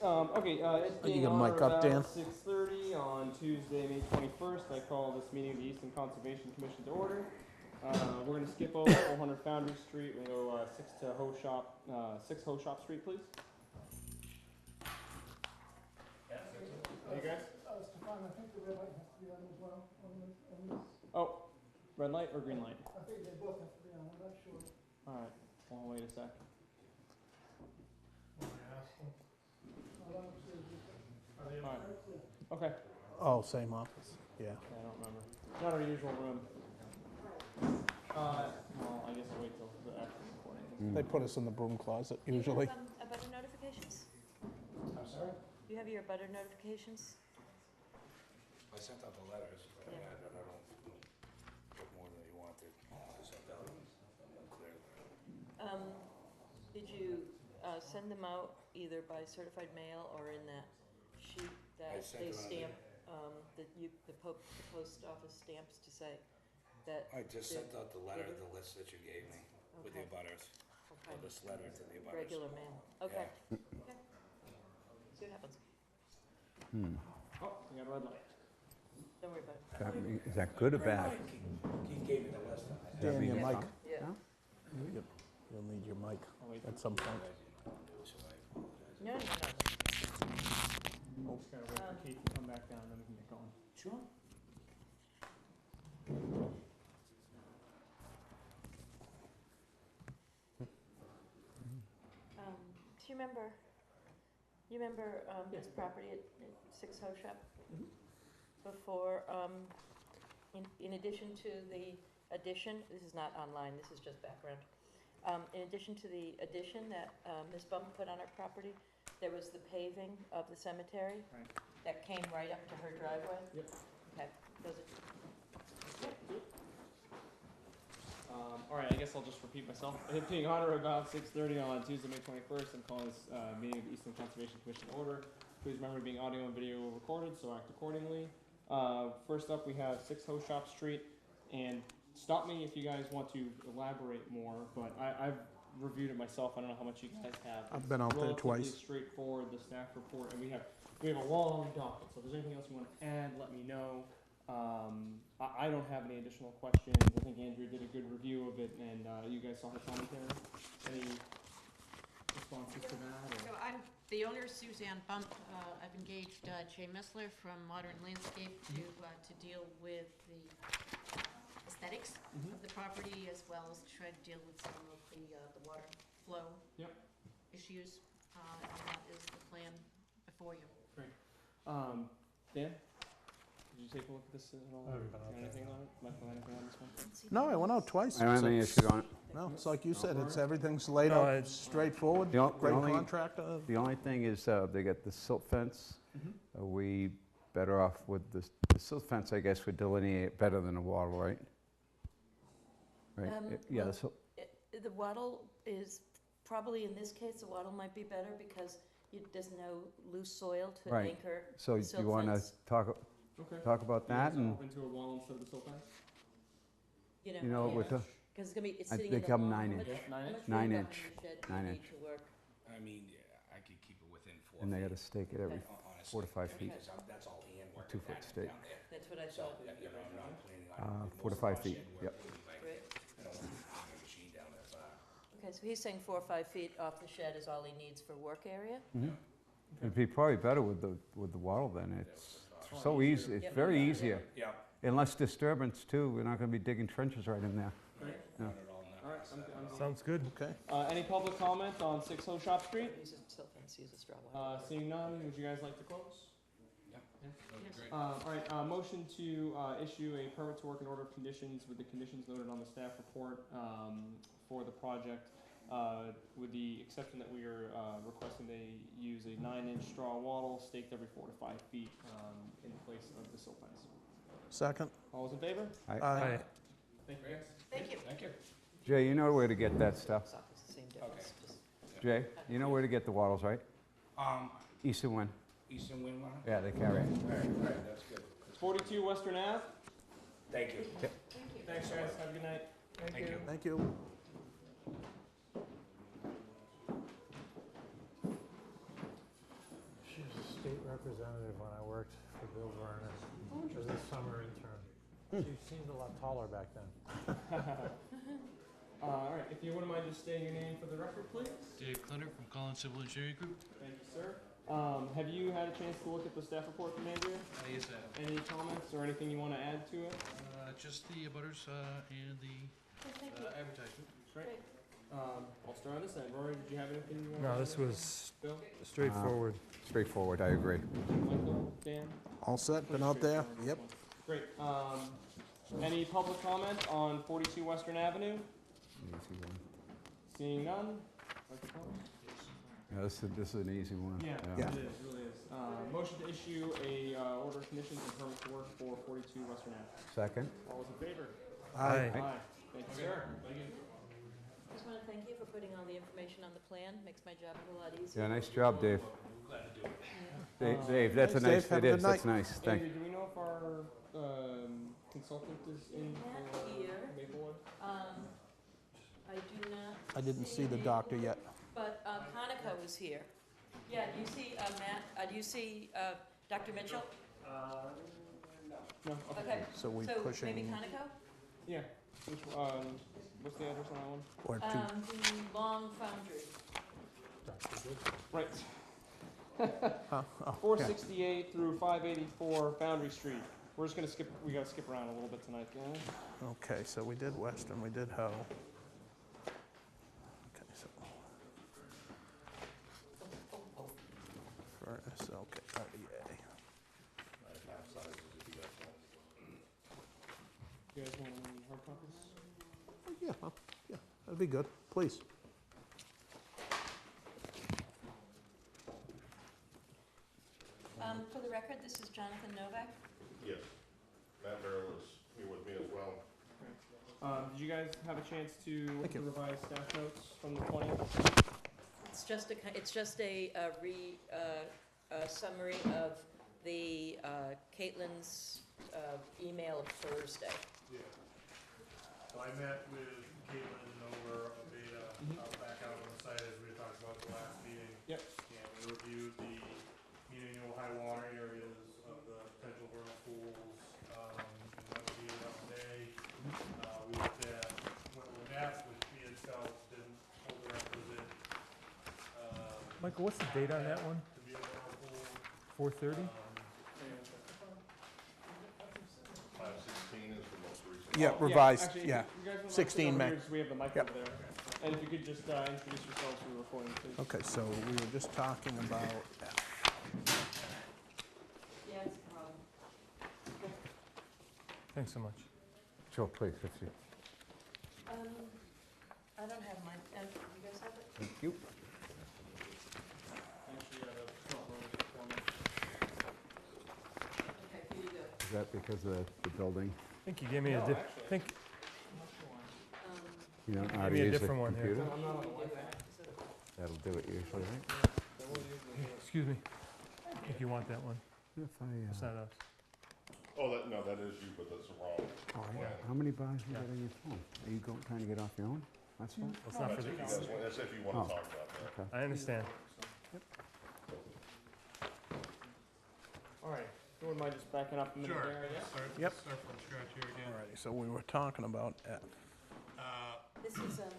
It You being got a on mic or up, Dan? about 6:30 on Tuesday, May 21st, I call this meeting of the Easton Conservation Commission to order. We're going to skip over 400 Foundry Street. We're going to go 6 Ho Shop Street, please. Hey guys. Stefan, I think the red light has to be on as well on this. Oh, red light or green light? I think they both have to be on. I'm not sure. All right. Well, wait a sec. All right. Okay. Oh, same office, yeah. I don't remember. Not our usual room. Well, I guess I'll wait till the actual recording. They put us in the broom closet usually. Do you have butter notifications? I'm sorry? Do you have your butter notifications? I sent out the letters, but I don't get more than you wanted. I sent out clear. Did you send them out either by certified mail or in that sheet I that sent they them out stamp, the post office stamps to say that? I just sent out the letter, the list that you gave me with the Okay. abutters. Okay. Or this letter to the abutters. Regular mail, okay. Okay. See what happens. Oh, we got a red light. Don't worry about it. Is that good or bad? He gave me the list. Dan, your Yeah. mic. Yeah. You'll need your mic I'll wait at some point. No, no, no. Just gotta wait for Kate to come back down, then we can get going. Sure. Do you remember this property at 6 Ho Shop? Before, in addition to the addition, this is not online, this is just background. In addition to the addition that Ms. Bump put on her property, there was the paving of the cemetery. Right. That came right up to her driveway? Yep. Okay, those are, All right, I guess I'll just repeat myself. It being on or about 6:30 on Tuesday, May 21st, I'm calling this meeting of the Easton Conservation Commission to order. Please remember being audio and video recorded, so act accordingly. First up, we have 6 Ho Shop Street, and stop me if you guys want to elaborate more, but I've reviewed it myself. I don't know how much you guys have. I've been out there Relatively twice. straightforward, the staff report, and we have a long docket, so if there's anything else you want to add, let me know. I don't have any additional questions. I think Andrea did a good review of it, and you guys saw her commentary. Any responses to that? So I'm the owner, Suzanne Bump. I've engaged Jay Messler from Modern Landscape to deal with the aesthetics of the property, as well as to try to deal with some of the water flow issues. And that is the plan before you. Great. Dan, did you take a look at this at all? Anything on it? Michael, anything on this one? No, I went out twice. I don't have any issues on it. No, it's like you said, everything's laid No, out it's- straightforward, The great only- contractor. The only thing is they got the silt fence. Are we better off with the silt fence, I guess, would delineate better than the wattle, right? Right, yeah, well, the silt, the wattle is, probably in this case, the wattle might be better because there's no loose soil to Right. anchor so the do silt you want to fence. talk Okay. about that? You guys And, open to a wall instead of the silt fence? you know, with the, Because it's gonna be, it's I sitting think in the I'm lawn. 9 How inch. much- how much 9 room inch. behind the shed do 9 you inch. need to work? I mean, yeah, I could keep it within 4 and they feet. got to stake it every Honestly. 4 to 5 feet. Because that's all handwork. 2 foot stake. down there. That's what I So, thought. you know, I'm not planning on. 4 to 5 feet, yep. Great. I don't want to have a machine down there, so. Okay, so he's saying 4 or 5 feet off the shed is all he needs for work area? It'd be probably better with the wattle then. It's so easy, it's Yep. very easier. Yeah. And less disturbance too. We're not going to be digging trenches right in there. Great. No. All right, I'm Sounds good. Okay. any public comment on 6 Ho Shop Street? Use a silt fence, use a straw wattle. Seeing none, would you guys like to close? Yeah. Yes. Great. All right, motion to issue a permit to work in order of conditions with the conditions noted on the staff report for the project, with the exception that we are requesting they use a 9-inch straw wattle staked every 4 to 5 feet in place of the silt fence. Second. All those in favor? Aye. Thank you, guys. Thank you. Thank you. Jay, you know where to get that stuff. It's the same difference, just Jay, you know where to get the wattles, right? Easton Wind. Easton Wind Line? Yeah, they carry it. All right, that's good. 42 Western Ave. Thank you. Thanks, guys. Have a good night. Thank you. Thank you. state representative when I worked for Bill Vernon. As a summer intern. She seemed a lot taller back then. All right, if you wouldn't mind just stating your name for the record, please. Dave Clinner from Collins Civil Engineering Group. Thank you, sir. Have you had a chance to look at the staff report from Andrea? Yes, I have. Any comments or anything you want to add to it? Just the abutters and the advertisement. Great. I'll start on this end. Rory, did you have anything you want to add? No, this was Bill? straightforward. Straightforward, I agree. Michael? Dan? All set, been out there? Yep. Great. Any public comment on 42 Western Avenue? Easy one. Seeing none? Michael Paul? Yeah, this is an easy one. Yeah, Yeah. it is, it really is. Motion to issue a order of conditions and permit to work for 42 Western Ave. Second? All those in favor? Aye. Aye. Thank you, sir. Thank you. Just want to thank you for putting all the information on the plan, makes my job a whole lot easier. Yeah, nice job, Dave. Yeah. Dave, that's a Thanks, nice, Dave. Have it a is, good that's nice, thank Andrew, do we know if our consultant is in Not for here. Maplewood? I do not. I didn't see the doctor yet. But Conoco is here. Yeah, do you see Matt, do you see Dr. Mitchell? No? Okay, So we so maybe pushing, Conoco? Yeah. Which, what's the address on that one? or two, The Long Foundry. Right. huh? Oh, yeah. 468 through 584 Foundry Street. We're just gonna skip, we gotta skip around a little bit tonight, guys. Okay, so we did Western, we did Ho. Okay, so. Furnace, okay, RDA. You guys want any hard copies? Yeah, huh, yeah, that'd be good, please. For the record, this is Jonathan Novak. Yes. Matt Barrow is here with me as well. Did you guys have a chance to look at the you. revised staff notes from the 20th? It's just a summary of the Caitlin's email of Thursday. Yeah. So I met with Caitlin over a beta back out on the site as we talked about the last meeting. Yep. And we reviewed the annual high water areas of the potential vernal pools, and that would be Wetland A. We looked at Wetland F, which we had felt didn't hold the requisite, Michael, what's the date on that one? to be a vernal pool. 4:30? 516 is the most recent. Yeah, revised, Actually, yeah. you guys would like to 16 go May. here, 'cause we have the mic Yep. over there. And if you could just introduce yourselves for the recording, please. Okay, so we were just talking about, Yeah, it's a problem. Thanks so much. Sure, please, if you, I don't have mine. You guys have it? thank you. Actually, the front row is for me. Okay, here you go. Is that because of the building? I think you gave me a No, diff, actually. think, You don't know how Give to me a use the different one here. computer? I'm not on the Wi-Fi. That'll do it usually, right? Then we'll use the- excuse me, if you want that one. If It's not us. Oh, no, that is you, but that's the wrong. How many bars you Yeah. got on your phone? Are you trying to get off your own? That's fine. Well, it's not for That's if you the, guys, that's if you want Oh. to talk about that. Okay. I understand. All right. If you wouldn't mind just backing up a minute Sure. there, I guess. Yep. Start from scratch here again. alrighty, so we were talking about F. This is, if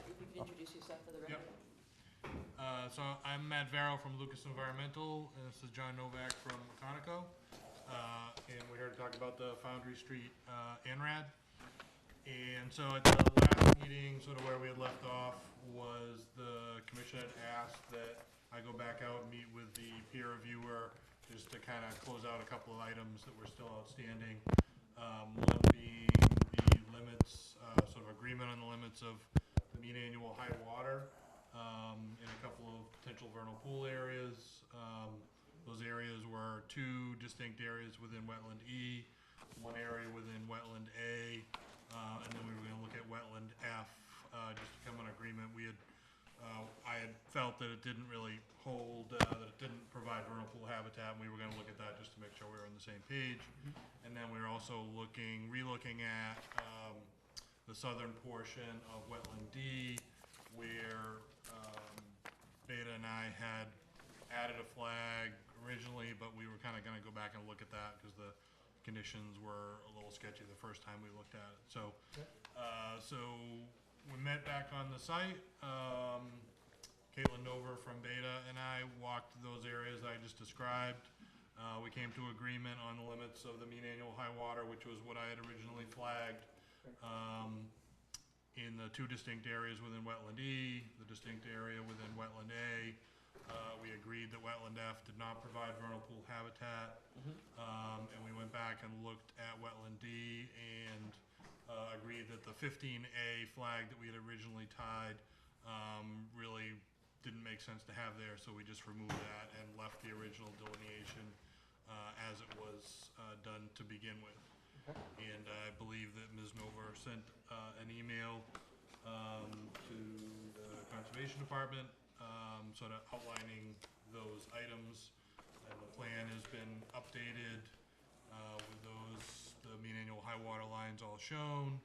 you could introduce yourself for the Yep. record. So I'm Matt Varro from Lucas Environmental, and this is John Novak from Conoco. And we're here to talk about the Foundry Street NRAD. And so at the last meeting, sort of where we had left off, was the commission had asked that I go back out and meet with the peer reviewer just to kind of close out a couple of items that were still outstanding. One being the limits, sort of agreement on the limits of the mean annual high water in a couple of potential vernal pool areas. Those areas were two distinct areas within Wetland E, one area within Wetland A, and then we were going to look at Wetland F, just to come on agreement. I had felt that it didn't really hold, that it didn't provide vernal pool habitat, and we were going to look at that just to make sure we were on the same page. And then we were also re-looking at the southern portion of Wetland D, where Beta and I had added a flag originally, but we were kind of gonna go back and look at that because the conditions were a little sketchy the first time we looked at it. So, so we met back on the site. Caitlin Nover from Beta and I walked those areas I just described. We came to agreement on the limits of the mean annual high water, which was what I had originally flagged. In the two distinct areas within Wetland E, the distinct area within Wetland A. We agreed that Wetland F did not provide vernal pool habitat. And we went back and looked at Wetland D and agreed that the 15A flag that we had originally tied really didn't make sense to have there, so we just removed that and left the original delineation as it was done to begin with. And I believe that Ms. Nover sent an email to the Conservation Department sort of outlining those items, and the plan has been updated with the mean annual high water lines all shown.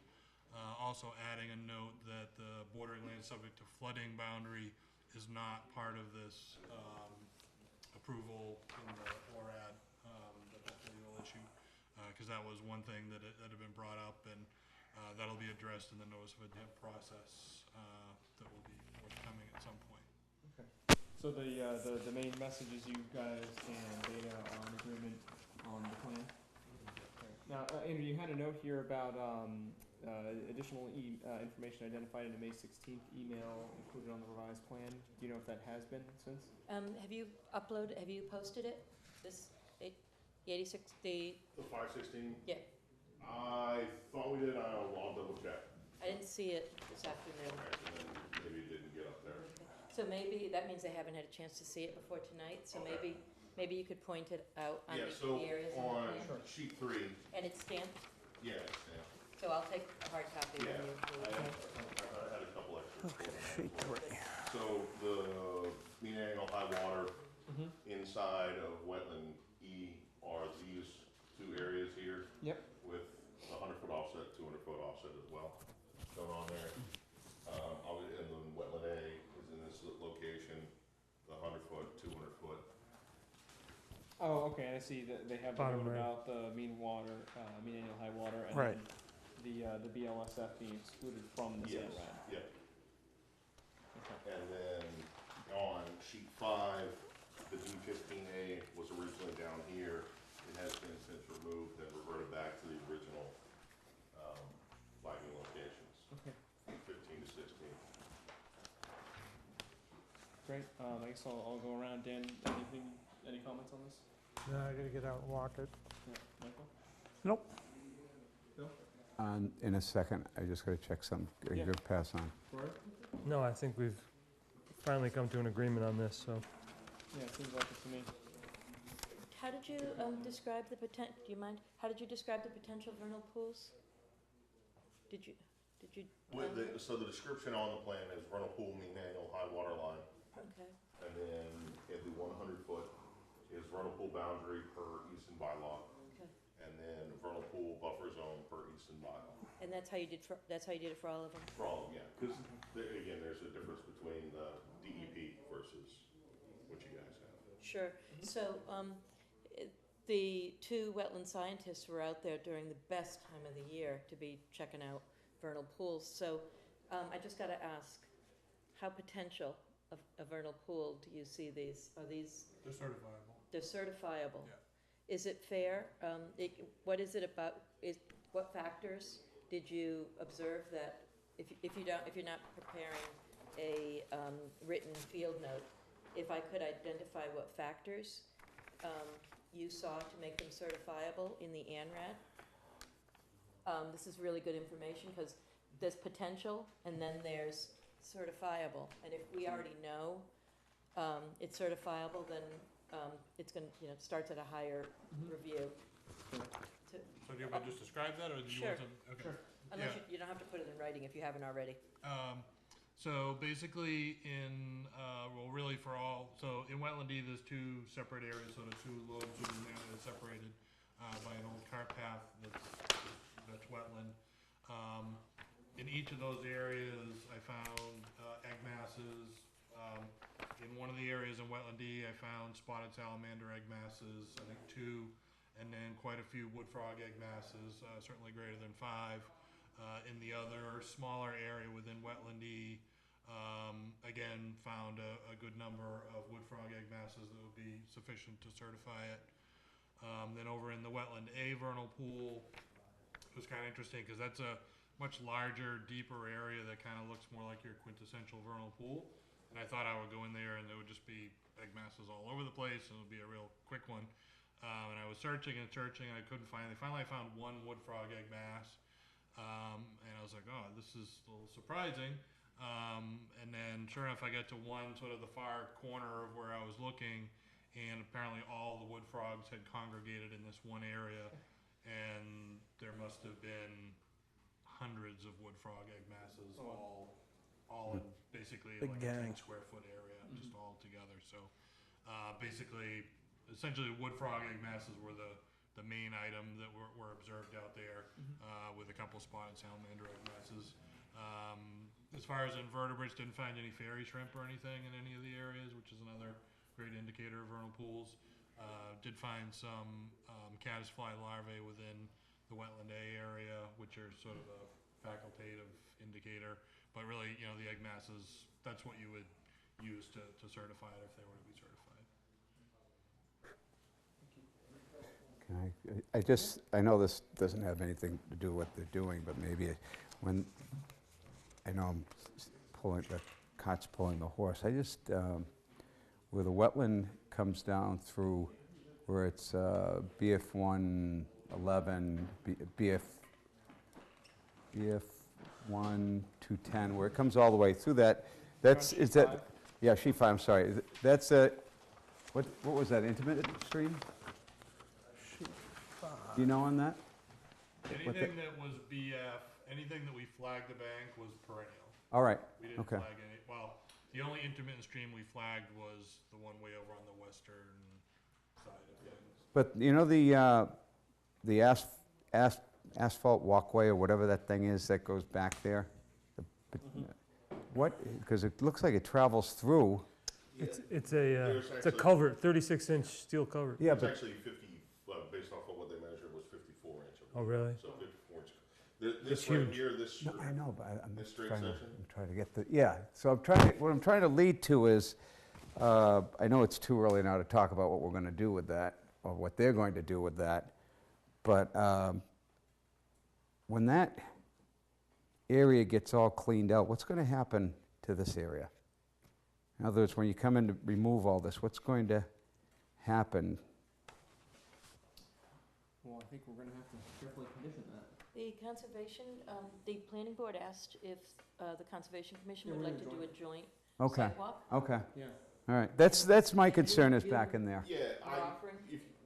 Also adding a note that the bordering land subject to flooding boundary is not part of this approval in the ORAD that hopefully will issue, because that was one thing that had been brought up, and that'll be addressed in the notice of intent process that will be forthcoming at some point. Okay. So the main message is you guys and Beta are in agreement on the plan? Okay. Now, Andrew, you had a note here about additional information identified in the May 16th email included on the revised plan. Do you know if that has been since? Have you posted it? This, the 86, The 516? Yeah. I thought we did, I'll double check. I didn't see it this afternoon. Okay, and then maybe it didn't get up there. So maybe, that means they haven't had a chance to see it before tonight, so Okay. maybe you could point it out on Yeah, so the areas on on the plan. sheet 3, And it's stamped, yeah, so I'll take a hard copy when you. I had a couple extras. Sheet 3. So the mean annual high water inside of Wetland E are these two areas here. Yep. With a 100-foot offset, 200-foot offset as well, shown on there. And then Wetland A is in this location, the 100-foot, 200-foot. Oh, okay, I see that they have the Bottom note right. about the mean annual high water, and Right. then the BLSF being excluded from this Yes, ANRAD. yeah. Okay. And then on sheet 5, the D15A was originally down here. It has been since removed and reverted back to the original flagging locations, Okay. 15 to 16. Great. I guess I'll go around. Dan, any comments on this? No, I gotta get out and walk it. Yeah. Michael? Nope. Bill? In a second, I just gotta check some, Yeah. good pass on. Corey? No, I think we've finally come to an agreement on this, so. Yeah, it seems like it to me. How did you describe the do you mind, how did you describe the potential vernal pools? Did you, So the description on the plan is vernal pool mean annual high water line, okay, and then in the 100-foot is vernal pool boundary per Easton bylaw, okay. and then vernal pool buffer zone per Easton bylaw. And that's how you did it for all of them? For all of them, yeah, because again, there's a difference between the DEP versus what you guys have. Sure. So, the two wetland scientists were out there during the best time of the year to be checking out vernal pools. So, I just gotta ask, how potential of a vernal pool do you see these? Are these, They're certifiable. they're certifiable? Yeah. Is it fair? What is it about, what factors did you observe that, if you're not preparing a written field note, if I could identify what factors you saw to make them certifiable in the ANRAD? This is really good information because there's potential and then there's certifiable. And if we already know it's certifiable, then it's going to, starts at a higher review. So do you want to just describe that, or do you want to? Okay. Sure. Unless you don't have to put it in writing if you haven't already. So basically really for all, so in Wetland D, there's two separate areas, so the two lobes of the land are separated by an old cart path that's wetland. In each of those areas, I found egg masses In one of the areas in Wetland D, I found spotted salamander egg masses, I think 2, and then quite a few wood frog egg masses, certainly greater than 5. In the other smaller area within Wetland D, again, found a good number of wood frog egg masses that would be sufficient to certify it. Then over in the Wetland A vernal pool, it was kind of interesting because that's a much larger, deeper area that kind of looks more like your quintessential vernal pool. And I thought I would go in there and there would just be egg masses all over the place and it would be a real quick one. And I was searching and searching and I couldn't find it. Finally I found one wood frog egg mass. And I was like, oh, this is a little surprising. And then sure enough, I got to one sort of the far corner of where I was looking, and apparently all the wood frogs had congregated in this one area, and there must have been hundreds of wood frog egg masses, all in basically Big like gang. a 10 square foot area, just all together. So basically, essentially wood frog egg masses were the main item that were observed out there, with a couple spotted salamander egg masses. As far as invertebrates, didn't find any fairy shrimp or anything in any of the areas, which is another great indicator of vernal pools. Did find some caddisfly larvae within the Wetland A area, which are sort of a facultative indicator. But really, the egg masses, that's what you would use to certify it if they were to be certified. I know this doesn't have anything to do with what they're doing, but maybe when, I know I'm the cart's pulling the horse, where the wetland comes down through, where it's BF 111, BF 1 210, where it comes all the way through that, is that, yeah, sheet 5, I'm sorry, that's what was that, intermittent stream? Do you know on that? Anything that was BF, anything that we flagged the bank was perennial. All right, We didn't okay. flag any, well, the only intermittent stream we flagged was the one way over on the western side of things. But the asphalt walkway or whatever that thing is that goes back there, because it looks like it travels through. It's a culvert, 36-inch steel culvert. Yeah, It's but actually 50, based off of what they measured, was 54 inch. Oh, really? So 54 inch. This It's right huge. here, this. no, I know, but I'm This straight trying to, section? I'm trying to get the, yeah. So what I'm trying to lead to is, I know it's too early now to talk about what we're going to do with that, or what they're going to do with that, but when that area gets all cleaned out, what's going to happen to this area? In other words, when you come in to remove all this, what's going to happen? Well, I think we're gonna have to carefully condition that. The conservation, the planning board asked if the Conservation Commission Yeah, would we're like to gonna do a joint Okay, sidewalk. okay, Yeah. all right. That's my concern is back in there. Yeah, You're offering?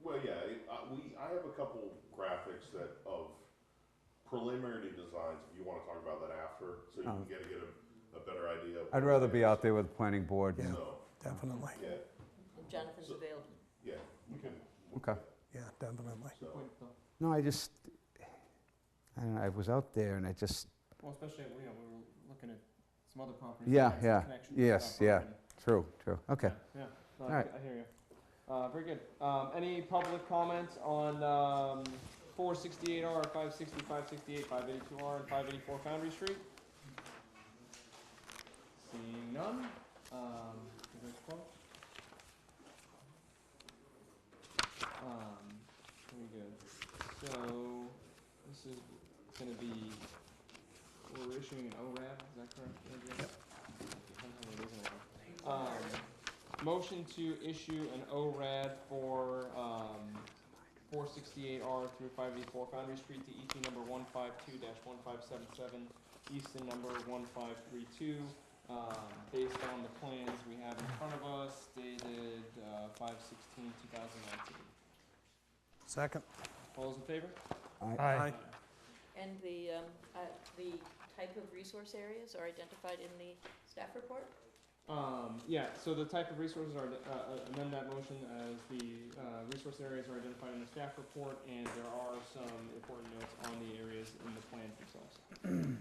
I have a couple graphics that of preliminary designs, if you wanna talk about that after, so you Oh. can get a better idea. of I'd what rather it be is. out there with the planning board. Yeah. So, Definitely, yeah, And Jonathan's So- available. yeah, we can. Okay. yeah, definitely. So, Good point, though. No, I don't know, I was out there and I just, Well, especially, we were looking at some other properties. Yeah, that had some yeah, connections to yes, that yeah. property. true, okay. Yeah, no, All right. I hear you. Very good. Any public comments on 468R, 560, 568, 582R, and 584 Foundry Street? Seeing none. Is this close? Very good. So, this is gonna be, we're issuing an ORAD, is that correct, Andrea? Yep. Motion to issue an ORAD for 468R through 584 Foundry Street to ET number 152-1577, Easton number 1532, based on the plans we have in front of us, dated 5/16/2019. Second? All those in favor? Aye. And the type of resource areas are identified in the staff report? Yeah, so the type of resources are, amend that motion as the resource areas are identified in the staff report, and there are some important notes on the areas in the plans themselves.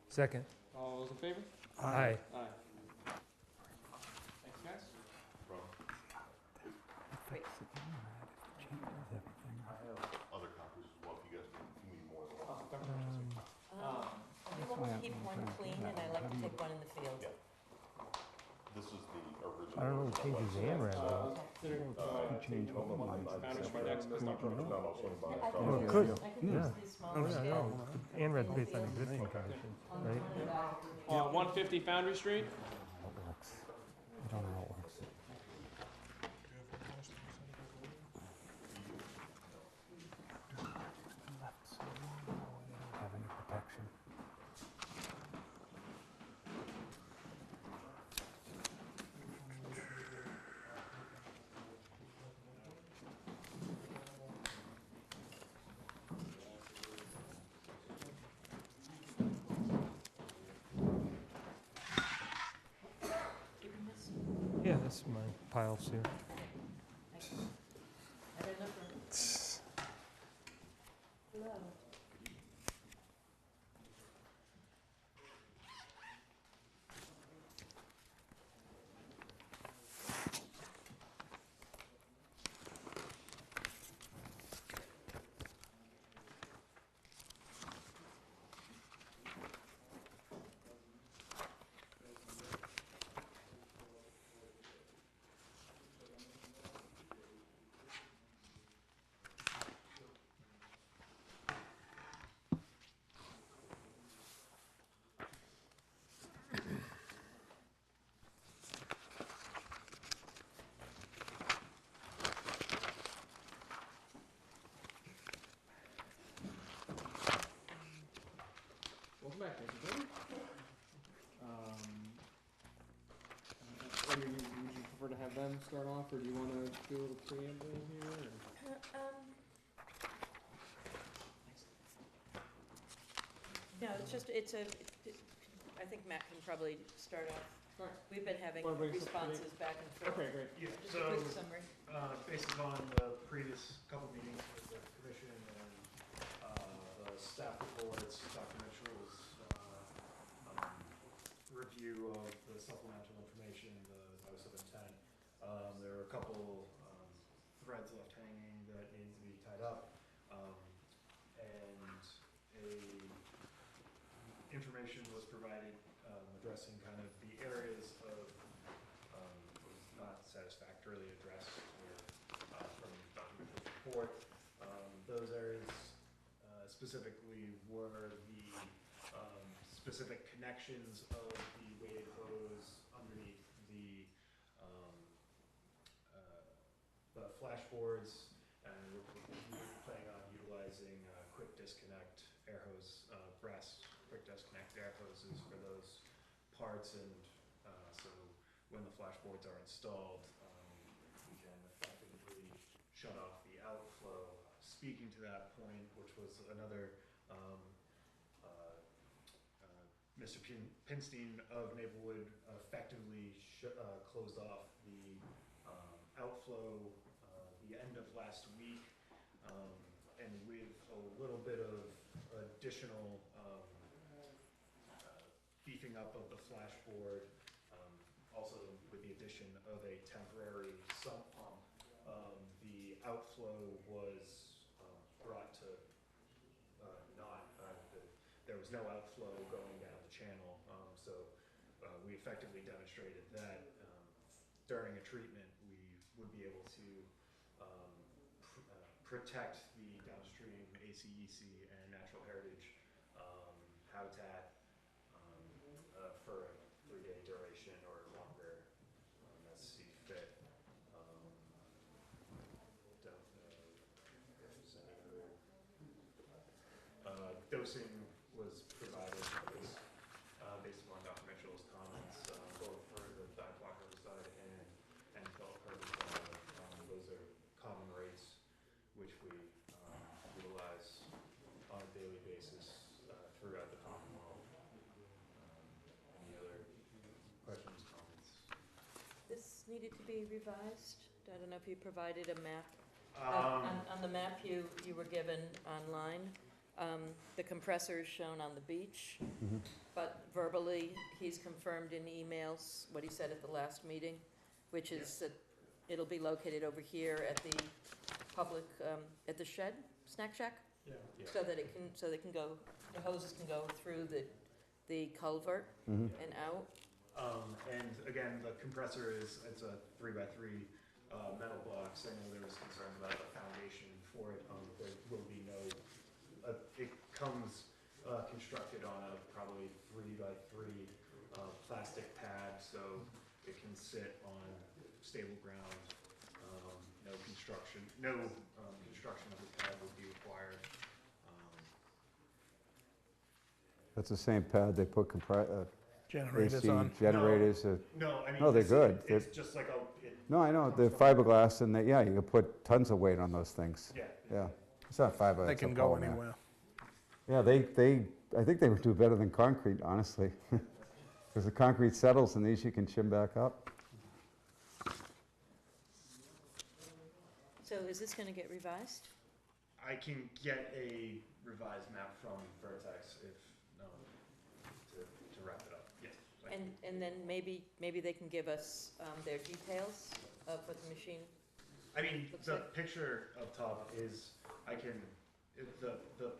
Second. All those in favor? Aye. Aye. motion. I don't know what changes the ANRAD though. Consider, change what what Foundry Street next, but not No, no, so by I itself. Well, it think could, I think yeah. it's these small Oh, yeah, scale. yeah. ANRAD's based on existing conditions, right? 150 Foundry Street. How it works. I don't know how it works. Have any protection. Keeping this? Yeah, that's my piles here. I don't know for. Hello. Welcome back, everybody. Would you prefer to have them start off, or do you want to do a little preamble here? Or? No, it's just, I think Matt can probably start off. Alright. We've been having Wanna bring us up to date? responses back and forth. Okay, great. Yeah, Just a so, quick summary. based upon the previous couple meetings with the commission and, the staff reports, Dr. Mitchell's, review of the supplemental information, the notice of intent, there were a couple, threads left hanging that needed to be tied up, and information was provided, addressing kind of the areas of, was not satisfactorily addressed or, from Dr. Mitchell's report. Those areas, specifically were the, specific connections of the weighted hose underneath the flashboards, and we're planning on utilizing quick disconnect air hose, brass quick disconnect air hoses for those parts, and so when the flashboards are installed, we can effectively shut off the outflow. Speaking to that point, which was another Mr. Pinstein of Maplewood effectively closed off the outflow the end of last week, and with a little bit of additional beefing up of the flashboard, also with the addition of a temporary sump pump, the outflow was brought to there was no outflow going down the channel, so we effectively demonstrated that during a treatment we would be able to protect the downstream ACEC and natural heritage habitat for a 3-day duration or longer, as see fit. Don't know if there's any other dosing was provided, based upon Dr. Mitchell's comments, both for the backlog herbicide and felt herbicide. Those are common rates which we utilize on a daily basis throughout the Commonwealth. Any other questions, comments? This needed to be revised. I don't know if you provided a map. On the map you were given online, the compressor is shown on the beach, but verbally, he's confirmed in emails what he said at the last meeting, which is that it'll be located over here at the public, at the shed, snack shack? Yeah. So that the hoses can go through the culvert and out. And again, the compressor it's a 3x3 metal box. I know there was concerns about the foundation for it. There will be no, it comes constructed on a probably 3x3 plastic pad, so it can sit on stable ground. No construction of the pad would be required. That's the same pad they put Generators AC on. generators. No, I mean, No, they're good. It's just like a. No, I know, comes they're from- fiberglass, and yeah, you can put tons of weight on those things. Yeah. Yeah, it's not fiber, They it's a can go polymer. anywhere. Yeah, I think they would do better than concrete, honestly. Because the concrete settles, and these you can shim back up. So is this gonna get revised? I can get a revised map from Vertex if, to wrap it up, yes. And then maybe they can give us their details of what the machine, I mean, Looks the like- picture up top is, the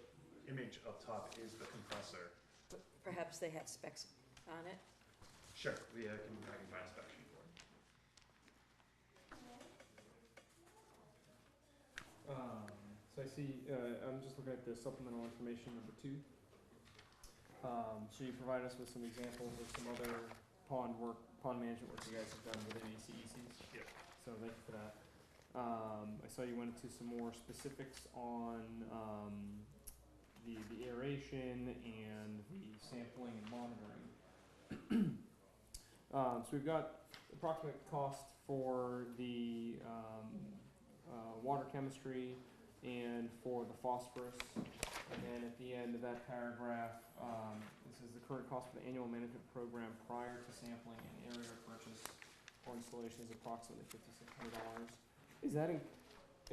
image up top is the compressor. perhaps they had specs on it? Sure, I can find a spec sheet for it. So I see, I'm just looking at the supplemental information number 2. So you provide us with some examples of some other pond management work you guys have done within ACECs. Yeah. So thank you for that. I saw you went into some more specifics on the aeration and the sampling and monitoring. So we've got approximate cost for the water chemistry and for the phosphorus. And then at the end of that paragraph, this is the current cost for the annual management program prior to sampling and area purchase or installation is approximately $5,600. Is that, am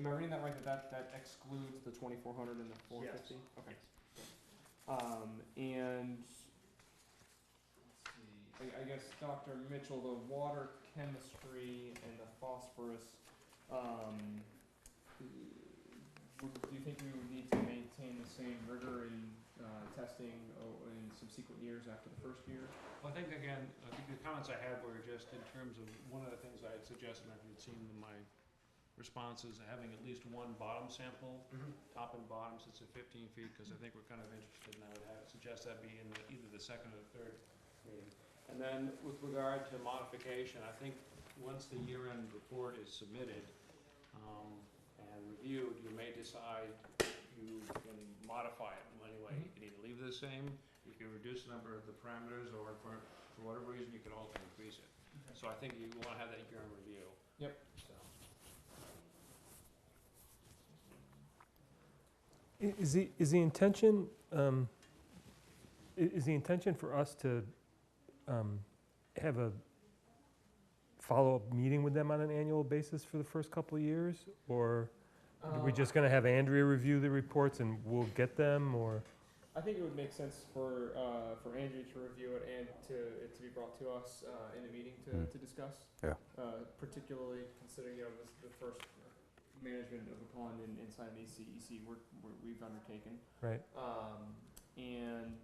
I reading that right, that excludes the 2,400 and the 450? Yes. Okay. And let's see, I guess Dr. Mitchell, the water chemistry and the phosphorus, do you think we would need to maintain the same rigor in testing in subsequent years after the first year? Well, I think, again, the comments I had were just in terms of, one of the things I had suggested, if you'd seen in my responses, having at least one bottom sample, top and bottom, since it's 15 feet, because I think we're kind of interested, and I would suggest that be in either the second or the third meeting. And then with regard to modification, I think once the year-end report is submitted and reviewed, you may decide you can modify it in any way. You can either leave it the same, you can reduce the number of the parameters, or for whatever reason, you can also increase it. So I think you want to have that year-end review. Yep. So. Is the intention for us to have a follow-up meeting with them on an annual basis for the first couple of years? Or are we just gonna have Andrea review the reports and we'll get them, or? I think it would make sense for Andrew to review it and it to be brought to us in a meeting to discuss. Yeah. Particularly considering, this the first management of a pond inside an ACEC we've undertaken. Right. And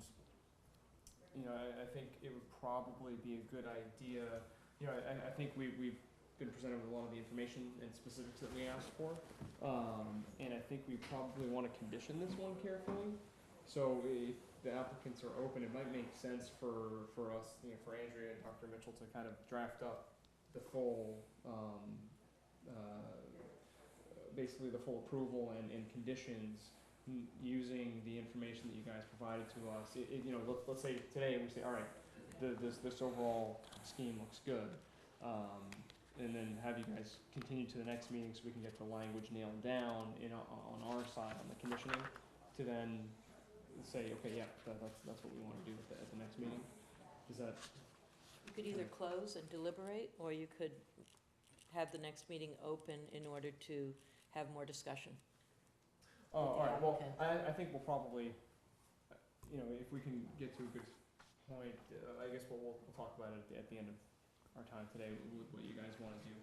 I think it would probably be a good idea. I think we've been presented with a lot of the information and specifics that we asked for, and I think we probably want to condition this one carefully. So if the applicants are open, it might make sense for us, for Andrea and Dr. Mitchell to kind of draft up the full, basically the full approval and conditions using the information that you guys provided to us. Let's say today we say, all right, this overall scheme looks good, and then have you guys continue to the next meeting so we can get the language nailed down on our side on the conditioning, to then say, okay, yeah, that's what we want to do at the next meeting. Is that? You could either close and deliberate, or you could have the next meeting open in order to have more discussion. Oh, all right, well, I think we'll probably, if we can get to a good point, I guess we'll talk about it at the end of our time today, what you guys want to do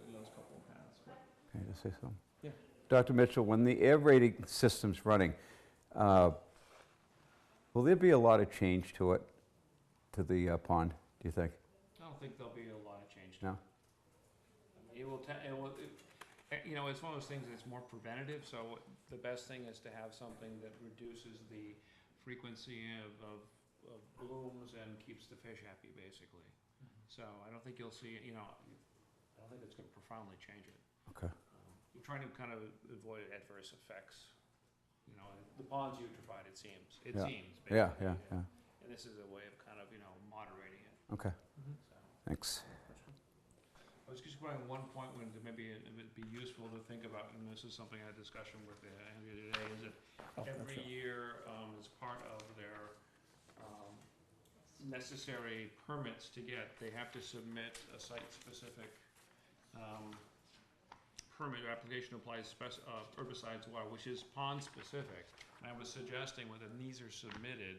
in those couple of paths. But. Can I just say something? Yeah. Dr. Mitchell, when the air rating system's running, will there be a lot of change to it, to the pond, do you think? think there'll be a lot of change No? to it. I mean, you know, it's one of those things that's more preventative, so the best thing is to have something that reduces the frequency of blooms and keeps the fish happy, basically. So I don't think you'll see, you know, I don't think it's gonna profoundly change it. Okay. You're trying to kind of avoid adverse effects, you know, and the ponds eutrophied, it seems, Yeah. basically. Yeah, yeah, yeah. And this is a way of kind of, you know, moderating it, Okay, so. thanks. I was just going one point when maybe it would be useful to think about, and this is something I had a discussion with Andrea today, is that every year, as part of their necessary permits to get, they have to submit a site-specific permit or application applies herbicides, water, which is pond-specific. And I was suggesting when these are submitted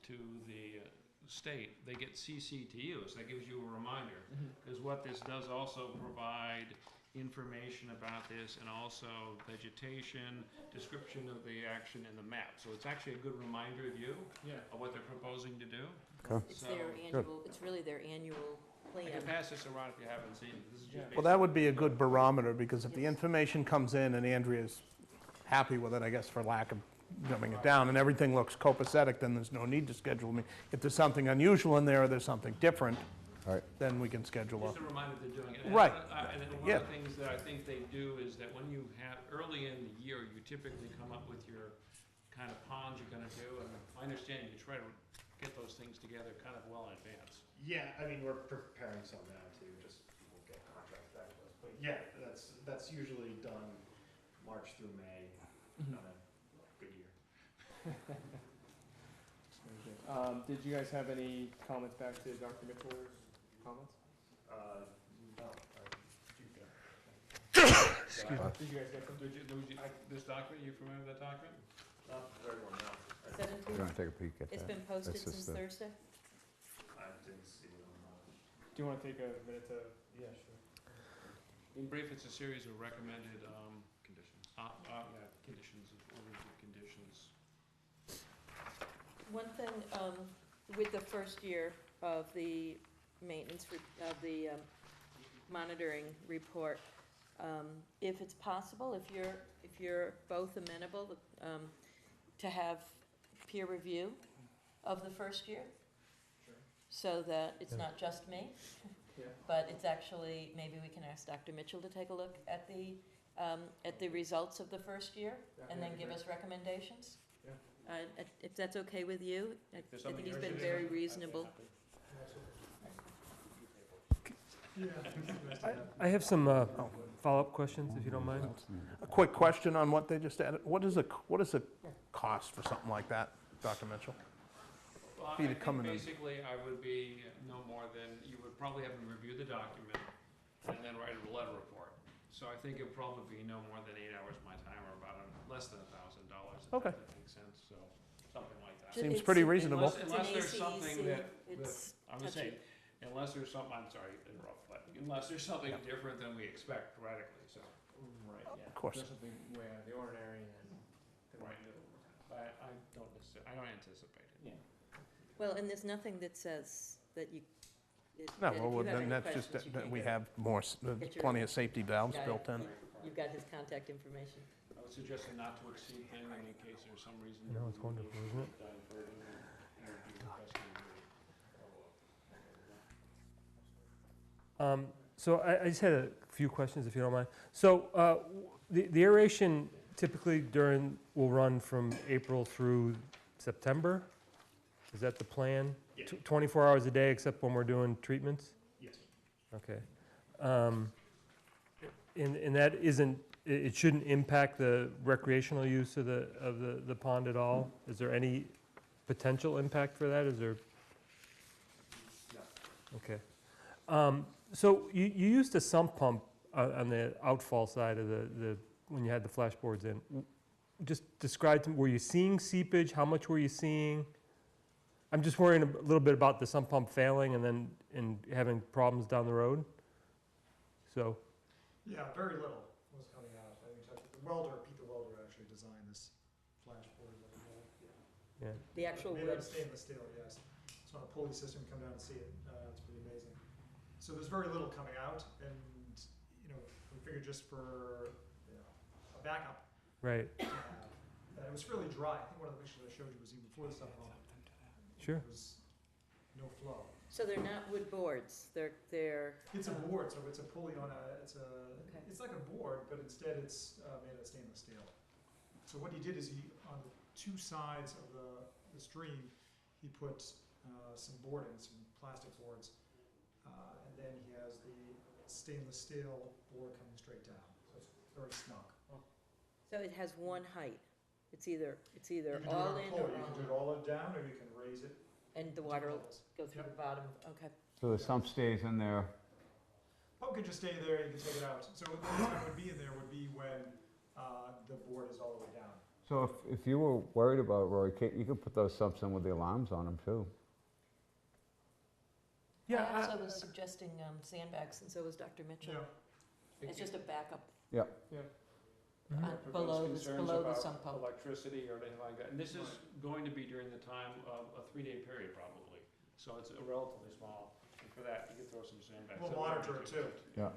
to the state, they get CC to use. That gives you a reminder. Because what this does also provide information about this and also vegetation, description of the action and the map. So it's actually a good reminder to you of what they're proposing to do. Okay. It's their annual, it's really their annual I plan. can pass this around if you haven't seen it. This is just Well, that would be a good barometer, because if the information comes in and Andrea's happy with it, I guess for lack of dumbing it down, and everything looks copacetic, then there's no need to schedule me. If there's something unusual in there, or there's something different, Right. then we can schedule Just up. a reminder they're doing it. And Right. And one Yeah. of the things that I think they do is that when you have, early in the year, you typically come up with your kind of ponds you're gonna do, and I understand you try to get those things together kind of well in advance. Yeah, I mean, we're preparing some now too, just we'll get contracts back to us. But yeah, that's usually done March through May on a good year. Did you guys have any comments back to Dr. Mitchell's comments? No, Excuse me. Did you guys get them? This document, you familiar with that document? not very well, no. You 17th, wanna take a peek at that? it's been posted That's just since the- Thursday. I didn't see it on Do you want to take a minute to? yeah, sure. In brief, it's a series of recommended, conditions. Conditions, orders of conditions. One thing, with the first year of the maintenance, of the monitoring report, if it's possible, if you're both amenable, to have peer review of the first year, so that it's not just me, Yeah. but it's actually, maybe we can ask Dr. Mitchell to take a look at the results of the first year, and then give us recommendations. If that's okay with you, I There's think something he's yours been is- very I'd be reasonable. happy. I have some follow-up questions, if you don't mind. A quick question on what they just added. What is the cost for something like that, Dr. Mitchell? Well, For you I to come think in and- basically I would be no more than, you would probably have them review the document and then write a letter report. So I think it'd probably be no more than 8 hours of my time, or about less than $1,000, if Okay. that makes sense, so, something like that. Seems It's- pretty reasonable. Unless there's It's an something ACEC, that, it's I would touchy. say, unless there's something, I'm sorry to interrupt, but unless there's something different than we expect radically, so. Right, yeah. Of course. There's something way out of the ordinary and. Right. I don't anticipate it. Yeah. Well, and there's nothing that says that you. No, that if well, you have then any that's just, questions, you that can we get- have more, get your- plenty of safety valves got it. built in. You've got his contact information. I would suggest a not to exceed thing in case there's some reason. I know, that it's we would wonderful, need isn't to done further and review the customary. So I just had a few questions, if you don't mind. So the aeration typically will run from April through September? Is that the plan? Yeah. 24 hours a day, except when we're doing treatments? Yes. Okay. And that isn't, it shouldn't impact the recreational use of the pond at all? Is there any potential impact for that? Is there? No. Okay. So you used a sump pump on the outfall side of when you had the flashboards in. Just describe to me, were you seeing seepage? How much were you seeing? I'm just worrying a little bit about the sump pump failing and having problems down the road. So, Yeah, very little was coming out. I mean, the welder, Pete the welder actually designed this flashboard. yeah. The actual Made wood. out of stainless steel, yes. So on a pulley system, come down and see it. It's pretty amazing. So there's very little coming out, and, we figured just for, a backup, Right, that it was fairly dry. I think one of the pictures I showed you was even before the summer. sure. There was no flow. So they're not wood boards, they're, It's a board, so it's a pulley on it's Okay. it's like a board, but instead it's made of stainless steel. So what he did is on the two sides of the stream, he put some boarding, some plastic boards, and then he has the stainless steel board coming straight down. So it's very snug. so it has one height. It's either You can do it all on a in pulley. or You can do it all down, or you can raise it. and the water will go through the bottom, okay. So the sump stays in there. Pump can just stay there, you can take it out. So the only time it would be in there would be when the board is all the way down. So if you were worried about, Roy, you could put those sumps in with the alarms on them too. Yeah, I also was suggesting sandbags, and so was Dr. Mitchell. Yeah. It's just a backup Yeah, below prevents the, concerns below the about sump pump. electricity or anything like that. And this is going to be during the time of a 3-day period probably. So it's a relatively small, and for that, you could throw some sandbags. We'll monitor it too. Yeah.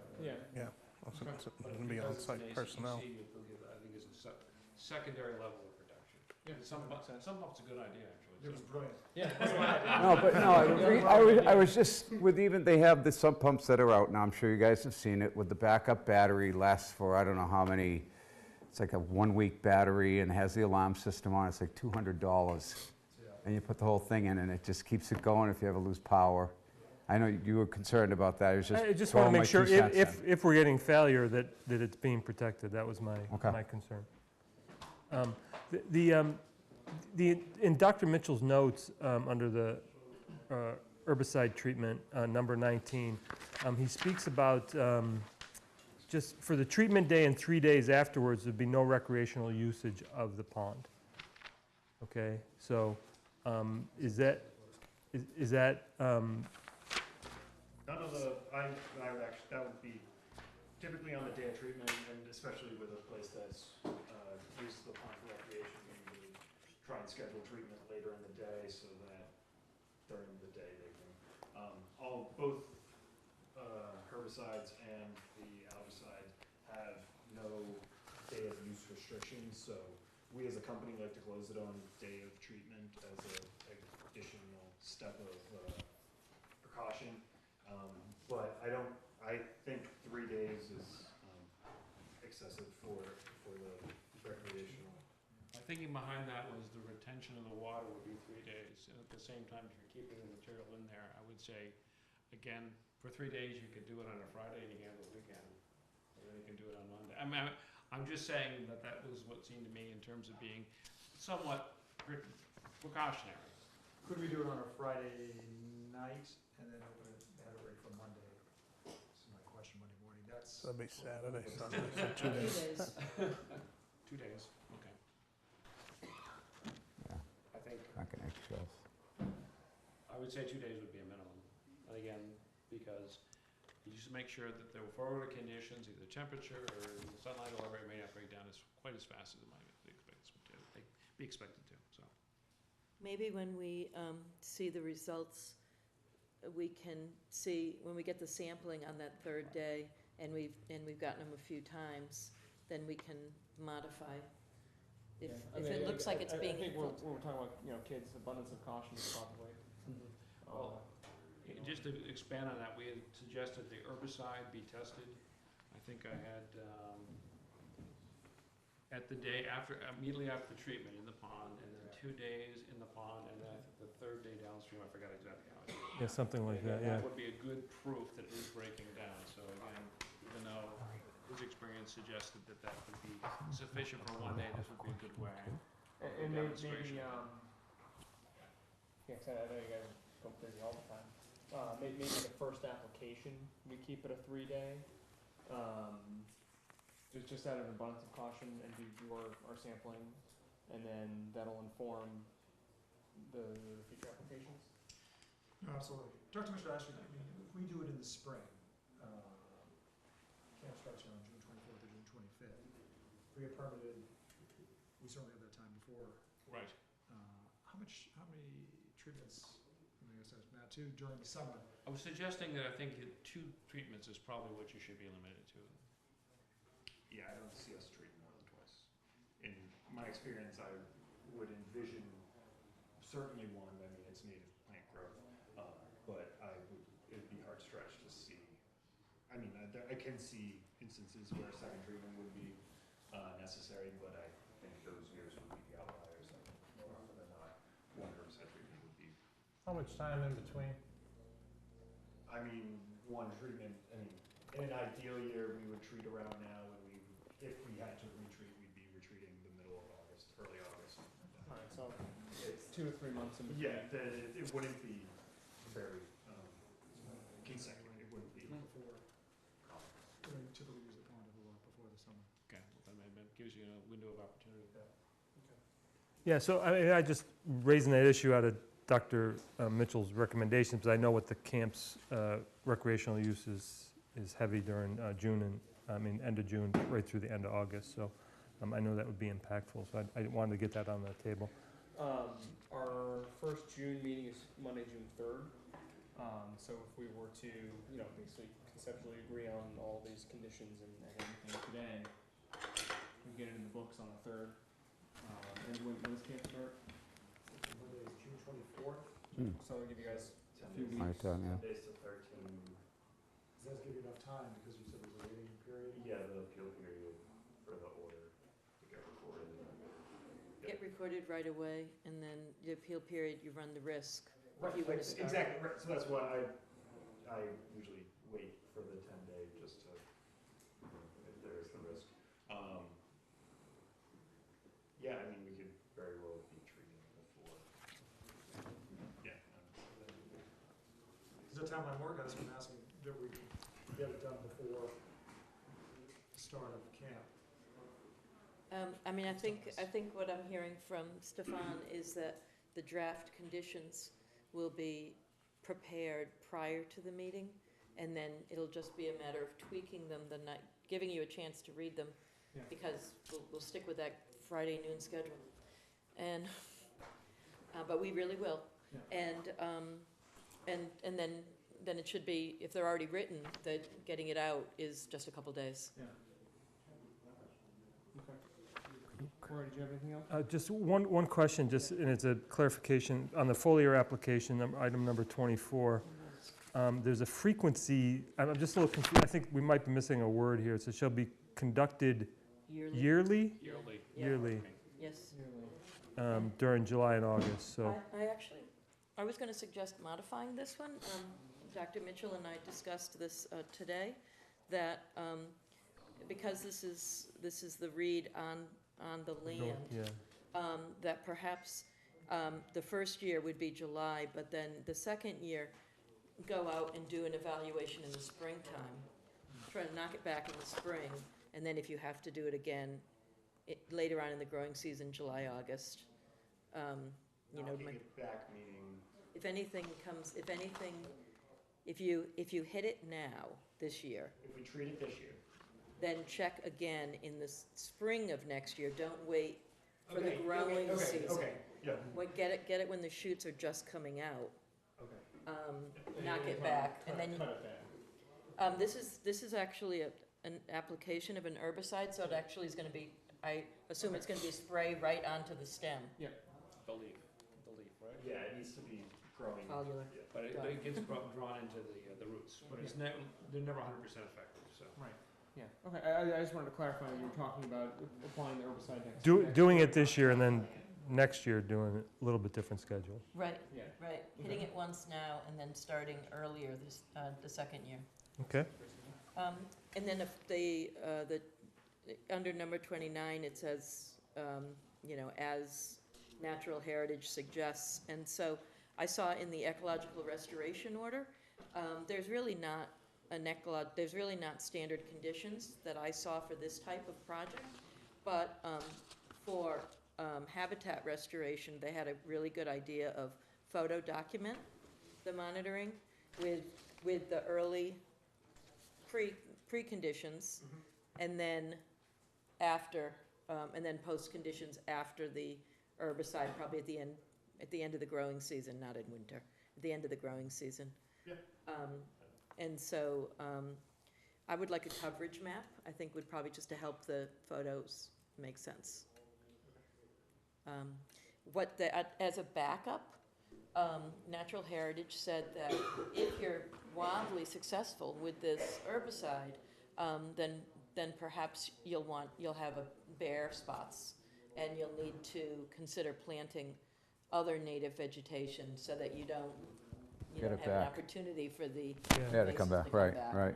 yeah. Also, it's But going to be because it's on-site an personnel. ACC, it will give, I think it's a secondary level of protection. Yeah, Some pump's a good idea, actually. It was brilliant. Yeah, that's what I did. No, but no, I was just, with even, they have the sump pumps that are out now, I'm sure you guys have seen it, with the backup battery, lasts for I don't know how many, it's like a 1-week battery and has the alarm system on, it's like $200. And you put the whole thing in and it just keeps it going if you ever lose power. I know you were concerned about that, I just want to throwing make my sure 2 cents in. if we're getting failure, that it's being protected. That was my Okay. concern. In Dr. Mitchell's notes, under the herbicide treatment, number 19, he speaks about just for the treatment day and 3 days afterwards, there'd be no recreational usage of the pond. Okay, so is that None of the, I would actually, that would be typically on the day of treatment, and especially with a place that's uses the pond for recreation, we would try and schedule treatment later in the day so that during the day they can, both herbicides and the algicide have no day of use restrictions, so we as a company like to close it on day of treatment as an additional step of precaution. But I think 3 days is excessive for the recreational. My thinking behind that was the retention of the water would be 3 days. And at the same time, if you're keeping the material in there, I would say, again, for 3 days, you could do it on a Friday and you can have the weekend. Or then you can do it on Monday. I mean, I'm just saying that was what seemed to me in terms of being somewhat precautionary. Could we do it on a Friday night and then open it, have it ready for Monday? This is my question Monday morning. That'd be Saturday, Sunday, so 2 days. 2 days, okay. Yeah, I think, cracking eggshells. I would say 2 days would be a minimum. And again, because you just make sure that the forward conditions, either temperature or sunlight or whatever, it may not break down as quite as fast as it might be expected to, so. Maybe when we see the results, we can see, when we get the sampling on that 3rd day, and we've gotten them a few times, then we can modify. If it looks like it's being. I think we're talking about, kids, abundance of caution probably. Well, just to expand on that, we had suggested the herbicide be tested. I think I had, at the day after, immediately after the treatment in the pond, and then 2 days in the pond, and then I think the 3rd day downstream, I forgot exactly how it was. yeah, something like that, yeah. That would be a good proof that it is breaking down. So again, even though his experience suggested that that would be sufficient for 1 day, this would be a good way. And maybe, Demonstration. yeah, 'cause I know you guys go busy all the time. Maybe the first application, we keep it a 3-day. Just out of abundance of caution, and do our sampling, and then that'll inform the future applications. No, absolutely. Dr. Mitchell, actually, I mean, if we do it in the spring, camp starts around June 24th or June 25th. If we get permitted, we certainly have that time before. Right. How many treatments, I mean, I guess that's Matt too, during the summer. I was suggesting that I think that 2 treatments is probably what you should be limited to. Yeah, I don't see us treating more than twice. In my experience, I would envision certainly one. I mean, it's native plant growth, but it'd be hard stretched to see. I mean, I can see instances where a second treatment would be necessary, but I think those years would be the outliers. I think more often than not, one herbicide treatment would be. How much time in between? I mean, one treatment. I mean, in an ideal year, we would treat around now, and if we had to retreat, we'd be retreating the middle of August, early August. All right, so It's 2 to 3 months in between. Yeah, it wouldn't be very consecutive. It wouldn't be Before, typically use the pond a lot before the summer. Okay, well, that gives you a window of opportunity. Yeah, so I just raising that issue out of Dr. Mitchell's recommendations, because I know what the camp's recreational use is heavy during June end of June, right through the end of August, so I know that would be impactful, so I wanted to get that on the table. Our first June meeting is Monday, June 3rd. So if we were to, basically conceptually agree on all these conditions and everything today, we get it in the books on the 3rd. And when does camp start? Monday is June 24th. So I'll give you guys a 10 few days. My weeks. turn, yeah. 10 days to 13. Does that give you enough time, because you said there's a waiting period? Yeah, the appeal period for the order to get recorded. Get recorded right away, and then the appeal period, you run the risk. Right, If you were to start. exactly. Right. So that's why I usually wait for the 10-day just to, if there is the risk. Yeah, I mean, we could very well be treating before. Yeah. Does that timeline work? I was been asking that we get it done before the start of camp. I mean, I think what I'm hearing from Stefan is that the draft conditions will be prepared prior to the meeting, and then it'll just be a matter of tweaking them the night, giving you a chance to read them, Yeah. because we'll stick with that Friday noon schedule. And, but we really will. Yeah. And then it should be, if they're already written, that getting it out is just a couple days. Yeah. Okay. Corey, did you have anything else? Just one question, and it's a clarification. On the foliar application, item number 24, there's a frequency, I'm just a little confused. I think we might be missing a word here. It says shall be conducted yearly? Yearly. Yeah. Yearly, Yes. during July and August, so. I was going to suggest modifying this one. Dr. Mitchell and I discussed this today, that because this is the read on the land, Yeah. that perhaps the first year would be July, but then the second year, go out and do an evaluation in the springtime. Try to knock it back in the spring, and then if you have to do it again, later on in the growing season, July, August. Knocking it back meaning. If you hit it now, this year, If we treat it this year. then check again in the spring of next year. Don't wait for the growing season. Okay, yeah. Get it when the shoots are just coming out. Okay. Knock it back, and then Cut it back. this is actually an application of an herbicide, so it actually is going to be. I assume it's going to be spray right onto the stem. Yeah. The leaf, right? Yeah, it needs to be growing. Foliar. Yeah. But it gets drawn into the roots, but they're never 100% effective, so. Right. Yeah. Okay. I just wanted to clarify that you were talking about applying the herbicide next. Doing it this year and then next year doing a little bit different schedule. Right. Yeah. Right. Hitting it once now, and then starting earlier the second year. Okay. And then if the under number 29, it says, as natural heritage suggests. And so I saw in the ecological restoration order, there's really not standard conditions that I saw for this type of project. But for habitat restoration, they had a really good idea of photo document the monitoring with the early pre-conditions, and then after, and then post-conditions after the herbicide, probably at the end of the growing season, not in winter. the end of the growing season. Yeah. And so I would like a coverage map, I think would probably just to help the photos make sense. As a backup, Natural Heritage said that if you're wildly successful with this herbicide, then perhaps you'll have bare spots, and you'll need to consider planting other native vegetation so that you don't Get it have an back. opportunity for the Yeah, to come back, right, right.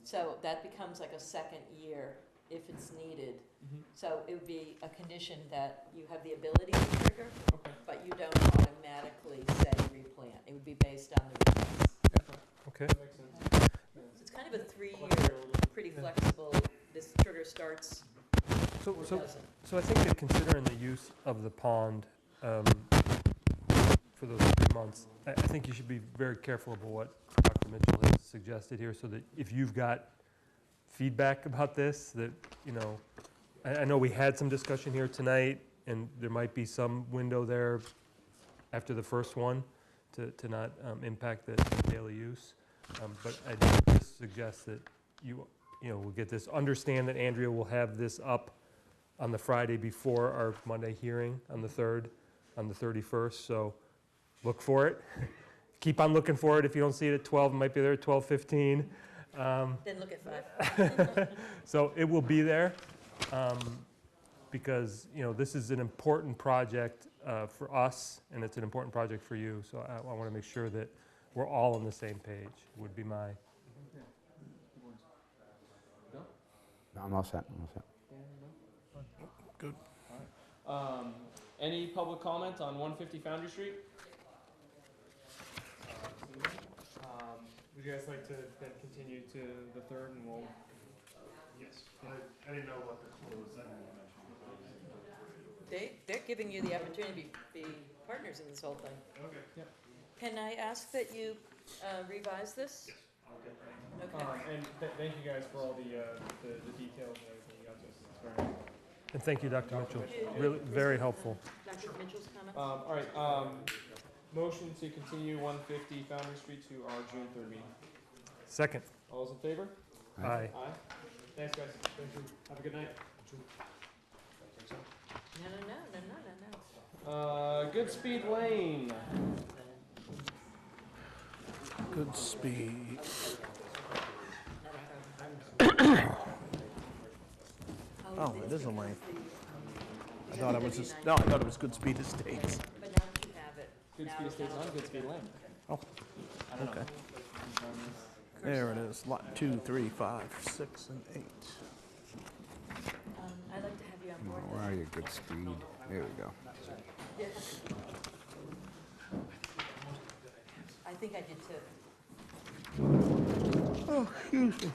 So that becomes like a second year if it's needed. So it would be a condition that you have the ability to trigger, but you don't automatically say replant. It would be based on the replants. Okay. That makes sense. It's kind of a 3-year, pretty flexible, this trigger starts or doesn't. So I think that considering the use of the pond for those 3 months, I think you should be very careful about what Dr. Mitchell has suggested here, so that if you've got feedback about this, that, you know, I know we had some discussion here tonight, and there might be some window there after the first one to not impact the daily use. But I just suggest that you know, we'll get this, understand that Andrea will have this up on the Friday before our Monday hearing on the 3rd, on the 31st, so look for it. Keep on looking for it. If you don't see it at 12, it might be there at 12:15. Then look at 5. So it will be there, because, you know, this is an important project for us, and it's an important project for you, so I want to make sure that we're all on the same page, would be my... No, I'm all set, I'm all set. Good. Any public comment on 150 Foundry Street? Would you guys like to then continue to the 3rd, and we'll... Yes, I didn't know what the close that They're giving you the opportunity to be partners in this whole thing. Okay. Yep. Can I ask that you revise this? Yes, I'll get that. Okay. And thank you guys for all the details and everything you got to us. It's very helpful. And thank you, Dr. Mitchell. Really, very helpful. Dr. Mitchell's comments? All right, motion to continue 150 Foundry Street to our June 3rd meeting. Second. All those in favor? Aye. Aye. Thanks, guys. Thank you. Have a good night. No. Goodspeed Lane. Good speed. Oh, it is a lane. I thought it was just, no, I thought it was Goodspeed Estates. But now that you have it. Goodspeed Estates on Goodspeed Lane. Oh, I don't know. okay. There it is, lot 2, 3, 5, 6, and 8. I'd like to have you on board. Where are you, good speed? There we go. Yeah. I think I did too. Oh, excuse me.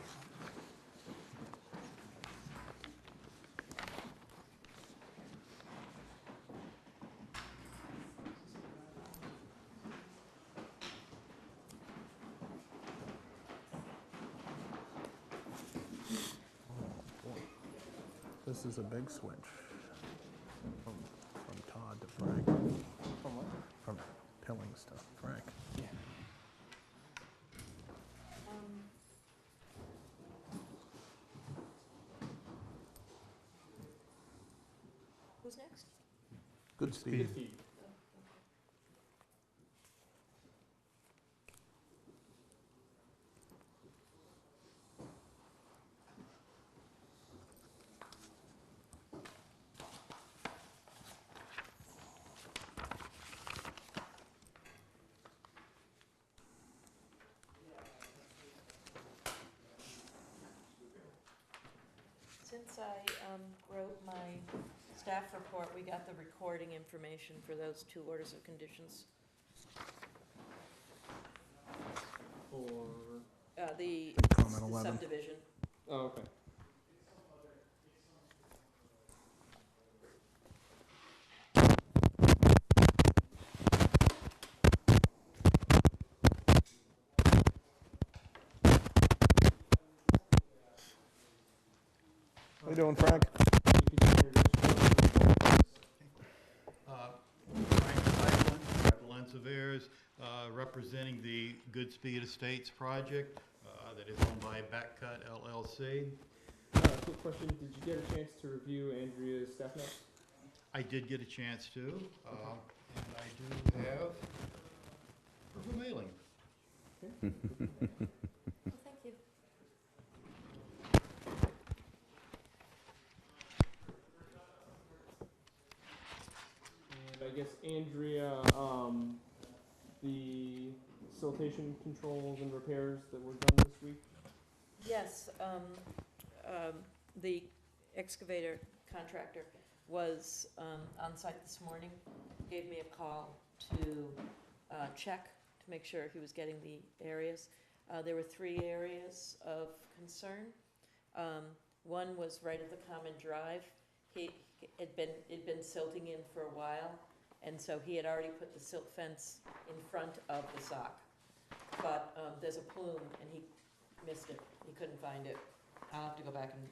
This is a big switch from Todd to Frank. From what? From Pillings to Frank. Yeah. Who's next? Goodspeed. Goodspeed. Since I wrote my staff report, we got the recording information for those 2 orders of conditions. For... The Comment 11. subdivision. Oh, okay. How you doing, Frank? Frank Eisman, Wetland Surveyors. representing the Goodspeed Estates project that is owned by Backcut LLC. Quick question, did you get a chance to review Andrea's staff notes? I did get a chance to, and I do have her mailing. Well, thank you. And I guess Andrea, the siltation controls and repairs that were done this week? Yes, the excavator contractor was on site this morning, gave me a call to check, to make sure he was getting the areas. There were 3 areas of concern. One was right at the common drive. It'd been silting in for a while, and so he had already put the silt fence in front of the sock. But there's a plume, and he missed it. He couldn't find it. I'll have to go back and,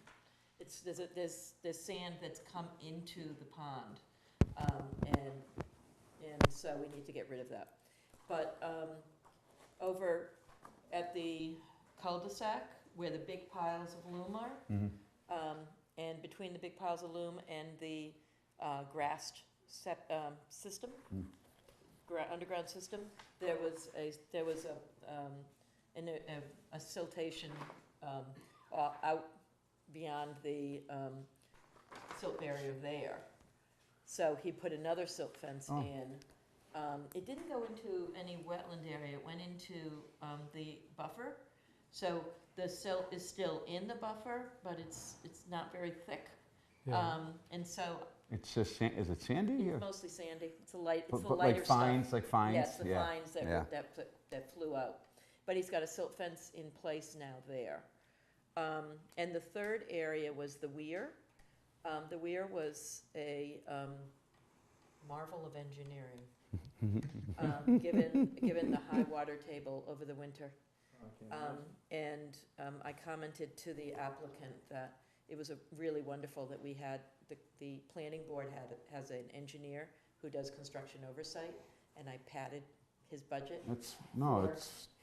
there's sand that's come into the pond, and so we need to get rid of that. But over at the cul-de-sac, where the big piles of loam are, and between the big piles of loam and the grassed system, underground system, there was a siltation out beyond the silt barrier there. So he put another silt fence in. It didn't go into any wetland area. It went into the buffer. So the silt is still in the buffer, but it's not very thick. Yeah. And so It's just, is it sandy? it's mostly sandy. It's the lighter But stuff. like fines, like fines? Yes, the Yeah, fines that, yeah. that flew out. But he's got a silt fence in place now there. And the third area was the weir. The weir was a marvel of engineering, given the high water table over the winter. And I commented to the applicant that it was really wonderful that we had, the planning board has an engineer who does construction oversight, and I padded his budget. It's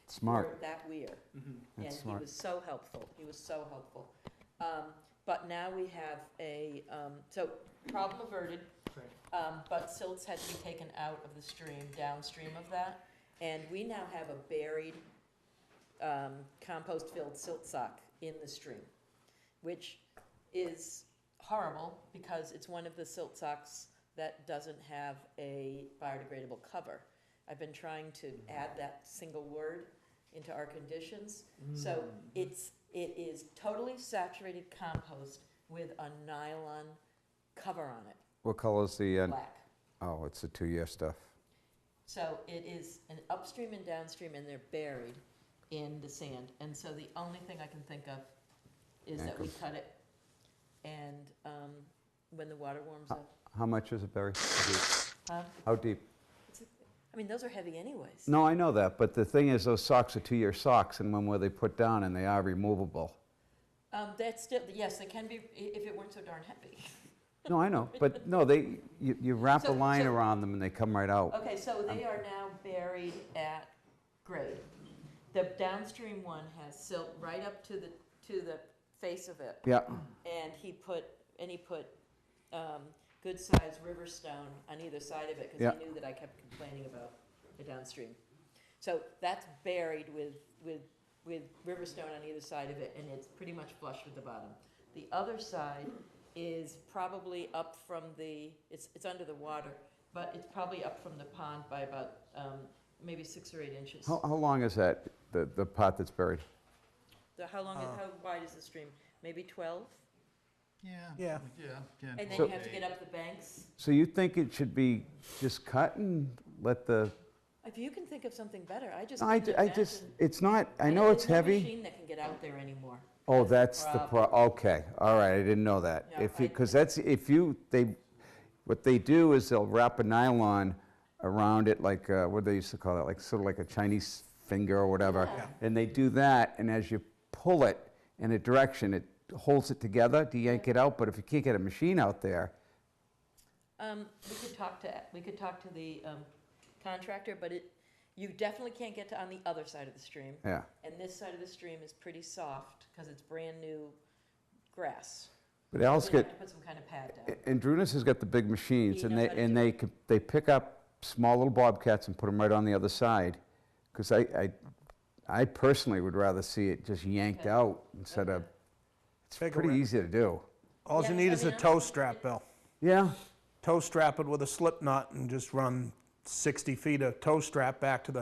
smart. For that weir. And That's he smart. was so helpful. He was so helpful. But now we have a, so problem averted, but silts had to be taken out of the stream, downstream of that. And we now have a buried compost-filled silt sock in the stream, which is horrible because it's one of the silt socks that doesn't have a biodegradable cover. I've been trying to add that single word into our conditions. So it is totally saturated compost with a nylon cover on it, What color is the, black. oh, it's the 2-year stuff. So it is an upstream and downstream, and they're buried in the sand. And so the only thing I can think of is that we cut it, and when the water warms up. How much is it, Barry? Huh? How deep? I mean, those are heavy anyways. No, I know that, but the thing is, those socks are 2-year socks, and when were they put down, and they are removable. That's still, yes, they can be, if it weren't so darn heavy. No, I know, but no, you wrap a line around them and they come right out. Okay, so they are now buried at grade. The downstream one has silt right up to the face of it. Yeah. And he put good sized river stone on either side of it, because he knew that I kept complaining about the downstream. So that's buried with river stone on either side of it, and it's pretty much flush with the bottom. The other side is probably up from it's under the water, but it's probably up from the pond by about maybe 6 or 8 inches. How long is that, the part that's buried? How wide is the stream? Maybe 12? Yeah. And then you have to get up the banks? So you think it should be just cut and let the... If you can think of something better, I just I can't just, imagine. it's not, I know it's heavy. There's no machine that can get out there anymore. Oh, that's the okay, all right, I didn't know that. Yeah, Because what they do is they'll wrap a nylon around it like, what they used to call it, like sort of like a Chinese finger or whatever. Yeah. And they do that, and as you pull it in a direction, it holds it together to yank it out, but if you can't get a machine out there. We could talk to the contractor, but You definitely can't get to on the other side of the stream. Yeah. And this side of the stream is pretty soft because it's brand new grass. But Al's So you have got, to put some kind of pad down. and Drunas has got the big machines, He and knows how to do they pick up small little bobcats and put them right on the other side. Because I personally would rather see it just yanked Okay. out instead of, it's Take a pretty rip. easy to do. All Yeah, you need I is mean, a I'm- toe strap, Bill. Yeah, Toe strap it with a slip knot and just run 60 feet of toe strap back to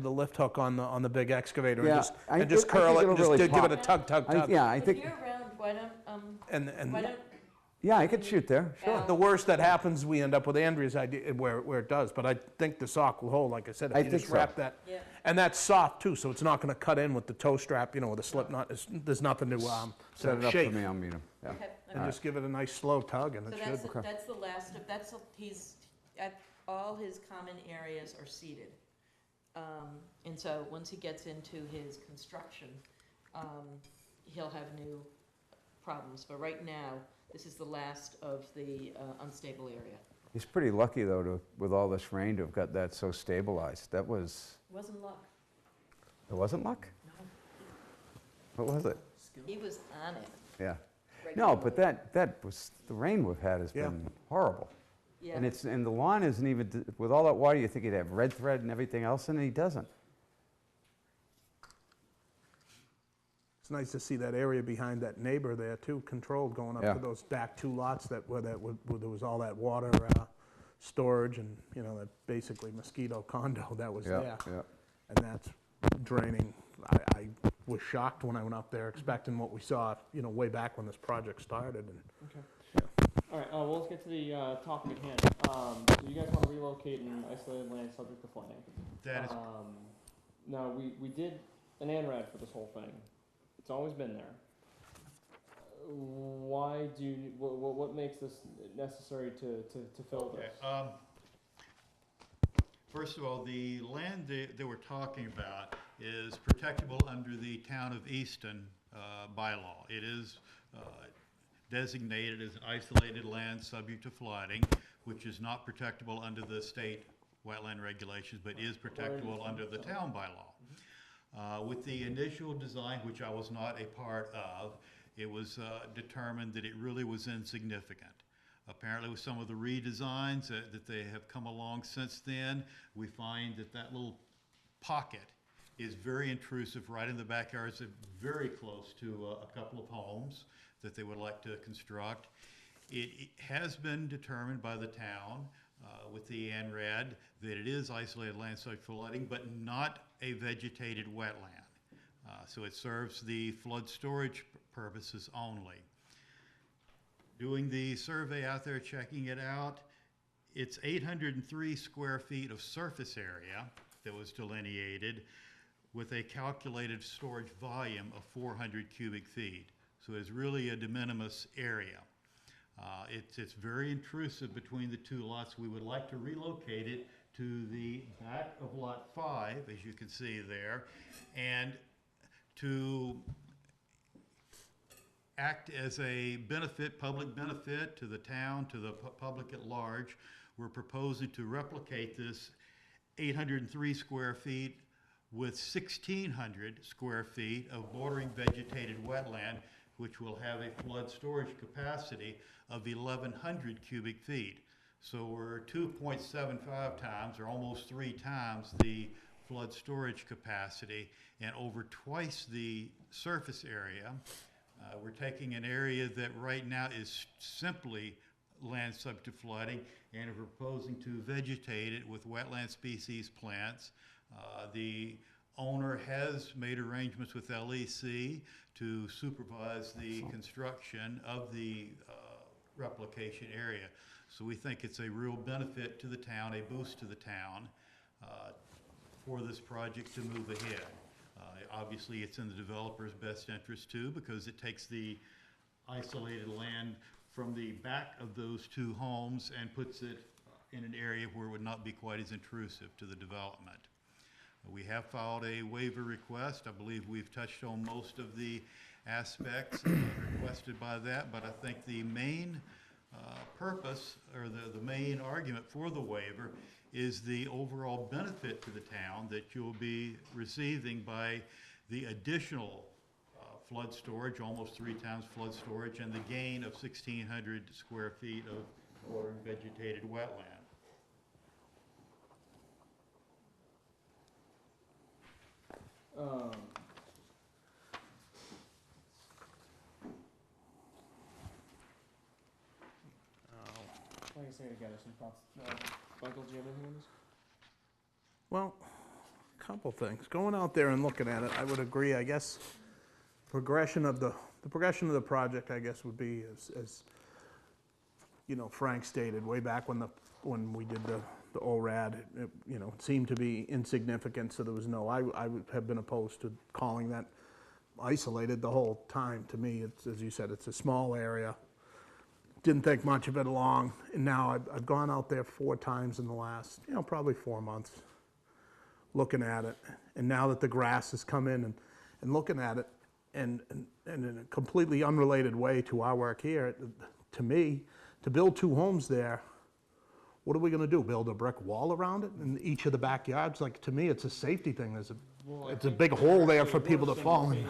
the lift hook on the big excavator, Yeah, and just curl think it and it'll just really give it a pop. tug, tug, tug. Yeah, I If think, you're around, why don't, And why don't, yeah, I could shoot there, sure. the worst that happens, we end up with Andrea's idea where it does. But I think the sock will hold, like I said, I if you think just so. wrap that. yeah. And that's soft too, so it's not going to cut in with the toe strap, with a slip knot. There's nothing to Set it up for shape. me, I'll meet him, yeah. Okay, And okay. just give it a nice slow tug, and So it that's, should. that's the last of, he's, all his common areas are seeded. And so, once he gets into his construction, he'll have new problems. But right now, this is the last of the unstable area. He's pretty lucky, though, with all this rain, to have got that so stabilized. That was, It wasn't luck. it wasn't luck? No. What was it? He was on it. Yeah. No, but that was, the rain we've had has Yeah. been horrible. Yeah. And the lawn isn't even, with all that water, you think he'd have red thread and everything else, and he doesn't. It's nice to see that area behind that neighbor there too, controlled, going up Yeah. to those back two lots where there was all that water storage and, that basically mosquito condo that was Yeah, there. yeah. And that's draining. I was shocked when I went up there expecting what we saw, way back when this project started. And All right, well, let's get to the topic at hand. So you guys want to relocate an isolated land subject to flooding. That is, Now, we did an ANRAD for this whole thing. It's always been there. Why do you, what makes this necessary to fill okay, this? first of all, the land that we're talking about is protectable under the town of Easton bylaw. It is designated as an isolated land subject to flooding, which is not protectable under the state wetland regulations, but is protectable under the town bylaw. With the initial design, which I was not a part of, it was determined that it really was insignificant. Apparently with some of the redesigns that they have come along since then, we find that that little pocket is very intrusive right in the backyards, very close to a couple of homes that they would like to construct. It has been determined by the town with the ANRAD that it is isolated land subject to flooding, but not a vegetated wetland. So it serves the flood storage purposes only. Doing the survey out there, checking it out, it's 803 square feet of surface area that was delineated with a calculated storage volume of 400 cubic feet. So it's really a de minimis area. It's very intrusive between the two lots. We would like to relocate it to the back of Lot 5, as you can see there, and to act as a benefit, public benefit to the town, to the public at large. We're proposing to replicate this 803 square feet with 1,600 square feet of bordering vegetated wetland, which will have a flood storage capacity of 1,100 cubic feet. So we're 2.75 times, or almost 3 times, the flood storage capacity, and over twice the surface area. We're taking an area that right now is simply land subject to flooding, and are proposing to vegetate it with wetland species plants. The owner has made arrangements with LEC to supervise the construction of the replication area. So we think it's a real benefit to the town, a boost to the town for this project to move ahead. Obviously, it's in the developer's best interest too, because it takes the isolated land from the back of those two homes and puts it in an area where it would not be quite as intrusive to the development. We have filed a waiver request. I believe we've touched on most of the aspects requested by that, but I think the main purpose, or the main argument for the waiver is the overall benefit to the town that you'll be receiving by the additional flood storage, almost 3 times flood storage, and the gain of 1,600 square feet of water and vegetated wetland. I guess I gotta gather some thoughts. Michael, do you have anything on this? Well, a couple things. Going out there and looking at it, I would agree, I guess, progression of the progression of the project, I guess, would be as you know, Frank stated, way back when we did the ORAD, it, you know, it seemed to be insignificant, so there was no, I would have been opposed to calling that isolated the whole time. To me, it's, as you said, it's a small area. Didn't think much of it along, and now I've gone out there 4 times in the last, you know, probably 4 months, looking at it. And now that the grass has come in and looking at it, and in a completely unrelated way to our work here, to me, to build 2 homes there, what are we gonna do? Build a brick wall around it in each of the backyards? Like, to me, it's a safety thing. There's it's a big hole there for people to fall in.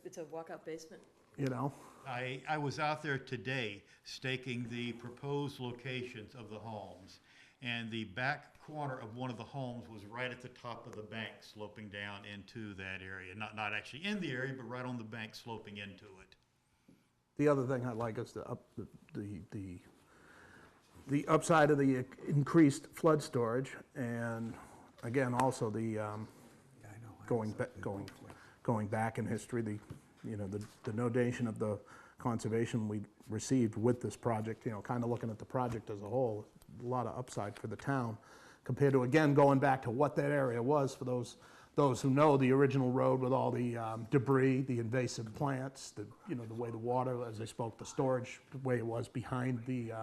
It's a walkout basement. You know? I was out there today staking the proposed locations of the homes, and the back corner of one of the homes was right at the top of the bank, sloping down into that area. Not actually in the area, but right on the bank, sloping into it. The other thing I like is the upside of the increased flood storage, and again, also the going back in history, the donation of the conservation we received with this project, you know, kind of looking at the project as a whole, a lot of upside for the town, compared to, again, going back to what that area was for those who know the original road with all the debris, the invasive plants, the way the water, as I spoke, the storage, the way it was behind the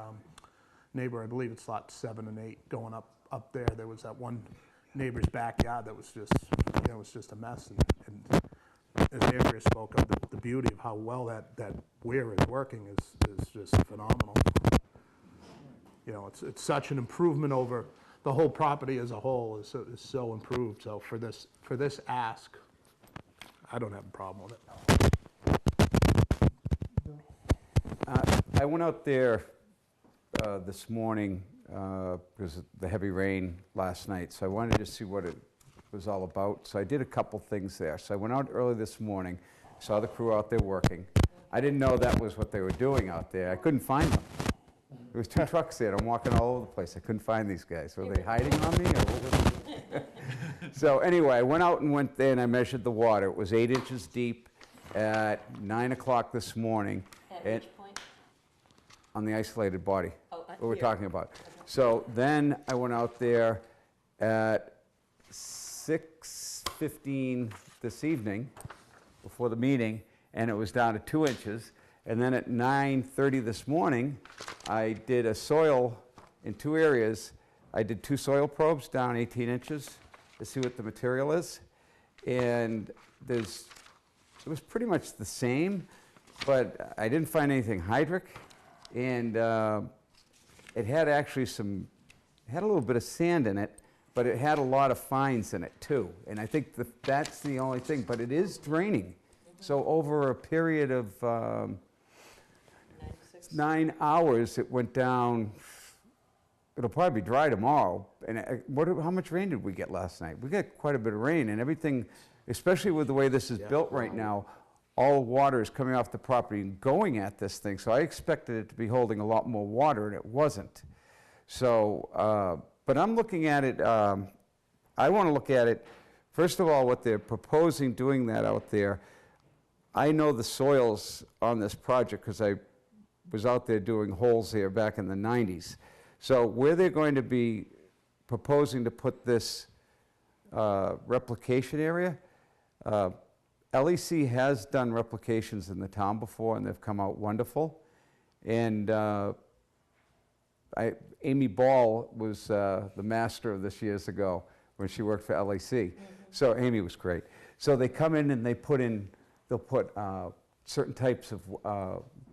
neighbor, I believe it's lot 7 and 8, going up there. There was that one neighbor's backyard that was just, it was just a mess. And as Andrea spoke of, the beauty of how well that weir is working is just phenomenal. You know, it's such an improvement over the whole property as a whole is so improved. So for this ask, I don't have a problem with it. I went out there this morning because of the heavy rain last night, so I wanted to see what it was all about. So I did a couple things there. So I went out early this morning, saw the crew out there working. I didn't know that was what they were doing out there. I couldn't find them. There was 2 trucks there. I'm walking all over the place. I couldn't find these guys. Were they hiding on me? Or what was So anyway, I went out and went there and I measured the water. It was 8 inches deep at 9 o'clock this morning. At which point? On the isolated body. Oh, What we're here. talking about. So then I went out there at 6:15 this evening before the meeting, and it was down to 2 inches. And then at 9:30 this morning, I did a soil in 2 areas. I did 2 soil probes down 18 inches to see what the material is. And it was pretty much the same, but I didn't find anything hydric. And it had actually it had a little bit of sand in it, but it had a lot of fines in it too. And I think that's the only thing, but it is draining. So over a period of 9 hours, it went down. It'll probably be dry tomorrow. And how much rain did we get last night? We got quite a bit of rain, and everything, especially with the way this is built right now, all the water is coming off the property and going at this thing. So I expected it to be holding a lot more water, and it wasn't. So, but I'm looking at it, I want to look at it, first of all, what they're proposing doing that out there. I know the soils on this project because I was out there doing holes there back in the 90s. So where they're going to be proposing to put this replication area, LEC has done replications in the town before, and they've come out wonderful. And Amy Ball was the master of this years ago when she worked for LEC. So Amy was great. So they come in and they'll put certain types of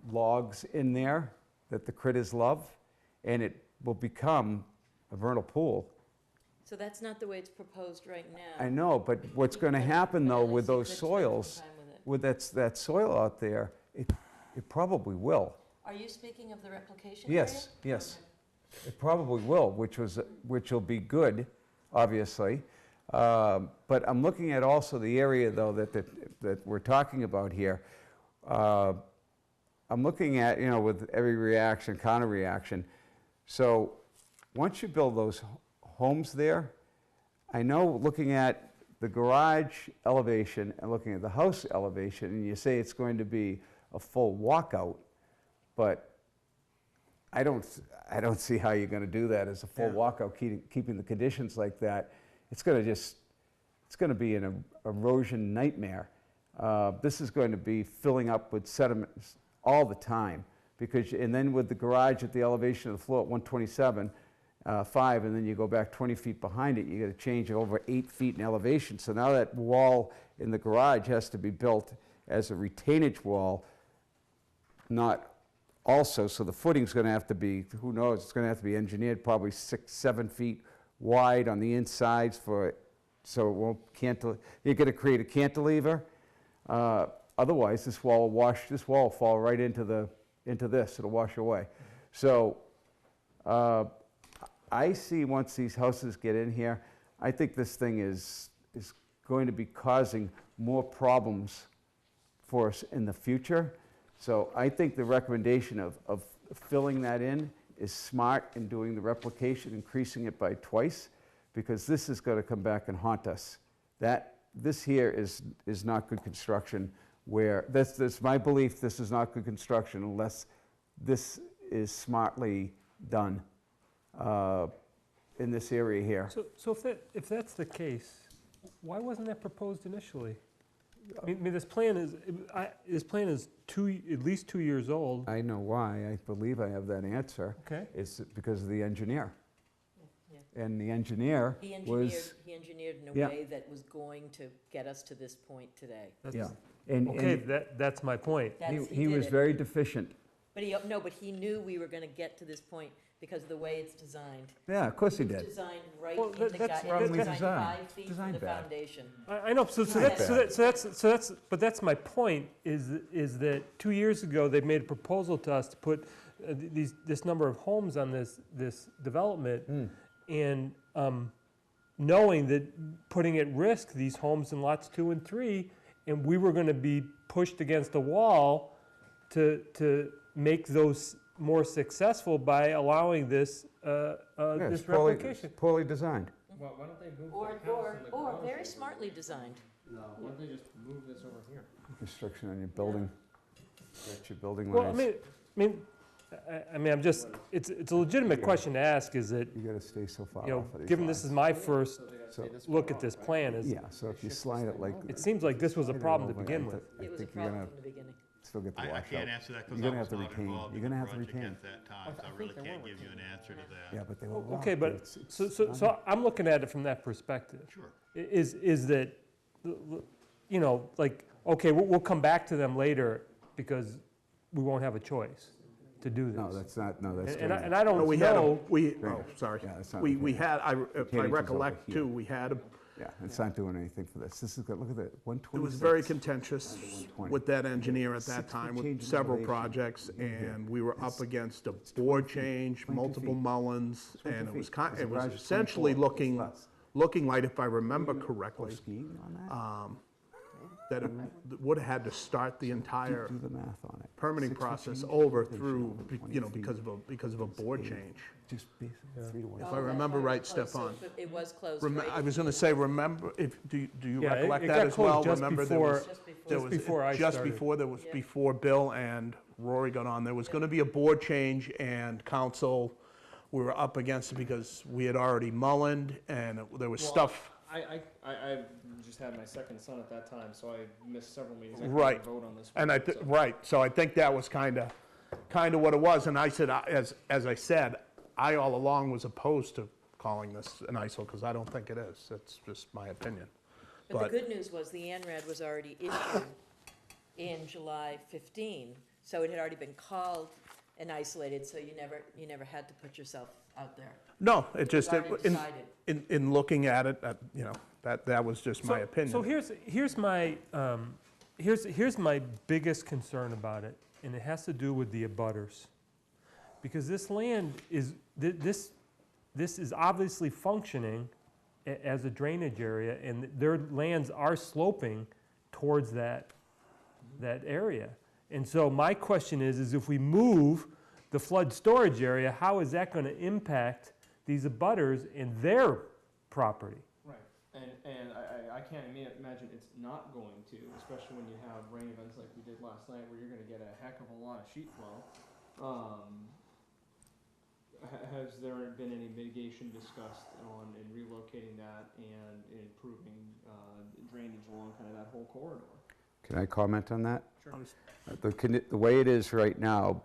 logs in there that the critters love, and it will become a vernal pool. So that's not the way it's proposed right now. I know, but what's going to happen though with those soils, with that soil out there, it probably will. Are you speaking of the replication area? Yes, yes. It probably will, which will be good, obviously. But I'm looking at also the area though that we're talking about here. I'm looking at, with every reaction, counter reaction. So once you build those homes there, I know looking at the garage elevation and looking at the house elevation, and you say it's going to be a full walkout, but I don't see how you're going to do that as a full walkout, keeping the conditions like that. It's going to be an erosion nightmare. This is going to be filling up with sediments all the time, and then with the garage at the elevation of the floor at 127.5, and then you go back 20 feet behind it, you got to change over 8 feet in elevation. So now that wall in the garage has to be built as a retainage wall, not also, so the footing's going to have to be, who knows, it's going to have to be engineered probably 6-7 feet wide on the insides so it won't you're going to create a cantilever. Otherwise, this wall will fall right into this. It'll wash away. So I see once these houses get in here, I think this thing is going to be causing more problems for us in the future. So I think the recommendation of filling that in is smart, and doing the replication, increasing it by twice, because this is going to come back and haunt us. This here is not good construction. That's my belief. This is not good construction unless this is smartly done in this area here. So if that's the case, why wasn't that proposed initially? I mean, this plan is at least 2 years old. I know why. I believe I have that answer. Okay. It's because of the engineer. Yeah. And the engineer was... He engineered in a way that was going to get us to this point today. That's my point. He was very deficient. But he knew we were going to get to this point because of the way it's designed. Yeah, of course he did. It was designed right Well, in the that's it was designed. 5 feet from Designed the bad. foundation. I know. But that's my point. Is that 2 years ago they made a proposal to us to put this number of homes on this development, and knowing that putting at risk these homes in lots 2 and 3, and we were going to be pushed against a wall to make those more successful by allowing this this replication. Poorly designed. Well, why don't they move the house and the Or garage very over? smartly designed. No, why don't they just move this over here? Restriction on your building. That's your building Well, lines. I'm just, it's a legitimate question to ask, is that, You got to stay so far off of these given this is lines. my first So they gotta So- stay this look far at this off, right? plan, is, Yeah, so if you slide it like... it seems like this was a slide it problem to over, begin I with. thi- I It was a think you're problem gonna from the beginning. still get the I washout. can't answer that because You're I gonna have was to not retain. involved You're in the gonna have to project retain. at that time, so I I really think they can't were give you an answer to that. Yeah, but they will Okay, but, so I'm looking at it from that perspective. Sure. Is that, like, okay, we'll come back to them later because we won't have a choice to do this. No, that's not, no, that's... And I don't No, we had know. sorry. Yeah, that's not We okay. had, if I Retainage is recollect over here. too, we had, Yeah, it's not doing anything for this. This is good. Look at that, 126. it was very contentious 120. with that engineer at that 6 foot time, change with in several elevation. projects, and we were up It's- against a 20 board feet. change, 20 multiple feet. Mullins, 20 and it was feet. The it was garage is essentially 24. It's looking less. like, if I remember Go correctly, skiing on that? that it would have had to start the entire Do the math on it. permitting 6 foot process change over elevation through, over 20 feet. because of a board It's change. Just basically 3 to 1. If I remember right, Oh, so Stefan. it was closed, I right? was gonna say, remember, do you Yeah, recollect it that got as well? closed just Remember before- Just before. there was- before I Just started. before, there was, Yeah. before Bill and Rory got on, there was gonna be a board change, and council, we were up against it because we had already mullened, and there was Well, stuff. I just had my second son at that time, so I missed several meetings. I couldn't Right. vote on this. And one, so- right, so I think that was kinda what it was, and I said, as I said, I all along was opposed to calling this an ISO, because I don't think it is, that's just my opinion. But But- the good news was the ANRAD was already issued in July 15, So it had already been called and isolated, so you never had to put yourself out there. No, it was just, already decided. in looking at it, you know, that was just my opinion. So here's my biggest concern about it, and it has to do with the abutters. Because this land is, this is obviously functioning as a drainage area, and their lands are sloping towards that area. And so my question is if we move the flood storage area, how is that going to impact these abutters and their property? Right, and I can't imagine it's not going to, especially when you have rain events like we did last night, where you're gonna get a heck of a lot of sheet flow. Has there been any mitigation discussed on in relocating that and improving drainage along kind of that whole corridor? Can I comment on that? Sure. The way it is right now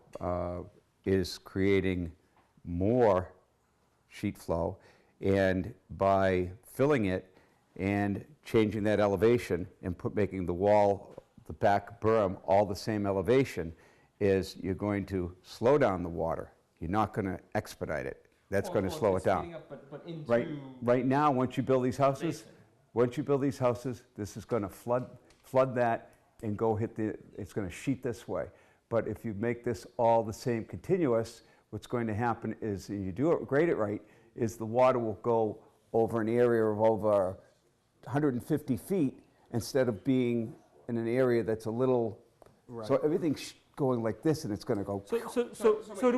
is creating more sheet flow, and by filling it and changing that elevation and making the wall, the back berm, all the same elevation, is you're going to slow down the water. You're not going to expedite it. That's going to slow it down. But into Right now, once you build these houses, this is going to flood that and go hit it's going to sheet this way. But if you make this all the same continuous, what's going to happen is, if you grade it right, is the water will go over an area of over 150 feet instead of being in an area that's a little, so everything's going like this, and it's going to go. So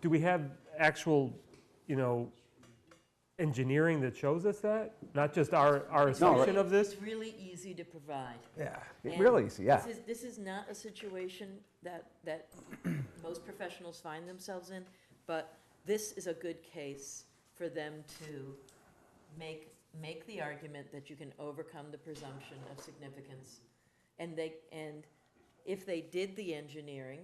do we have actual, engineering that shows us that? Not just our assumption of this? It's really easy to provide. Yeah, And really easy, yeah. This is not a situation that most professionals find themselves in, but this is a good case for them to make the argument that you can overcome the presumption of significance. And if they did the engineering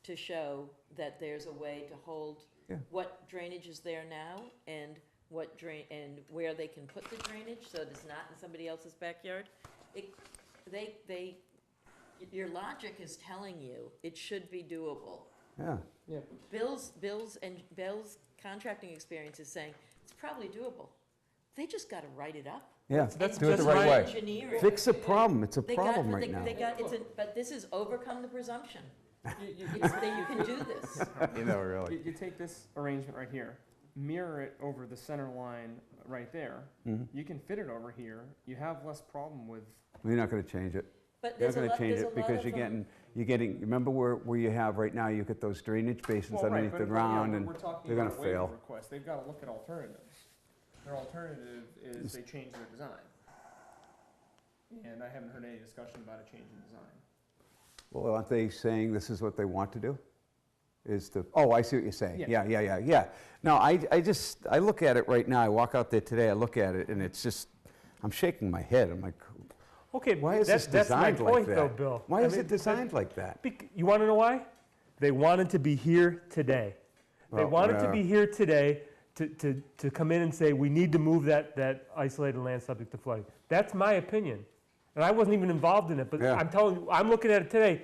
to show that there's a way to hold what drainage is there now and where they can put the drainage so that it's not in somebody else's backyard, your logic is telling you it should be doable. Yeah. Yeah. Bill's contracting experience is saying it's probably doable. They just got to write it up. Yeah, That's do it the just right my way. Engineering. Fix the problem. It's a They problem got, right now. but this is overcome the presumption. You That you can do this. Really. You take this arrangement right here, mirror it over the center line right there. Mhm. You can fit it over here. You have less problem with. You're not going to change it. But You're there's not going to change there's it because you're getting, remember where you have right now, you get those drainage basins Well, right, underneath but the ground, and we're talking they're going to about a waiver fail. request. They've got to look at alternatives. Their alternative is they change their design. And I haven't heard any discussion about a change in design. Well, aren't they saying this is what they want to do? Oh, I see what you're saying. Yeah. Yeah. No, I look at it right now. I walk out there today, I look at it, and it's just, I'm shaking my head. I'm like, Okay, why is this designed that's my point like though, that? Bill. Why is it designed like that? You want to know why? They wanted to be here today. They Well, wanted to whatever. be here today to come in and say, we need to move that isolated land subject to flooding. That's my opinion. And I wasn't even involved in it, but Yeah. I'm telling you, I'm looking at it today.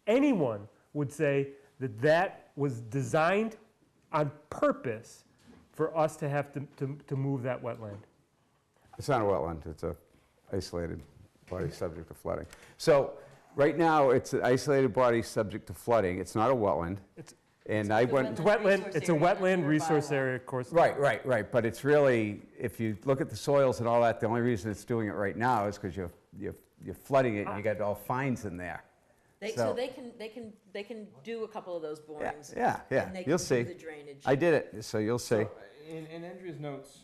Anyone would say that was designed on purpose for us to have to move that wetland. It's not a wetland, it's a isolated body subject to flooding. So, right now, it's an isolated body subject to flooding. It's not a wetland. And I went. It's wetland. It's a wetland resource area, of course. Right. But it's really, if you look at the soils and all that, the only reason it's doing it right now is because you're flooding it and you got all fines in there. So they can do a couple of those borings. Yeah. And they You'll can see. do the drainage. I did it, so you'll see. So, in Andrea's notes,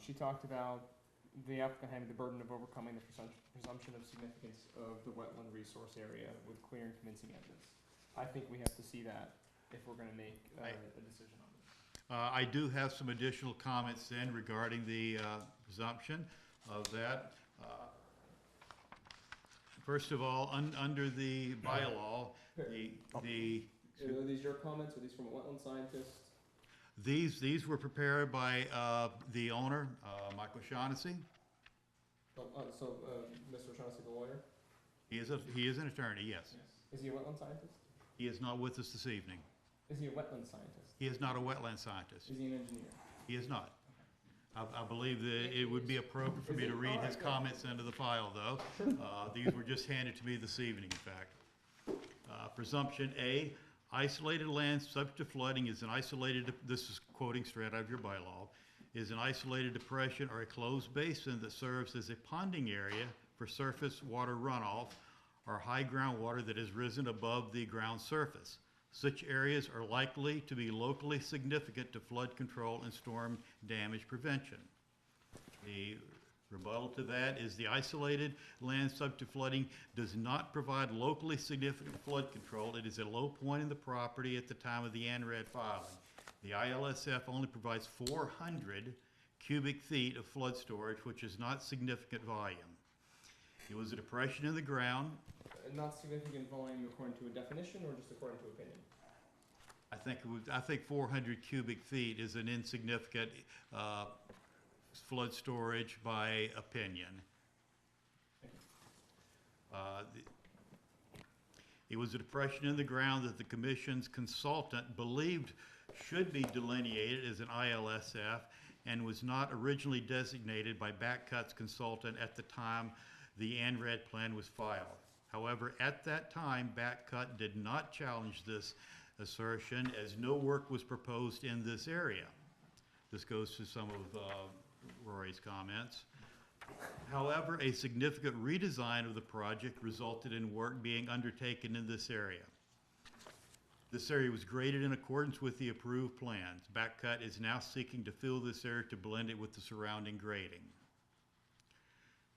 she talked about the applicant having the burden of overcoming the presumption of significance of the wetland resource area with clear and convincing evidence. I think we have to see that if we're going to make a decision on this. I do have some additional comments then regarding the presumption of that. First of all, under the bylaw, Are these your comments? Are these from a wetland scientist? these were prepared by the owner, Michael Shaughnessy. Mr. O'Shaughnessy, the lawyer? He is an attorney, yes. Is he a wetland scientist? He is not with us this evening. Is he a wetland scientist? He is not a wetland scientist. Is he an engineer? He is not. I believe that it would be appropriate for me to read his comments into the file, though. These were just handed to me this evening, in fact. Presumption A, isolated land subject to flooding is an isolated, this is quoting straight out of your bylaw, is an isolated depression or a closed basin that serves as a ponding area for surface water runoff or high groundwater that has risen above the ground surface. Such areas are likely to be locally significant to flood control and storm damage prevention. The rebuttal to that is the isolated land subject to flooding does not provide locally significant flood control. It is a low point in the property at the time of the ANRAD filing. The ILSF only provides 400 cubic feet of flood storage, which is not significant volume. It was a depression in the ground. Not significant volume according to a definition or just according to opinion? I think 400 cubic feet is an insignificant flood storage by opinion. It was a depression in the ground that the Commission's consultant believed should be delineated as an ILSF and was not originally designated by Backcut's consultant at the time the ANRAD plan was filed. However, at that time, Backcut did not challenge this assertion as no work was proposed in this area. This goes to some of Rory's comments. However, a significant redesign of the project resulted in work being undertaken in this area. This area was graded in accordance with the approved plans. Backcut is now seeking to fill this area to blend it with the surrounding grading.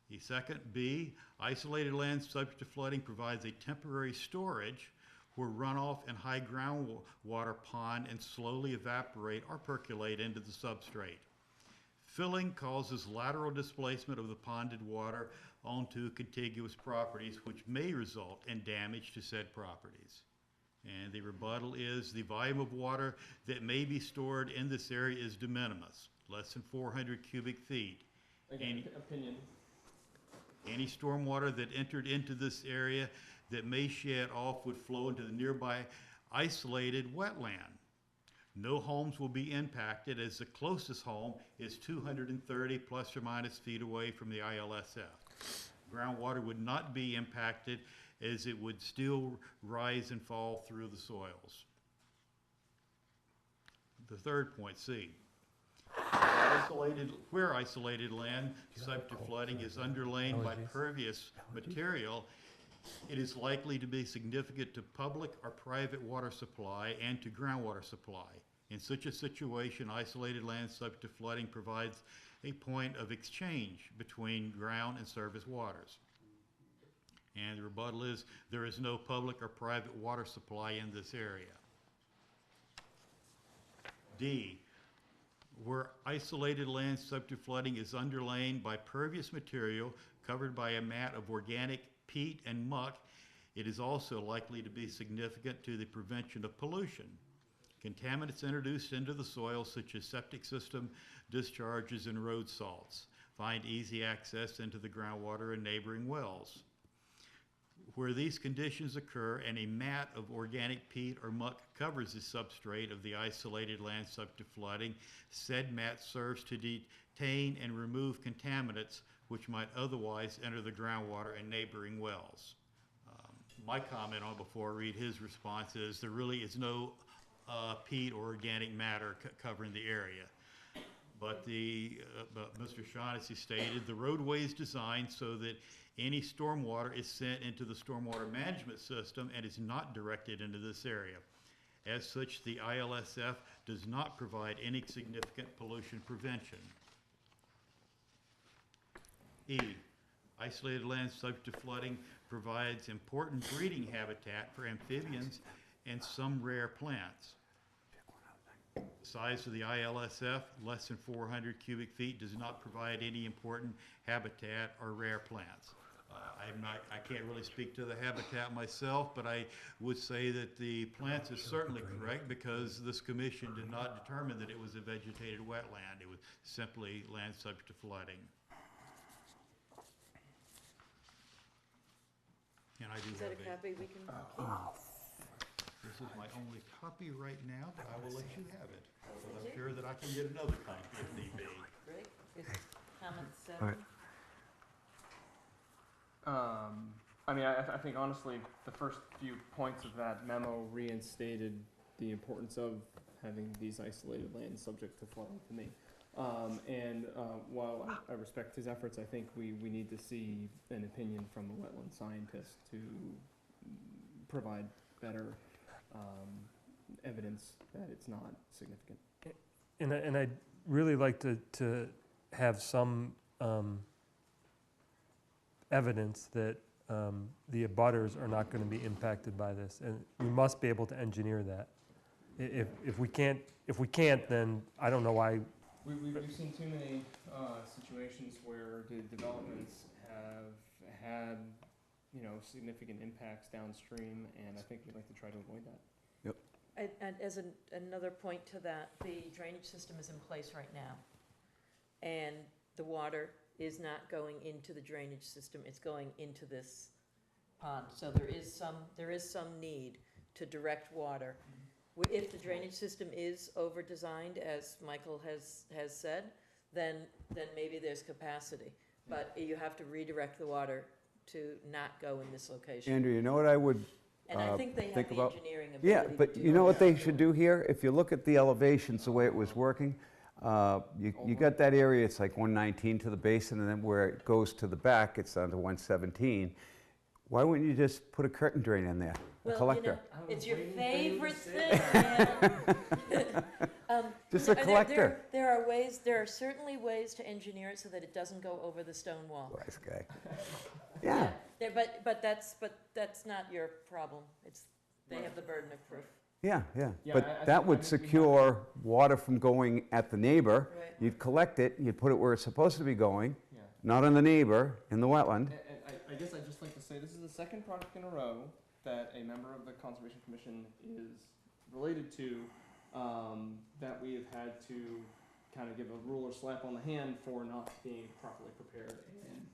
The second, B, isolated land subject to flooding provides a temporary storage where runoff and high groundwater pond and slowly evaporate or percolate into the substrate. Filling causes lateral displacement of the ponded water onto contiguous properties, which may result in damage to said properties. And the rebuttal is the volume of water that may be stored in this area is de minimis, less than 400 cubic feet. Again, opinion. Any stormwater that entered into this area that may shed off would flow into the nearby isolated wetland. No homes will be impacted as the closest home is 230 plus or minus feet away from the ILSF. Groundwater would not be impacted as it would still rise and fall through the soils. The third point, C. Where isolated land subject to flooding is underlain by pervious material, it is likely to be significant to public or private water supply and to groundwater supply. In such a situation, isolated land subject to flooding provides a point of exchange between ground and surface waters. And the rebuttal is there is no public or private water supply in this area. D, where isolated land subject to flooding is underlain by pervious material covered by a mat of organic peat and muck, it is also likely to be significant to the prevention of pollution. Contaminants introduced into the soil, such as septic system discharges and road salts, find easy access into the groundwater and neighboring wells. Where these conditions occur and a mat of organic peat or muck covers the substrate of the isolated land subject to flooding, said mat serves to detain and remove contaminants which might otherwise enter the groundwater and neighboring wells. My comment on before I read his response is there really is no peat or organic matter covering the area. But Mr. Shaughnessy stated the roadway is designed so that any stormwater is sent into the stormwater management system and is not directed into this area. As such, the ILSF does not provide any significant pollution prevention. E, isolated land subject to flooding provides important breeding habitat for amphibians and some rare plants. The size of the ILSF, less than 400 cubic feet, does not provide any important habitat or rare plants. I can't really speak to the habitat myself, but I would say that the plants is certainly correct because this commission did not determine that it was a vegetated wetland. It was simply land subject to flooding. And I do Is that have a copy we can keep? this is my only copy right now, but I will let you have it. But I'm sure that I can get another copy if need be. Great. Is comment All 7? right. I mean, I think honestly, the first few points of that memo reinstated the importance of having these isolated lands subject to flooding to me. While I respect his efforts, I think we need to see an opinion from a wetland scientist to provide better evidence that it's not significant. And I'd really like to have some evidence that the abutters are not going to be impacted by this, and we must be able to engineer that. If we can't, then I don't know why. We've seen too many situations where the developments have had, significant impacts downstream, and I think we'd like to try to avoid that. And as another point to that, the drainage system is in place right now. And the water is not going into the drainage system, it's going into this pond. So there is some need to direct water. If the drainage system is over-designed, as Michael has said, then maybe there's capacity. But you have to redirect the water to not go in this location. Andrew, you know what I would And I think they have think the about? engineering ability Yeah, to but do you know what that. they should do here? If you look at the elevations, the way it was working, you got that area, it's like 119 to the basin, and then where it goes to the back, it's down to 117. Why wouldn't you just put a curtain drain in there, a collector? It's your favorite thing, man. Just a collector. There are certainly ways to engineer it so that it doesn't go over the stone wall. Wise guy. Yeah. But that's not your problem. They have the burden of proof. Yeah. Yeah, But I that think would secure water from going at the neighbor. Right. You'd collect it, you'd put it where it's supposed to be going, Yeah. not on the neighbor, in the wetland. And I guess I'd just like to say, this is the second project in a row that a member of the Conservation Commission is related to, that we have had to kind of give a rule or slap on the hand for not being properly prepared. And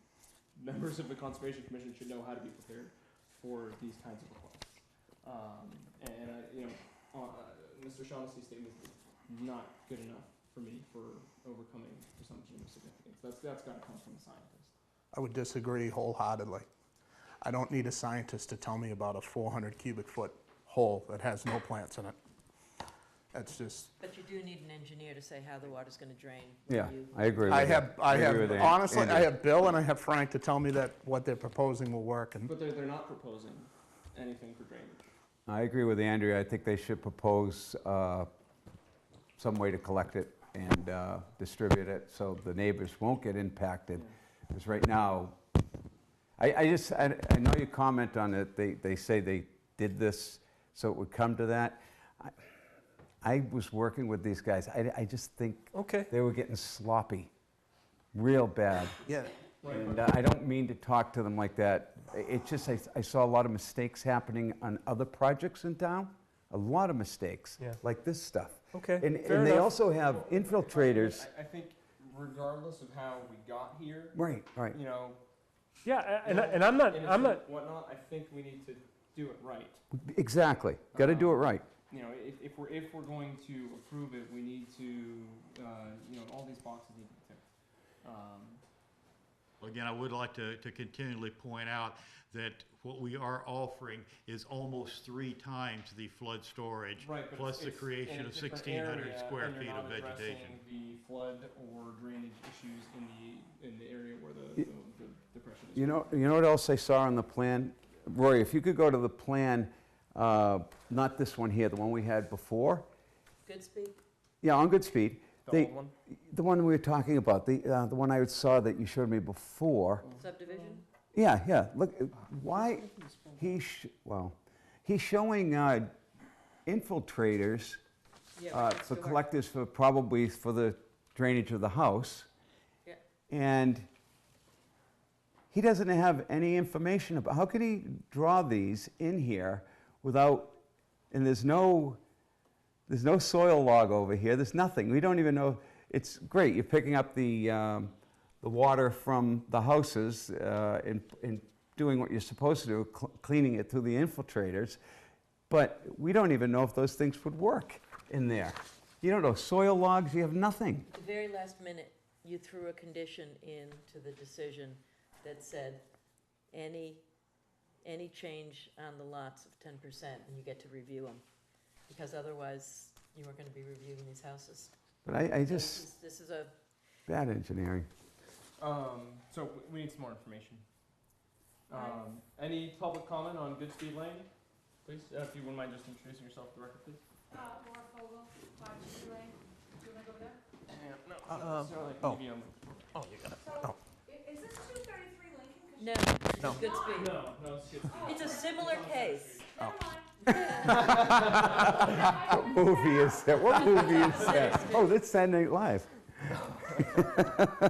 members of the Conservation Commission should know how to be prepared for these kinds of requests. Mr. Shaughnessy's statement is not good enough for me for overcoming presumption of significance. That's got to come from a scientist. I would disagree wholeheartedly. I don't need a scientist to tell me about a 400 cubic foot hole that has no plants in it. That's just. But you do need an engineer to say how the water's going to drain. Yeah, I agree with that. I agree with have, Andy. honestly, Andy. I have Bill and I have Frank to tell me that what they're proposing will work, and But they're not proposing anything for drainage. I agree with Andrea. I think they should propose some way to collect it and distribute it so the neighbors won't get impacted. Because right now, I know you comment on it, they say they did this so it would come to that. I was working with these guys. I just think they were getting sloppy, real bad. yeah. And I don't mean to talk to them like that. It's just I saw a lot of mistakes happening on other projects in town. A lot of mistakes, like this stuff. Okay, And fair they enough. also have infiltrators. I think regardless of how we got here, Right. Yeah, and I'm not, whatnot, I think we need to do it right. Exactly. Got to do it right. If we're going to approve it, we need to, all these boxes need to be ticked. Again, I would like to continually point out that what we are offering is almost 3 times the flood storage, Right, but plus the it's creation in a of different 1,600 area, square and you're feet of not addressing vegetation. the flood or drainage issues in the area where the depression is. You know what else I saw on the plan? Rory, if you could go to the plan, not this one here, the one we had before. Good speed? Yeah, on good speed. The old one? The one we were talking about, the one I saw that you showed me before. Subdivision? Yeah. Look, why he's showing infiltrators for collectors for probably for the drainage of the house. Yeah. And he doesn't have any information about, how can he draw these in here without, and there's no soil log over here, there's nothing, we don't even know. It's great, you're picking up the water from the houses in doing what you're supposed to do, cleaning it through the infiltrators, but we don't even know if those things would work in there. You don't know, soil logs, you have nothing. At the very last minute, you threw a condition into the decision that said, any change on the lots of 10%, and you get to review them. Because otherwise, you weren't gonna be reviewing these houses. But I So just, this is a, bad engineering. So we need some more information. Any public comment on Goodspeed Lane? Please, if you wouldn't mind just introducing yourself for the record, please. Laura Fogel, 5 Goodspeed Lane. Do you wanna go there? No, oh. maybe, Oh, you got it. So, is this 233 Lincoln? 'Cause no, No. it's Goodspeed. no, it's Goodspeed. It's a similar case. Never mind. What movie is that? What movie is that? Oh, that's Saturday Night Live.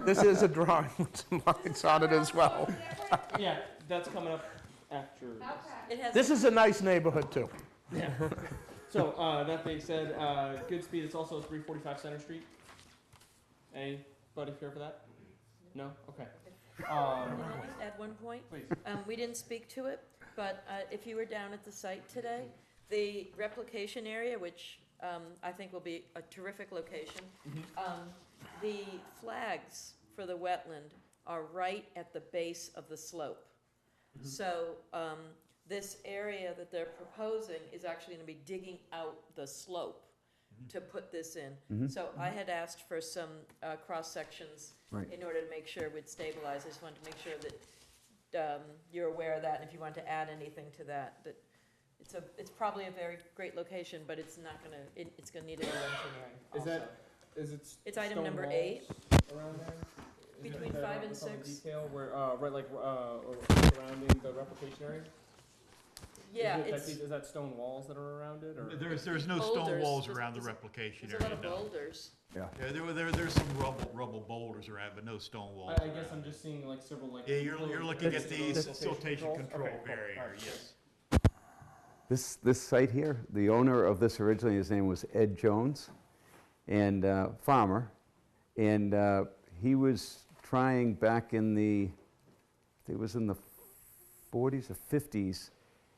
This is a drawing with some lines on it as well. Yeah, that's coming up after. Okay. It has. This is a nice neighborhood, too. Yeah. So, that being said, Goodspeed, it's also 345 Center Street. Anybody care for that? No? Okay. Can I just add one point? Please. We didn't speak to it, but if you were down at the site today, the replication area, which I think will be a terrific location, the flags for the wetland are right at the base of the slope. So this area that they're proposing is actually going to be digging out the slope to put this in. So I had asked for some cross sections Right. in order to make sure it would stabilize. I just wanted to make sure that you're aware of that, and if you want to add anything to that, that it's probably a very great location, but it's not gonna, it's gonna need a little engineering also. It's item stone number walls 8. around there? Is Between there 5 and on some 6. Detail where, surrounding the replication area? Yeah, Is that stone walls that are around it, or? There's no stone Boulders. walls There's- around the there's replication There's a lot area, of no. boulders. Yeah. Yeah, there's some rubble boulders around, but no stone walls. I guess around I'm it. just seeing like several like. Yeah, you're looking at the This- siltation control Okay, cool. area, Alright. yes. This site here, the owner of this originally, his name was Ed Jones, and farmer, and he was trying back in the, it was in the 40s or 50s.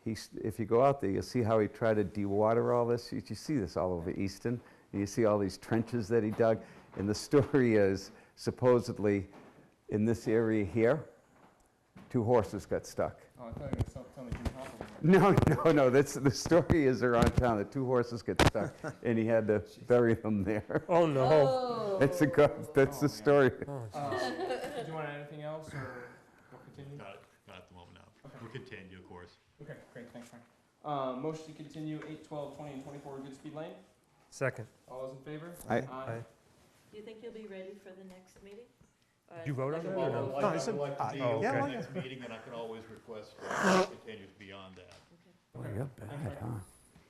If you go out there, you'll see how he tried to dewater all this. You see this all over Easton. And you see all these trenches that he dug. And the story is, supposedly, in this area here, 2 horses got stuck. Oh, I thought you were gonna tell me Jim Hopper. No, the story is around town that 2 horses get stuck, and he had to bury them there. Oh, no. Oh. That's the story. Do you want to add anything else, or we'll continue? Not at the moment, no. Okay. We'll continue, of course. Okay, great, thanks, Frank. Motion to continue 8, 12, 20, and 24 Goodspeed Lane. Second. All those in favor? Aye. Aye. Do you think you'll be ready for the next meeting? Did you vote on that or Well, no? I'd like to be Oh, at okay. the next meeting, and I can always request continues beyond that. Oh, you're bad, huh?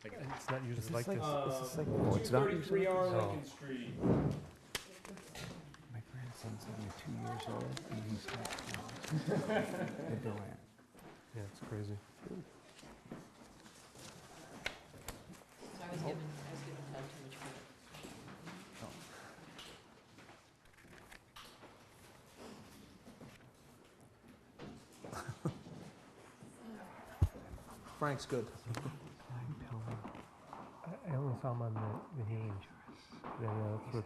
It's not usually like this. Oh, it's not usually 233R No. Lincoln Street. My grandson's only 2 years old, and he's like, they're doing it. Yeah, it's crazy. So I was given Tom too much credit. Frank's good. I only saw him on the hinge. Yeah, that's what,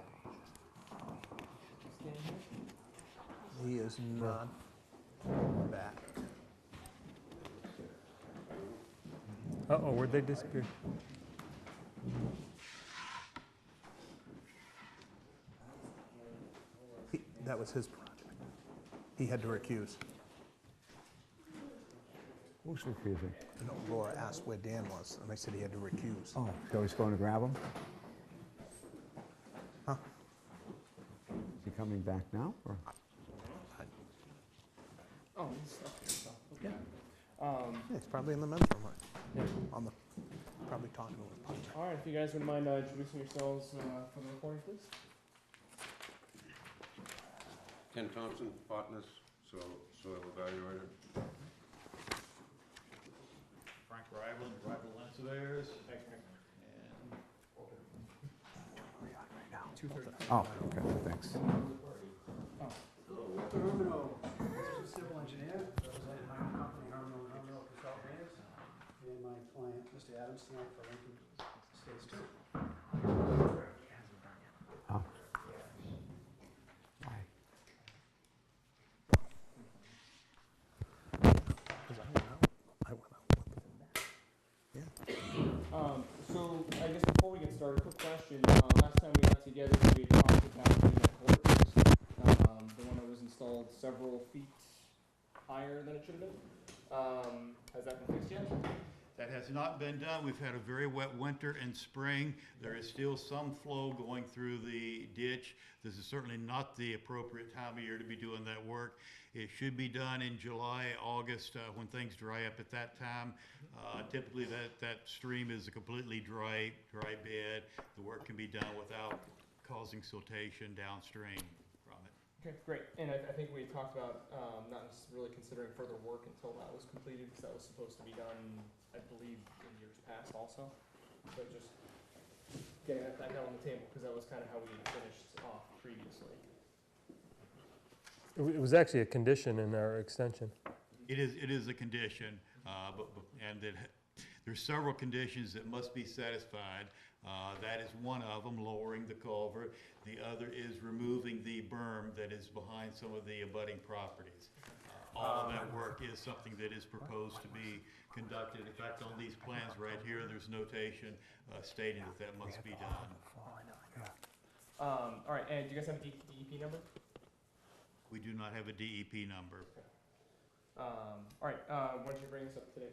He is not back. uh-oh, where'd they disappear? That was his project. He had to recuse. Who's refusing? No, Laura asked where Dan was, and I said he had to recuse. Oh, so he's going to grab him? Huh? Is he coming back now, or? Oh, he's up here, so, okay. Yeah, he's probably in the men's room, right? On the, probably talking to him. All right, if you guys wouldn't mind introducing yourselves for the recording, please. Ken Thompson, botanist, soil evaluator. Frank Rival Land Surveyors. Oh, okay, thanks. Civil engineer, representing my own company my client, Mr. Adams, tonight for Lincoln Estates too. Oh. Why? So I guess before we get started, quick question. Last time we got together, we had talked about doing that culvert fix, the one that was installed several feet higher than it should have been. Has that been fixed yet? That has not been done. We've had a very wet winter and spring. There is still some flow going through the ditch. This is certainly not the appropriate time of year to be doing that work. It should be done in July, August, when things dry up at that time. Typically that stream is a completely dry bed. The work can be done without causing siltation downstream from it. Okay, great. And I think we talked about not really considering further work until that was completed, because that was supposed to be done, I believe, in years past also. So just getting that back out on the table, because that was kind of how we finished off previously. It was actually a condition in our extension. It is a condition, there's several conditions that must be satisfied. That is one of them, lowering the culvert. The other is removing the berm that is behind some of the abutting properties. All of that work is something that is proposed to be conducted. In fact, on these plans right here, there's notation stating that must be done. All right, and do you guys have a DEP number? We do not have a DEP number. All right, why don't you bring this up today?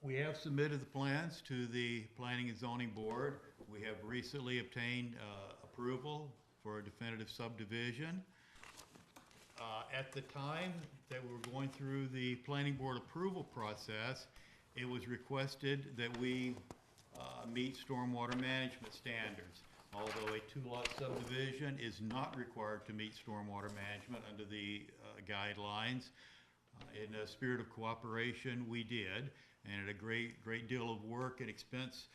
We have submitted the plans to the Planning and Zoning Board. We have recently obtained approval for a definitive subdivision. At the time that we were going through the Planning Board approval process, it was requested that we meet stormwater management standards. Although a two-lot subdivision is not required to meet stormwater management under the guidelines, in a spirit of cooperation, we did, and at a great deal of work and expense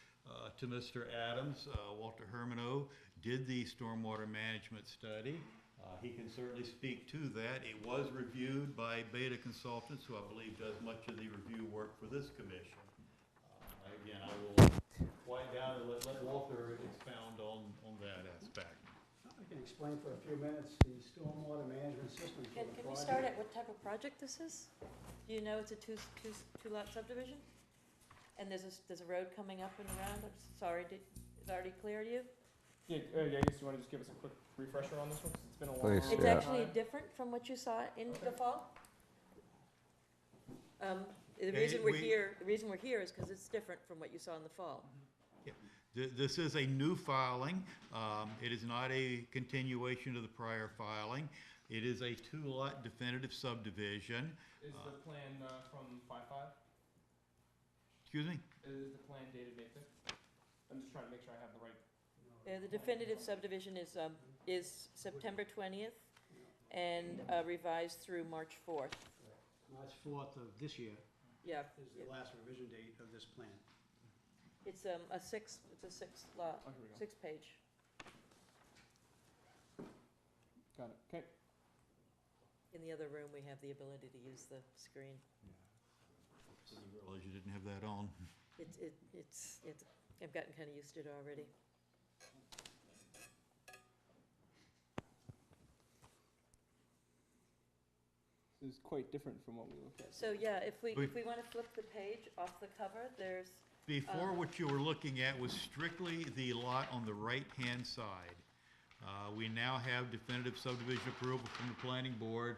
to Mr. Adams, Walter Hermano did the stormwater management study. He can certainly speak to that. It was reviewed by Beta Consultants, who I believe does much of the review work for this commission. Again, I will wind down and let Walter expound on that aspect. I can explain for a few minutes the stormwater management system for Can the we project. start at what type of project this is? Do you know it's a two-lot subdivision? And there's a road coming up and around? I'm sorry, is it already clear to you? Yeah, I guess you want to just give us a quick refresher on this one, 'cause it's been a long Please, time. It's actually different from what you saw in the fall. The reason we're here is because it's different from what you saw in the fall. This is a new filing. It is not a continuation of the prior filing. It is a two-lot definitive subdivision. Is the plan from 5/5? Excuse me? Is the plan dated May 5th? I'm just trying to make sure I have the right. The definitive subdivision is September 20th and revised through March 4th. March 4th of this year Yeah. is the last revision date of this plan. It's a six lot, Oh, here we go. 6-page. Got it. Okay. In the other room, we have the ability to use the screen. Didn't realize you didn't have that on. It's I've gotten kind of used to it already. This is quite different from what we looked at. So yeah, if we want to flip the page off the cover, there's Before, what you were looking at was strictly the lot on the right-hand side. We now have definitive subdivision approval from the planning board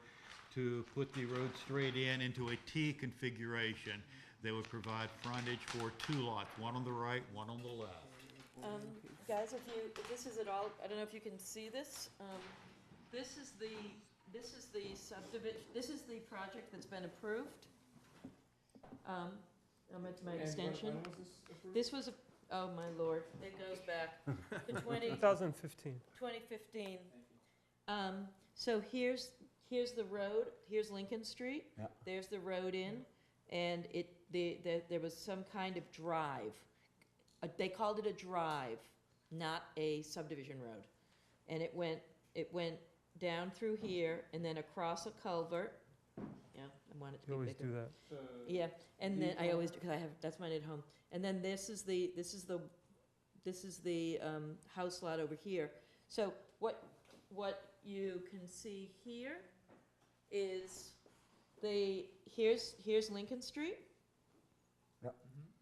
to put the road straight into a T configuration that would provide frontage for two lots, one on the right, one on the left. guys, if this is at all, I don't know if you can see this. This is the subdivision. This is the project that's been approved. I'm at my extension. When was this approved? This was, oh my lord, it goes back to 2015. 2015. So here's the road, here's Lincoln Street. Yeah. There's the road in, and there was some kind of drive. They called it a drive, not a subdivision road. And it went down through here and then across a culvert. Yeah, I'm want it to You be always bigger. do that. Yeah, and Do then you I always, want- because I have, that's mine at home. And then this is the house lot over here. So what you can see here is here's Lincoln Street. Yep,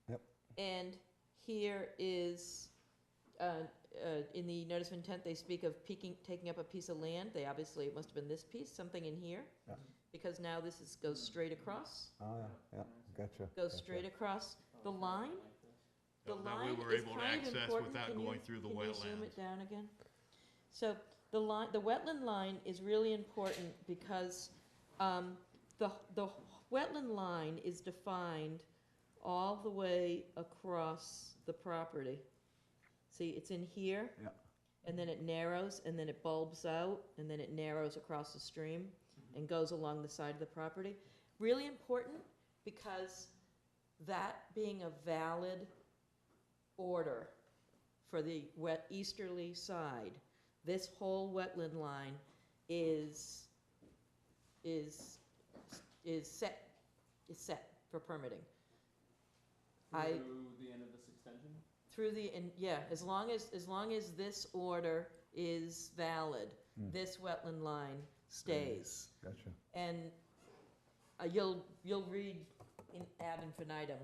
yep. And here is, in the notice of intent, they speak of taking up a piece of land. They obviously, it must have been this piece, something in here. Yeah. Because now this goes straight across, Oh, yeah, gotcha. goes gotcha. straight across. The line, the That we line were is able to kind of access important. without Can you- going through the Can you zoom wetlands. it down again? So the wetland line is really important because the wetland line is defined all the way across the property. See, it's in here. Yeah. And then it narrows, and then it bulbs out, and then it narrows across the stream and goes along the side of the property. Really important because that being a valid order for the easterly side, this whole wetland line is set for permitting. Through the end of this extension? As long as this order is valid, this wetland line stays. Gotcha. And you'll read ad infinitum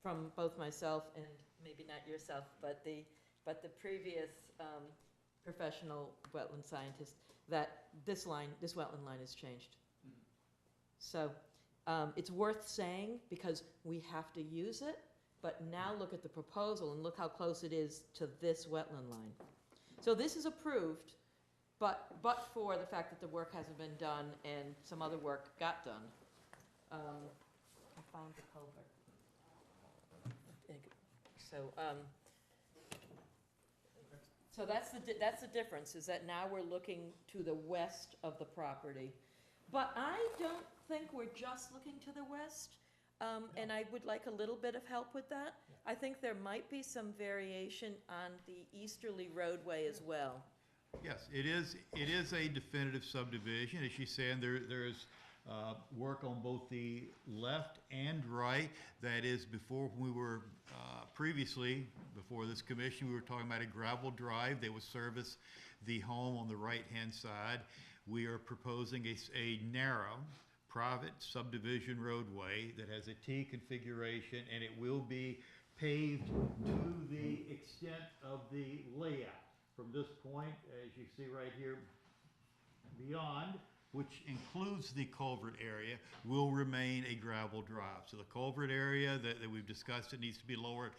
from both myself and maybe not yourself, but the previous professional wetland scientist, that this wetland line has changed. So it's worth saying because we have to use it, but now look at the proposal and look how close it is to this wetland line. So this is approved, but for the fact that the work hasn't been done and some other work got done. I found the culvert. So that's the difference, is that now we're looking to the west of the property. But I don't think we're just looking to the west, and I would like a little bit of help with that. I think there might be some variation on the easterly roadway as well. Yes, it is a definitive subdivision, as she's saying, there's work on both the left and right. That is, before we were, previously, before this commission, we were talking about a gravel drive. They would service the home on the right-hand side. We are proposing a narrow, private subdivision roadway that has a T configuration, and it will be paved to the extent of the layout. From this point, as you see right here, beyond, which includes the culvert area, will remain a gravel drive. So the culvert area that we've discussed, it needs to be lowered.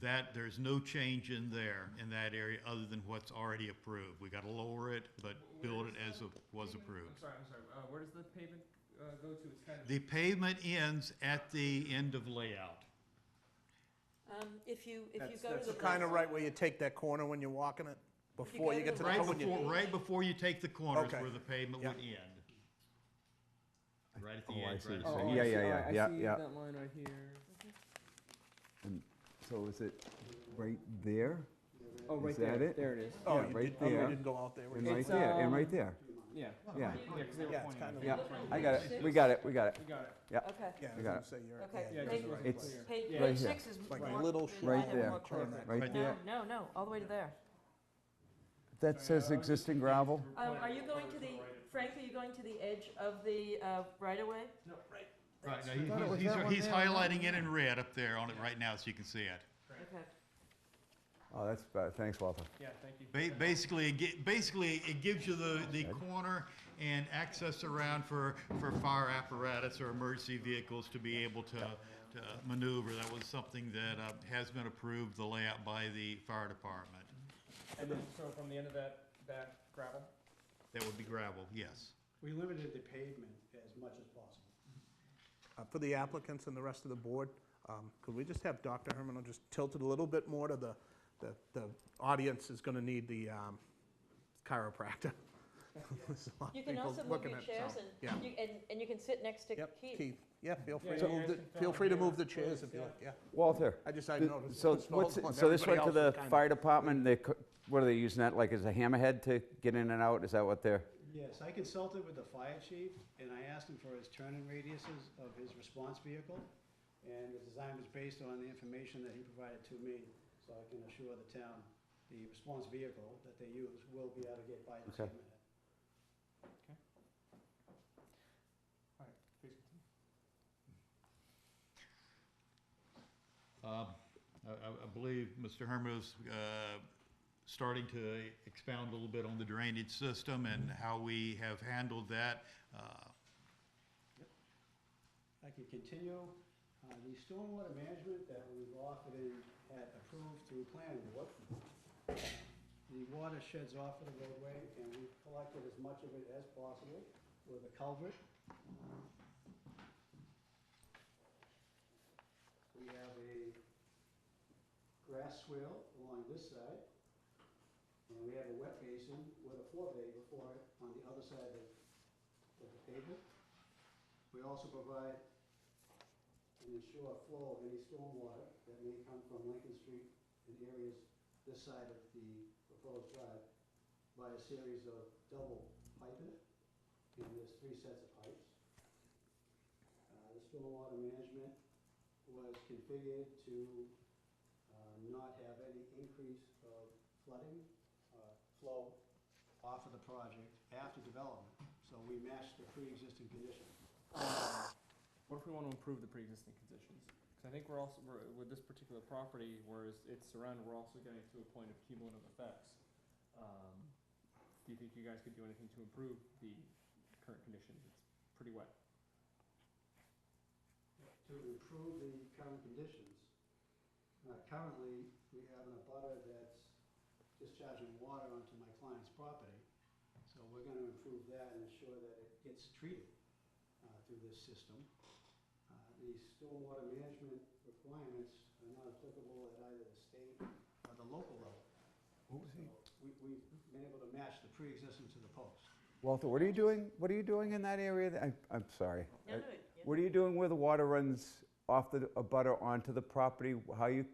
There's no change in there, in that area, other than what's already approved. We gotta lower it, but build it as it was approved. I'm sorry, where does the pavement go to? It's kind of. The pavement ends at the end of layout. If you go to That's the kind of left- right where you take that corner when you're walking it, before you get to the. Right before you take the corners Okay. where the pavement Yeah. would end. Right at the Oh, I edge, see. right at So, the Oh, yeah, I see. yeah, All yeah, right, yeah, I see yeah. that line right here. And so is it right there? Oh, right Is that there. it? There it is. Oh, Yeah, you right did- you there. didn't go out there. And were you? right there, and right there. Yeah. Yeah. Because they were Yeah, it's pointing. kind of Yeah, like- I got it. We got it, we got it. You got it. Yeah. Okay. Yeah, I You was got gonna it. say you're. Okay. Yeah, Page- just wasn't It's- clear. Page Yeah. Right here. 6 is Like a more. little I have Right it there. more clear. Right there. No, all the way to there. That says existing gravel? Are you going to the, Frank, are you going to the edge of the right-of-way? No, right. Right, now thought it was he's that one there, highlighting it in red up there on it right now, so you can see it. Okay. Oh, that's bad. Thanks, Walter. Yeah, thank you. Basically, it gives you the corner and access around for fire apparatus or emergency vehicles to be able to maneuver. That was something that has been approved, the layout by the fire department. And then, so from the end of that gravel? That would be gravel, yes. We limited the pavement as much as possible. For the applicants and the rest of the board, could we just have Dr. Herman just tilt it a little bit more to the audience is gonna need the chiropractor. There's a lot of You can people also move looking your at- chairs so, and, yeah. and you can sit next to Yep, Keith. Keith, yeah, feel free Yeah, to you move guys the, can feel fill free to in move the here. chairs if you like, yeah. Walter, I th- noticed. so it's what's, all- so this everybody went to else the is kinda- fire department, what are they using that, like as a hammerhead to get in and out? Is that what they're? Yes, I consulted with the fire chief, and I asked him for his turning radiuses of his response vehicle, and the design was based on the information that he provided to me, so I can assure the town the response vehicle that they use will be able to get by the Okay. minute. All right, please continue. I believe Mr. Hermos starting to expound a little bit on the drainage system and how we have handled that. I can continue. The stormwater management that we've offered and had approved through planning board, the water sheds off of the roadway, and we've collected as much of it as possible with a culvert. We have a grass swale along this side, and we have a wet basin with a forebay before it on the other side of the pavement. We also provide and ensure flow of any stormwater that may come from Lincoln Street in areas this side of the proposed drive by a series of double piping, and there's 3 sets of pipes. The stormwater management was configured to not have any increase of flooding, flow off of the project after development. So we matched the pre-existing conditions. What if we want to improve the pre-existing conditions? Because I think we're with this particular property, whereas it's surrounded, we're also getting to a point of cumulative effects. Do you think you guys could do anything to improve the current conditions? It's pretty wet. To improve the current conditions, currently we have an abutter that's discharging water onto my client's property. So we're going to improve that and ensure that it gets treated through this system. The stormwater management requirements are not applicable at either the state or the local level. What was he? We've been able to match the pre-existing to the post. Walter, what are you doing? What are you doing in that area? I'm sorry. No, no, What are you doing where the water runs off the butter onto the property? How are you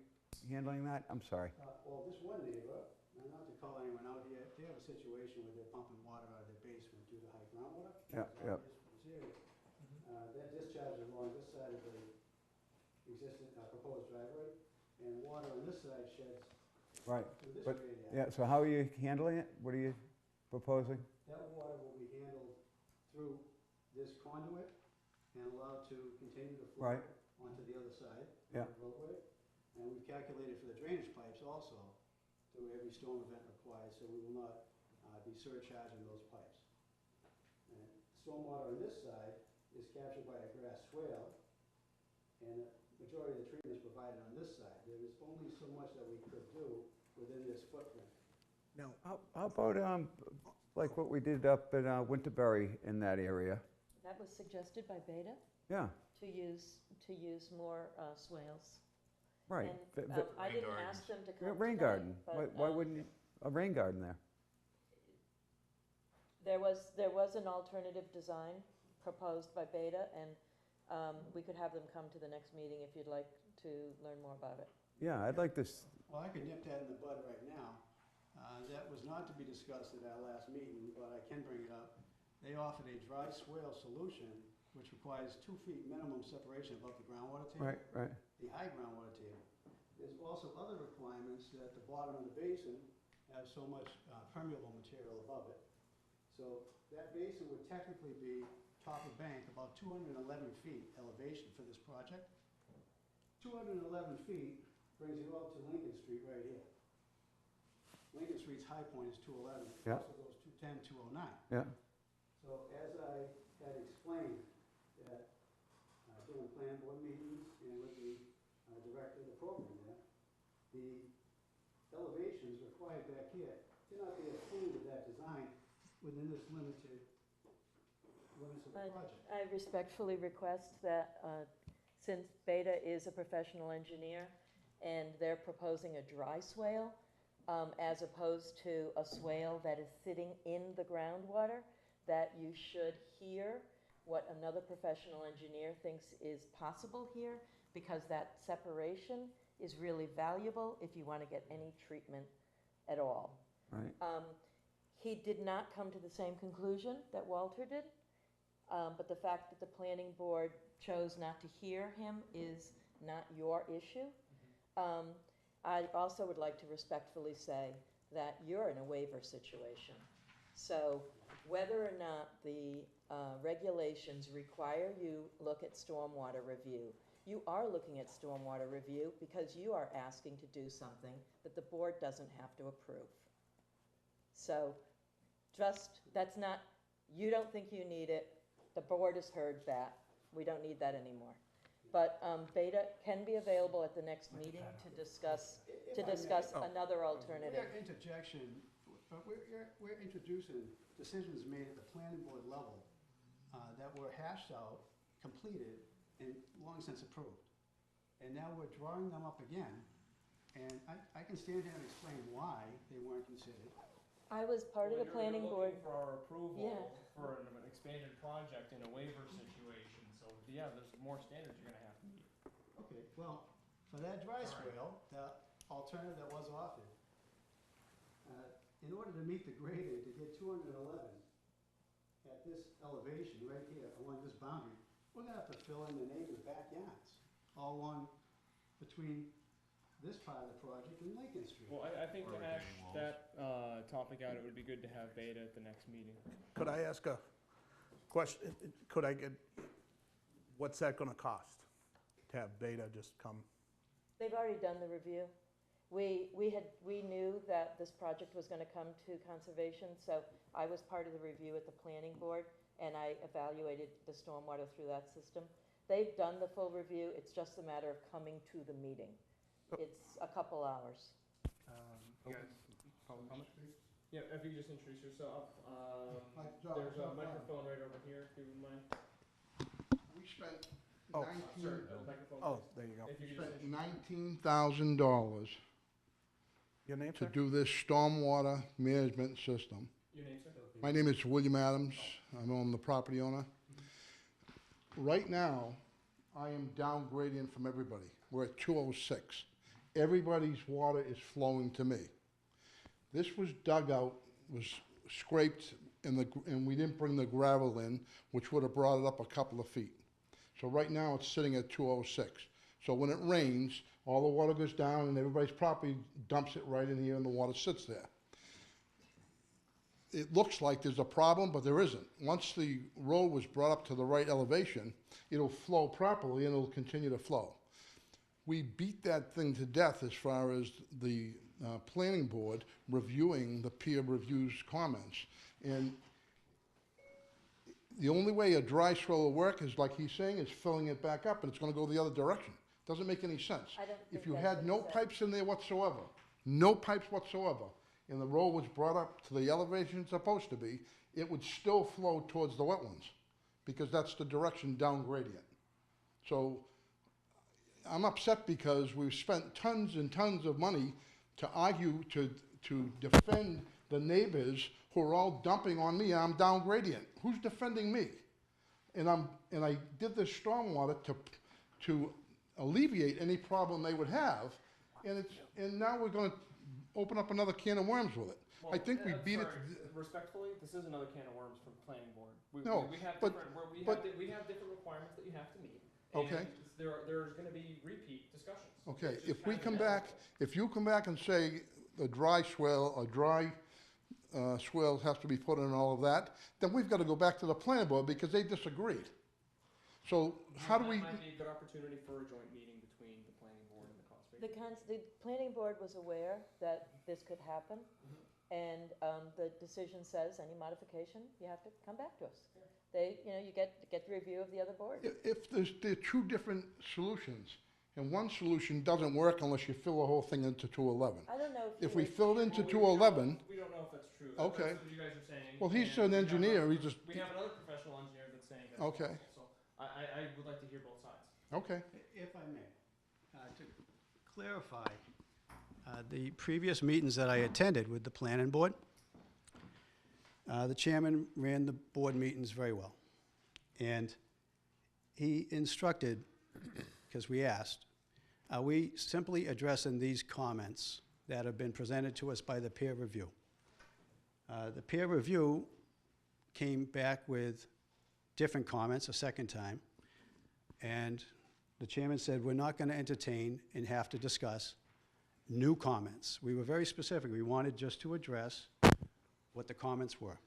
handling that? I'm sorry. Well, this one neighbor, not to call anyone out here, they have a situation where they're pumping water out of their basement due to high groundwater. Yeah, yeah. That discharges along this side of the existing proposed driveway, and water on this side sheds Right. through this But, radius. yeah, so how are you handling it? What are you proposing? That water will be handled through this conduit and allowed to continue to flow Right. onto the other side Yeah. of the roadway. And we've calculated for the drainage pipes also through every storm event required, so we will not be surcharging those pipes. And stormwater on this side is captured by a grass swale, and the majority of the treatment is provided on this side. There is only so much that we could do within this footprint. Now, How about, like what we did up at Winterberry in that area? That was suggested by Beta Yeah, to use more swales. right. And I didn't ask them to come Rain tonight, garden. but, Why wouldn't you, a rain garden there? There was an alternative design proposed by Beta, and we could have them come to the next meeting if you'd like to learn more about it. Yeah, I'd like this, Well, I could nip that in the bud right now. That was not to be discussed at our last meeting, but I can bring it up. They offered a dry swale solution, which requires 2 feet minimum separation above the groundwater table. right. The high groundwater table. There's also other requirements that the bottom of the basin has so much permeable material above it. So that basin would technically be top of bank, about 211 feet elevation for this project. 211 feet brings you up to Lincoln Street right here. Lincoln Street's high point is 211, it Yeah. also goes 210, 209. Yeah, So as I had explained, that during plan board meetings and with the director of the program there, the elevations required back here cannot be attained with that design within this limited limits of the project. I respectfully request that, since Beta is a professional engineer and they're proposing a dry swale, as opposed to a swale that is sitting in the groundwater, that you should hear what another professional engineer thinks is possible here, because that separation is really valuable if you want to get any treatment at all. right. He did not come to the same conclusion that Walter did, but the fact that the planning board chose not to hear him is not your issue. I also would like to respectfully say that you're in a waiver situation. So whether or not the regulations require you look at stormwater review, you are looking at stormwater review because you are asking to do something that the board doesn't have to approve. So just, that's not, you don't think you need it, the board has heard that, we don't need that anymore. But Beta can be available at the next meeting to discuss another alternative. Interjection, we're introducing decisions made at the planning board level that were hashed out, completed, and long since approved. And now we're drawing them up again, and I can stand here and explain why they weren't considered. I was part of the planning board. For our approval Yeah. for an expanded project in a waiver situation, so yeah, there's more standards you're gonna have to meet. Okay, well, for that dry swale, the alternative that was offered, in order to meet the grading to get 211 at this elevation right here along this boundary, we're gonna have to fill in the neighbors' backyards all along between this part of the project and Lincoln Street. Well, I think to hash that topic out, it would be good to have Beta at the next meeting. Could I ask a question? Could I get, what's that gonna cost to have Beta just come? They've already done the review. We knew that this project was gonna come to conservation, so I was part of the review at the planning board, and I evaluated the stormwater through that system. They've done the full review, it's just a matter of coming to the meeting. It's a couple hours. Public comment? Yeah, if you could just introduce yourself. There's a microphone right over here, if you wouldn't mind. We spent Microphone, Oh, please. there you go. If you could just spent $19,000 Your name, to sir? do this stormwater management system. Your name, sir? My name is William Adams. I'm the property owner. Right now, I am downgrading from everybody. We're at 206. Everybody's water is flowing to me. This was dug out, was scraped, and we didn't bring the gravel in, which would have brought it up a couple of feet. So right now, it's sitting at 206. So when it rains, all the water goes down, and everybody's property dumps it right in here, and the water sits there. It looks like there's a problem, but there isn't. Once the road was brought up to the right elevation, it'll flow properly, and it'll continue to flow. We beat that thing to death as far as the planning board reviewing the peer reviews comments. And the only way a dry swell will work is, like he's saying, is filling it back up, and it's gonna go the other direction. Doesn't make any sense. I don't think If you that's had what no he said. pipes in there whatsoever, no pipes whatsoever, and the road was brought up to the elevation it's supposed to be, it would still flow towards the wetlands, because that's the direction down gradient. So I'm upset because we've spent tons and tons of money to argue, to defend the neighbors who are all dumping on me, and I'm down gradient. Who's defending me? And I did this stormwater to alleviate any problem they would have, and now we're gonna open up another can of worms with it. I think we beat it. Respectfully, this is another can of worms for the planning board. No, we have but- we have different requirements that you have to meet. Okay. And there's gonna be repeat discussions. Okay, It's just if we kind of come inevitable. back, if you come back and say a dry swell, swell has to be put in and all of that, then we've got to go back to the planning board because they disagreed. So how do we, That might be a good opportunity for a joint meeting between the planning board and the conservation. The planning board was aware that this could happen, and the decision says any modification, you have to come back to us. You get the review of the other board. if there are two different solutions, and one solution doesn't work unless you fill the whole thing into 211. I don't know If we would- fill it into Well, 211, We don't know if that's true. Okay. That's what you guys are saying. well, he's and an we have engineer, another- he just, We have another professional engineer that's saying that. Okay. So I would like to hear both sides. okay. If I may, to clarify, the previous meetings that I attended with the planning board, the chairman ran the board meetings very well. And he instructed, because we asked, are we simply addressing these comments that have been presented to us by the peer review? The peer review came back with different comments a second time, and the chairman said, we're not going to entertain and have to discuss new comments. We were very specific. We wanted just to address what the comments were.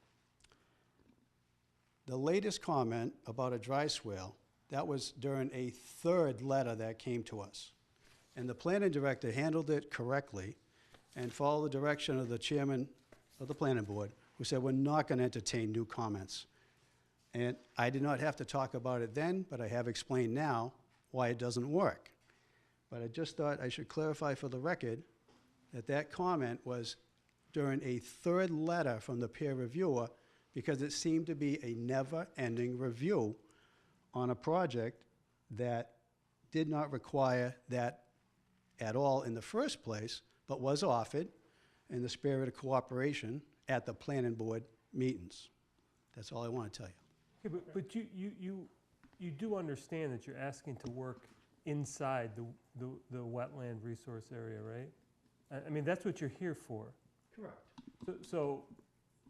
The latest comment about a dry swale, that was during a third letter that came to us. And the planning director handled it correctly and followed the direction of the chairman of the planning board, who said, we're not going to entertain new comments. And I did not have to talk about it then, but I have explained now why it doesn't work. But I just thought I should clarify for the record that that comment was during a third letter from the peer reviewer, because it seemed to be a never-ending review on a project that did not require that at all in the first place, but was offered in the spirit of cooperation at the planning board meetings. That's all I want to tell you. Okay, but you do understand that you're asking to work inside the wetland resource area, right? I mean, that's what you're here for. Correct. So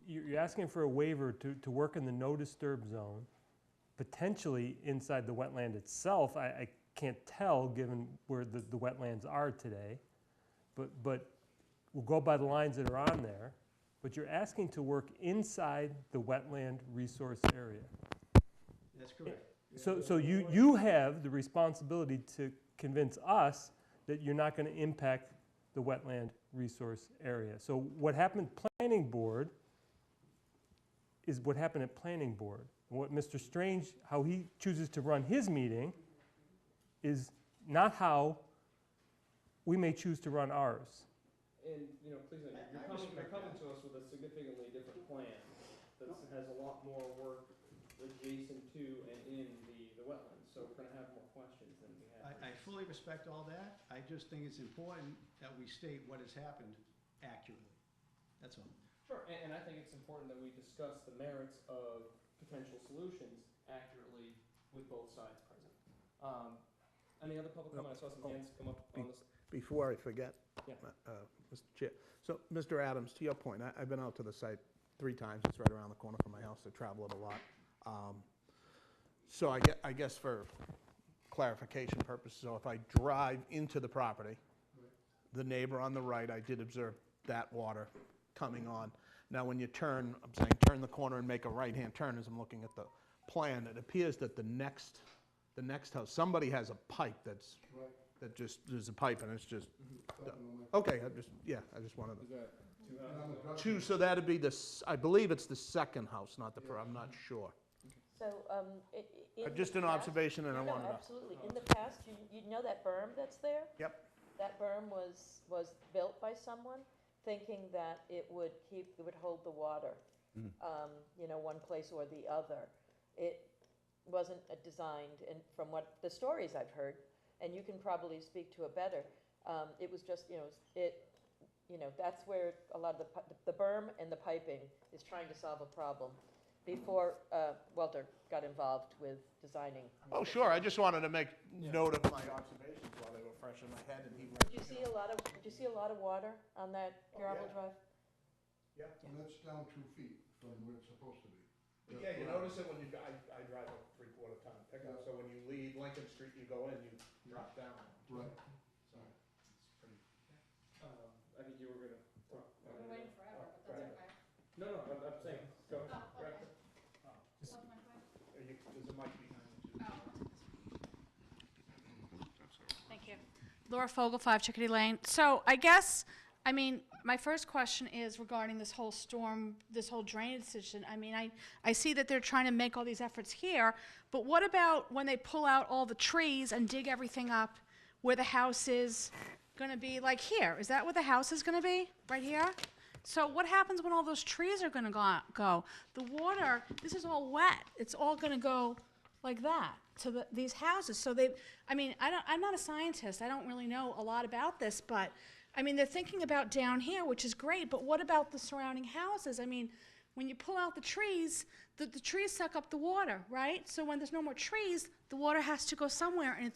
you're asking for a waiver to work in the no disturb zone, potentially inside the wetland itself. I can't tell, given where the wetlands are today, but we'll go by the lines that are on there. But you're asking to work inside the wetland resource area. That's correct. So you have the responsibility to convince us that you're not going to impact the wetland resource area. So what happened at planning board is what happened at planning board. And what Mr. Strange, how he chooses to run his meeting is not how we may choose to run ours. And, you know, please, you're coming to us with a significantly different plan that has a lot more work adjacent to and in the wetlands, so we're gonna have more questions than we have. I fully respect all that. I just think it's important that we state what has happened accurately. That's all. Sure, and I think it's important that we discuss the merits of potential solutions accurately with both sides present. Any other public comment? I saw some hands come up on this. Before I forget, Yeah. Mr. Chair, so, Mr. Adams, to your point, I've been out to the site 3 times. It's right around the corner from my house. I travel it a lot. So I guess for clarification purposes, so if I drive into the property, the neighbor on the right, I did observe that water coming on. Now, when you turn, I'm saying turn the corner and make a right-hand turn as I'm looking at the plan, it appears that the next house, somebody has a pipe that's, that just, there's a pipe and it's just, okay, I just wanted Is that 2 houses? to, so that'd be I believe it's the second house, not the first, I'm not sure. So, in Just the an past- observation and I No, wanted to. absolutely. In the past, you know that berm that's there? Yep. That berm was built by someone thinking that it would hold the water, you know, one place or the other. It wasn't designed, and from what the stories I've heard, and you can probably speak to it better, it was just, that's where a lot of the berm and the piping is trying to solve a problem before Walter got involved with designing. Oh, sure, I just wanted to make note of my observations while they were fresh in my head, and he went. Did you see a lot of water on that gravel drive? Yeah, and that's down 2 feet from where it's supposed to be. Yeah, you notice it when you, I drive a 3/4 ton pickup, so when you leave Lincoln Street, you go in, you drop down. Right. So, it's pretty. I think you were gonna talk. We've been waiting forever, but that's okay. No, I'm saying, go ahead. Oh, okay. Just, Oh, my bad. there's a mic behind you, too. Thank you. Laura Fogel, 5 Chickadee Lane. So I guess, I mean, my first question is regarding this whole storm, this whole drainage system. I mean, I see that they're trying to make all these efforts here, but what about when they pull out all the trees and dig everything up where the house is going to be, like here? Is that where the house is going to be, right here? So what happens when all those trees are going to go? The water, this is all wet. It's all going to go like that to these houses. So I'm not a scientist. I don't really know a lot about this, but I mean, they're thinking about down here, which is great, but what about the surrounding houses? I mean, when you pull out the trees, the trees suck up the water, right? So when there's no more trees, the water has to go somewhere, and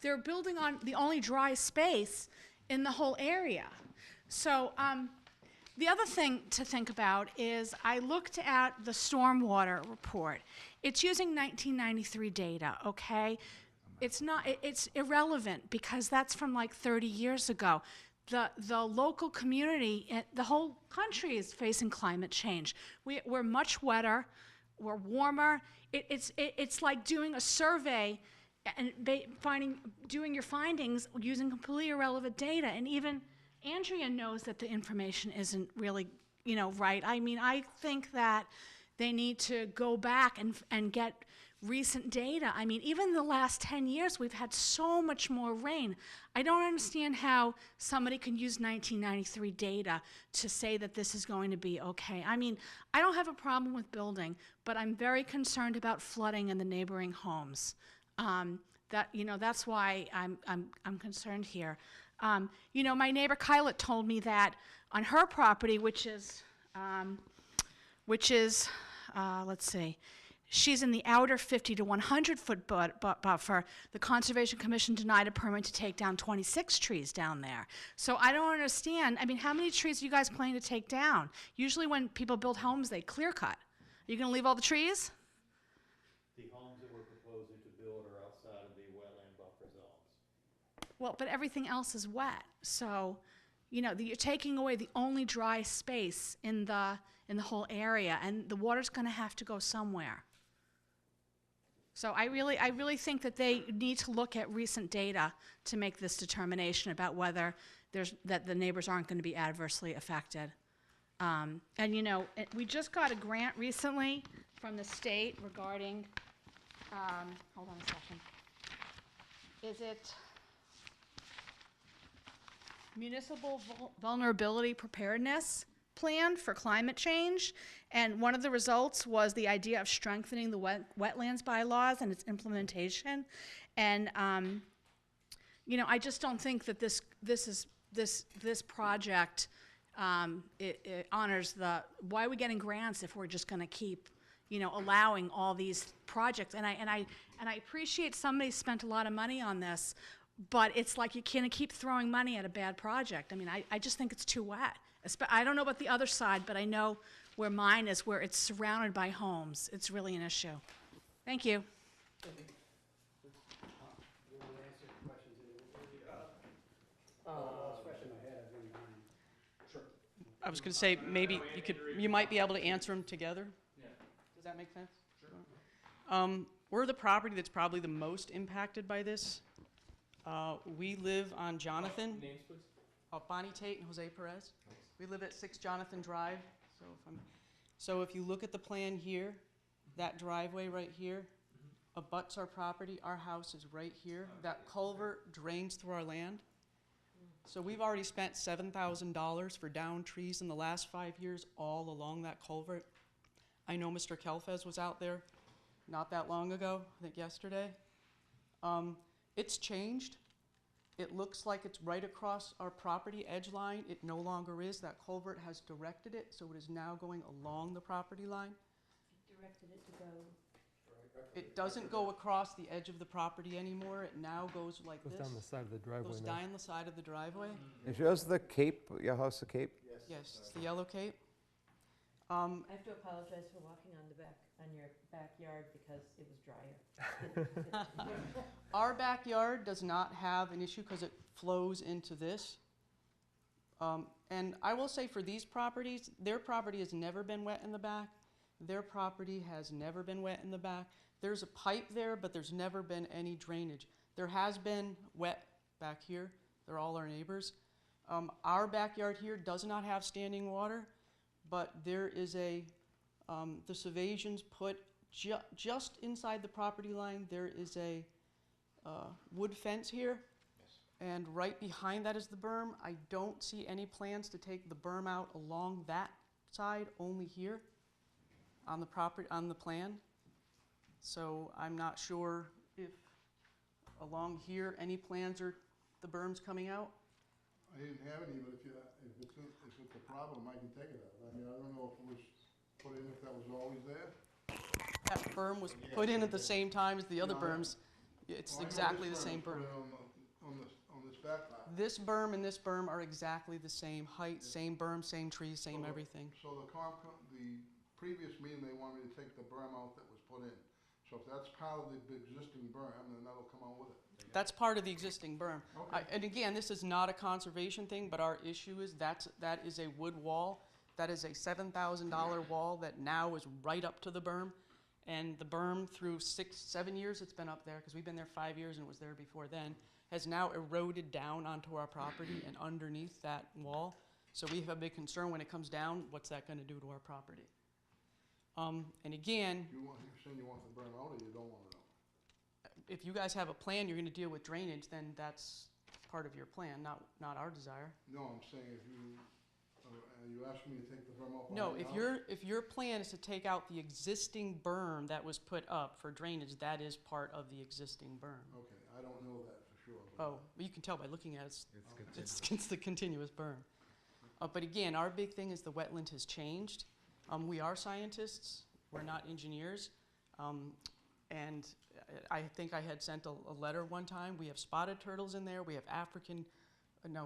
they're building on the only dry space in the whole area. So The other thing to think about is I looked at the stormwater report. It's using 1993 data, okay? It's not, it's irrelevant because that's from like 30 years ago. The local community, the whole country is facing climate change. We're much wetter, we're warmer. It's like doing a survey and doing your findings using completely irrelevant data. And even Andrea knows that the information isn't really, right. I mean, I think that they need to go back and get recent data. I mean, even the last 10 years, we've had so much more rain. I don't understand how somebody can use 1993 data to say that this is going to be okay. I mean, I don't have a problem with building, but I'm very concerned about flooding in the neighboring homes. That's why I'm concerned here. My neighbor Kylet told me that on her property, which is let's see, she's in the outer 50 to 100 foot buffer. The Conservation Commission denied a permit to take down 26 trees down there. So I don't understand. I mean, how many trees are you guys planning to take down? Usually when people build homes, they clear cut. Are you going to leave all the trees? The homes that we're proposing to build are outside of the wetland buffer zones. Well, but everything else is wet. So, you're taking away the only dry space in the whole area, and the water's going to have to go somewhere. So I really think that they need to look at recent data to make this determination about whether that the neighbors aren't going to be adversely affected. We just got a grant recently from the state regarding, hold on a second. Is it Municipal Vulnerability Preparedness Plan for Climate Change? And one of the results was the idea of strengthening the wetlands bylaws and its implementation. And I just don't think that this project it honors why are we getting grants if we're just going to keep allowing all these projects? And I appreciate somebody spent a lot of money on this, but it's like you can't keep throwing money at a bad project. I mean, I just think it's too wet. I don't know about the other side, but I know where mine is, where it's surrounded by homes. It's really an issue. Thank you. I was going to say, maybe you might be able to answer them together. Yeah. Does that make sense? Sure. We're the property that's probably the most impacted by this. We live on Jonathan. Names, please. Bonnie Tate and Jose Perez. We live at 6 Jonathan Drive. So if you look at the plan here, that driveway right here abuts our property. Our house is right here. That culvert drains through our land. So we've already spent $7,000 for down trees in the last 5 years all along that culvert. I know Mr. Kelfez was out there not that long ago, I think yesterday. It's changed. It looks like it's right across our property edge line. It no longer is. That culvert has directed it, so it is now going along the property line. Directed it to go. It doesn't go across the edge of the property anymore. It now goes like this. Goes down the side of the driveway Goes now. down the side of the driveway. Is yours the Cape, your house the Cape? Yes, it's the yellow cape. I have to apologize for walking on your backyard because it was drier. Our backyard does not have an issue because it flows into this. And I will say for these properties, their property has never been wet in the back. Their property has never been wet in the back. There's a pipe there, but there's never been any drainage. There has been wet back here. They're all our neighbors. Our backyard here does not have standing water, but there is the Savagians put just inside the property line, there is a wood fence here. Yes. And right behind that is the berm. I don't see any plans to take the berm out along that side, only here on the property, on the plan. So I'm not sure if along here any plans are the berms coming out. I didn't have any, but if it's a problem, I can take it out. I mean, I don't know if it was put in, if that was always there. That berm was put in at the same time as the other berms. It's exactly the same berm. On this back that part. This berm and this berm are exactly the same height, same berm, same trees, same everything. So the previous meeting, they wanted me to take the berm out that was put in. So if that's part of the existing berm, then that'll come out with it. That's part of the existing berm. Okay. And again, this is not a conservation thing, but our issue is that is a wood wall. That is a $7,000 wall that now is right up to the berm. And the berm through 6-7 years it's been up there, because we've been there 5 years and it was there before then, has now eroded down onto our property and underneath that wall. So we have a big concern when it comes down, what's that gonna do to our property? And again, You're saying you want the berm out, or you don't want it out? if you guys have a plan, you're gonna deal with drainage, then that's part of your plan, not our desire. No, I'm saying if you, are you asking me to take the berm out? No, if your plan is to take out the existing berm that was put up for drainage, that is part of the existing berm. Okay, I don't know that for sure. but- Oh, well, you can tell by looking at it, it's the continuous berm. But again, our big thing is the wetland has changed. We are scientists, we're not engineers. And I think I had sent a letter one time. We have spotted turtles in there, we have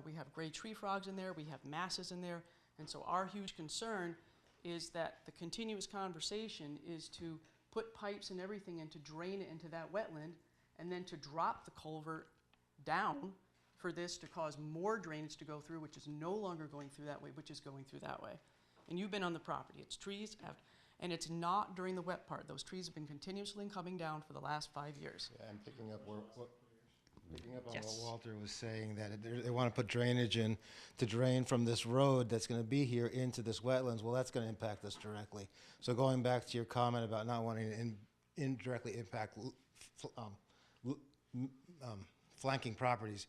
we have gray tree frogs in there, we have masses in there. And so our huge concern is that the continuous conversation is to put pipes and everything and to drain it into that wetland, and then to drop the culvert down for this to cause more drainage to go through, which is no longer going through that way, which is going through that way. And you've been on the property. It's trees, and it's not during the wet part. Those trees have been continuously coming down for the last 5 years. Yeah, I'm picking up on Yes. what Walter was saying, that they want to put drainage in to drain from this road that's going to be here into this wetlands. Well, that's going to impact us directly. So going back to your comment about not wanting to indirectly impact flanking properties,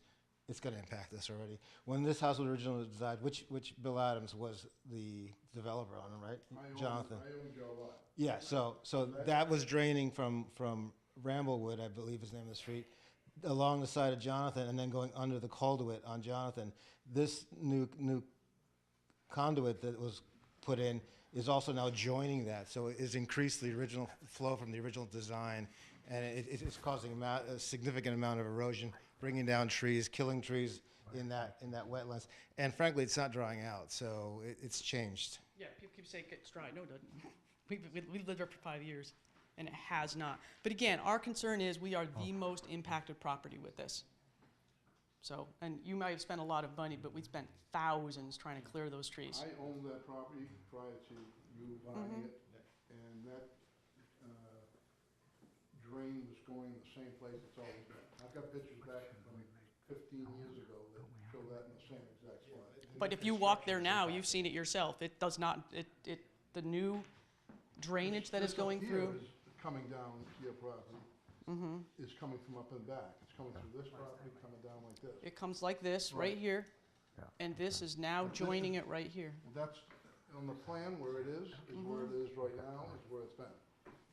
it's going to impact us already. When this house was originally designed, which Bill Adams was the developer on it, right? Jonathan. I own Joe Lot. Yeah, so that was draining from Ramblewood, I believe is the name of the street, along the side of Jonathan, and then going under the conduit on Jonathan. This new conduit that was put in is also now joining that, so it's increased the original flow from the original design, and it's causing a significant amount of erosion, bringing down trees, killing trees in that wetlands, and frankly, it's not drying out, so it's changed. Yeah, people keep saying it's dry. No, it doesn't. We've lived there for 5 years, and it has not. But again, our concern is we are the most impacted property with this. So, and you might have spent a lot of money, but we spent thousands trying to clear those trees. I owned that property prior to you buying it, and that drain was going the same place it's always been. I've got pictures back from 15 years ago that show that in the same exact spot. But if you walk there now, you've seen it yourself. It does not, the new drainage that is going through. This up here is coming down to your property, is coming from up and back. It's coming through this property, coming down like this. It comes like this, right here, and this is now joining it right here. That's, on the plan where it is where it is right now, is where it's been.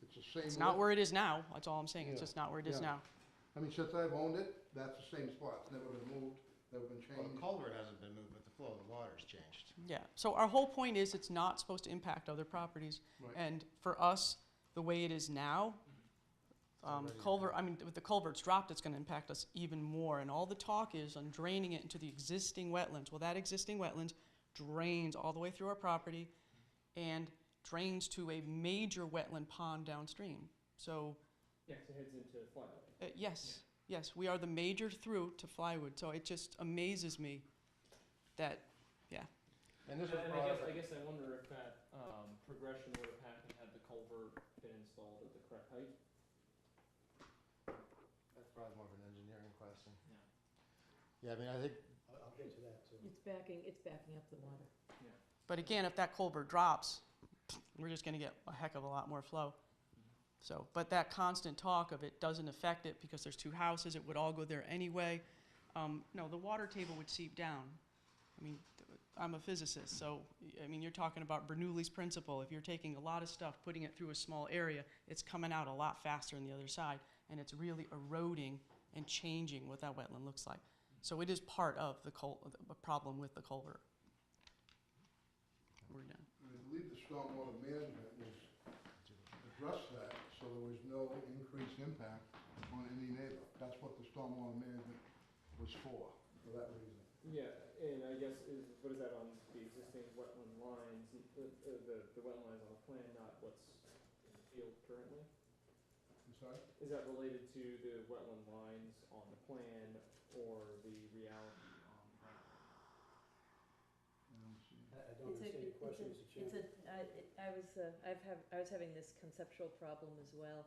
It's the same. It's not where it is now, that's all I'm saying, it's just not where it is now. I mean, since I've owned it, that's the same spot. It's never been moved, never been Well, changed. the culvert hasn't been moved, but the flow of the water's changed. Yeah, so our whole point is it's not supposed to impact other properties. Right. And for us, the way it is now, with the culverts dropped, it's gonna impact us even more. And all the talk is on draining it into the existing wetlands. Well, that existing wetlands drains all the way through our property and drains to a major wetland pond downstream. So, Yeah, so it heads into Flywood. yes, we are the major through to Flywood. So it just amazes me that, And this was And brought up. I guess I wonder if that progression would have happened had the culvert been installed at the correct height. That's probably more of an engineering question. Yeah. Yeah, I mean, I think, I'll get to that too. It's backing up the water. but again, if that culvert drops, we're just gonna get a heck of a lot more flow. So, but that constant talk of it doesn't affect it because there's two houses, it would all go there anyway. No, the water table would seep down. I mean, I'm a physicist, so, I mean, you're talking about Bernoulli's principle. If you're taking a lot of stuff, putting it through a small area, it's coming out a lot faster on the other side, and it's really eroding and changing what that wetland looks like. So it is part of the problem with the culvert. We're done. I believe the stormwater management was addressed that, so there was no increased impact on any neighbor. That's what the stormwater management was for that Yeah, and I guess what is that on the existing wetland lines, the wetland lines on the plan, not what's in the field currently? I'm sorry? Is that related to the wetland lines on the plan or the reality on the ground? I don't understand your question, Mr. Chairman. I was having this conceptual problem as well.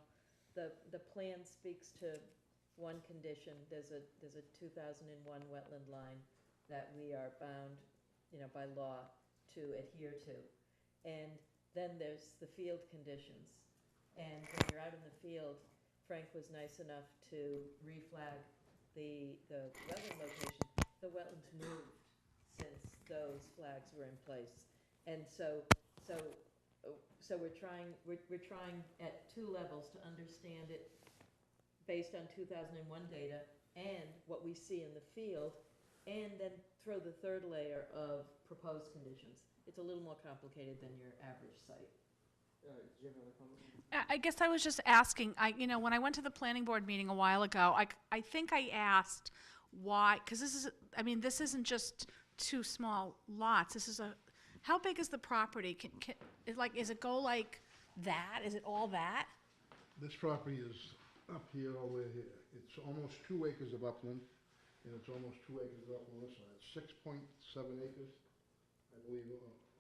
The plan speaks to one condition, there's a 2001 wetland line that we are bound, by law to adhere to. And then there's the field conditions. And when you're out in the field, Frank was nice enough to reflag the wetland location. The wetlands moved since those flags were in place. And so we're trying at two levels to understand it based on 2001 data and what we see in the field, and then throw the third layer of proposed conditions. It's a little more complicated than your average site. Do you have another comment? I guess I was just asking, when I went to the planning board meeting a while ago, I think I asked why, because this isn't just two small lots, how big is the property? Is it go like that? Is it all that? This property is up here, all the way here. It's almost 2 acres of upland, and it's almost 2 acres of upland on this side. 6.7 acres, I believe,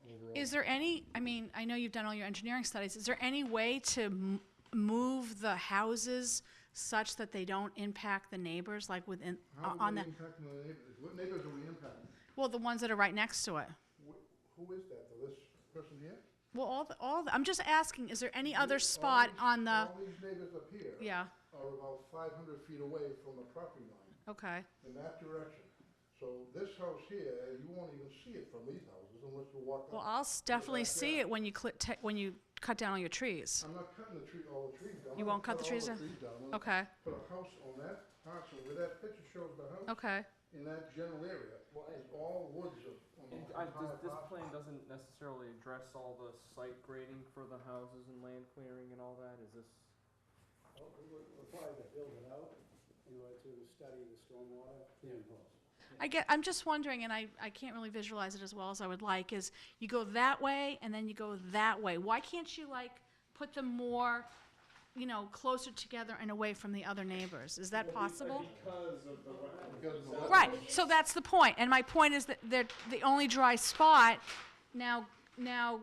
overall. Is there any, I know you've done all your engineering studies, is there any way to move the houses such that they don't impact the neighbors, like within, How on are the, we impacting the neighbors? What neighbors are we impacting? well, the ones that are right next to it? Who is that? This person here? Well, I'm just asking, is there any other spot on the, All these neighbors up here yeah, are about 500 feet away from the property line, okay. in that direction. So this house here, you won't even see it from these houses unless you walk up. Well, I'll definitely see it when you cut down all your trees. I'm not cutting all the trees down. You won't cut the trees down? I'm Okay, gonna put a house on that parcel where that picture shows the house. okay. In that general area. Well, It's all woods on the entire This property. plan doesn't necessarily address all the site grading for the houses and land clearing and all that, is this? We're required to build it out in order to study the stormwater inputs. I'm just wondering, and I can't really visualize it as well as I would like, is you go that way and then you go that way. Why can't you put them more, closer together and away from the other neighbors? Is that possible? Because of the wetland. Right, so that's the point. And my point is that the only dry spot now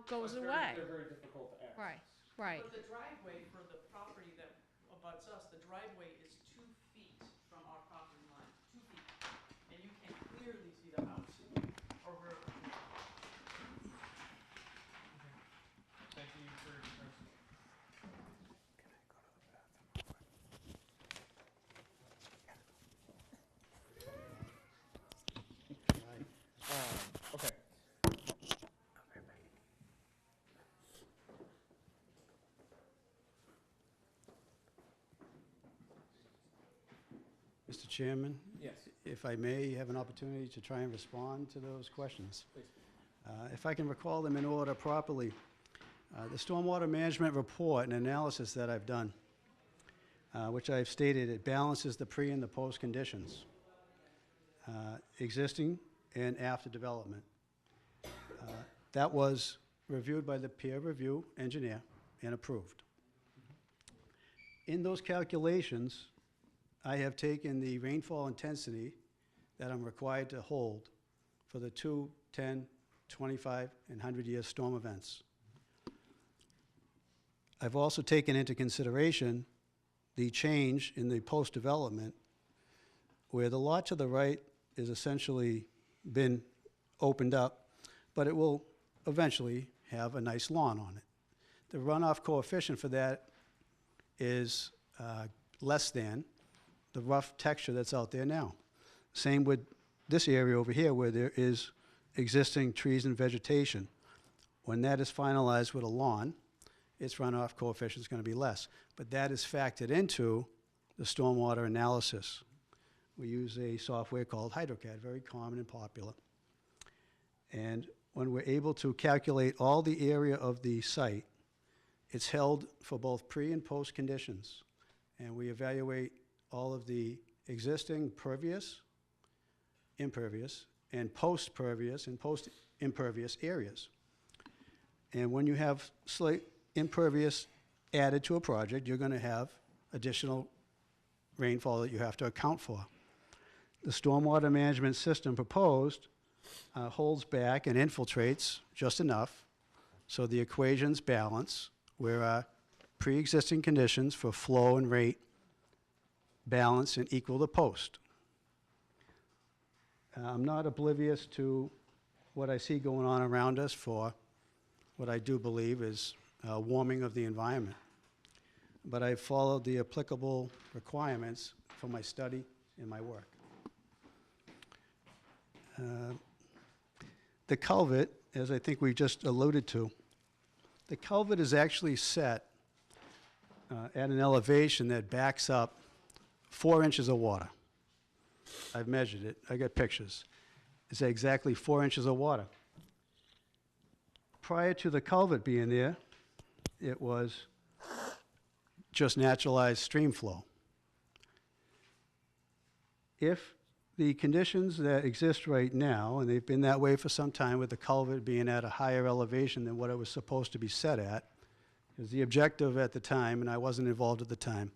goes away. They're very difficult to access. Right. But the driveway for the property that abuts us, the driveway is 2 feet from our property line, 2 feet. And you can clearly see the house over. Thank you for your service. Okay. Mr. Chairman? Yes. If I may have an opportunity to try and respond to those questions. Please. If I can recall them in order properly, the stormwater management report and analysis that I've done, which I've stated, it balances the pre and the post conditions, existing and after development. That was reviewed by the peer review engineer and approved. In those calculations, I have taken the rainfall intensity that I'm required to hold for the 2, 10, 25, and 100-year storm events. I've also taken into consideration the change in the post-development where the lot to the right is essentially been opened up, but it will eventually have a nice lawn on it. The runoff coefficient for that is less than the rough texture that's out there now. Same with this area over here where there is existing trees and vegetation. When that is finalized with a lawn, its runoff coefficient is going to be less. But that is factored into the stormwater analysis. We use a software called HydroCAD, very common and popular. And when we're able to calculate all the area of the site, it's held for both pre and post conditions. And we evaluate all of the existing pervious, impervious, and post-pervious and post-impervious areas. And when you have slate impervious added to a project, you're going to have additional rainfall that you have to account for. The stormwater management system proposed holds back and infiltrates just enough so the equations balance, where pre-existing conditions for flow and rate balance and equal the post. I'm not oblivious to what I see going on around us for what I do believe is warming of the environment. But I've followed the applicable requirements for my study and my work. The culvert, as I think we just alluded to, the culvert is actually set at an elevation that backs up 4 inches of water. I've measured it. I got pictures. It's exactly 4 inches of water. Prior to the culvert being there, it was just naturalized stream flow. If the conditions that exist right now, and they've been that way for some time with the culvert being at a higher elevation than what it was supposed to be set at, because the objective at the time, and I wasn't involved at the time,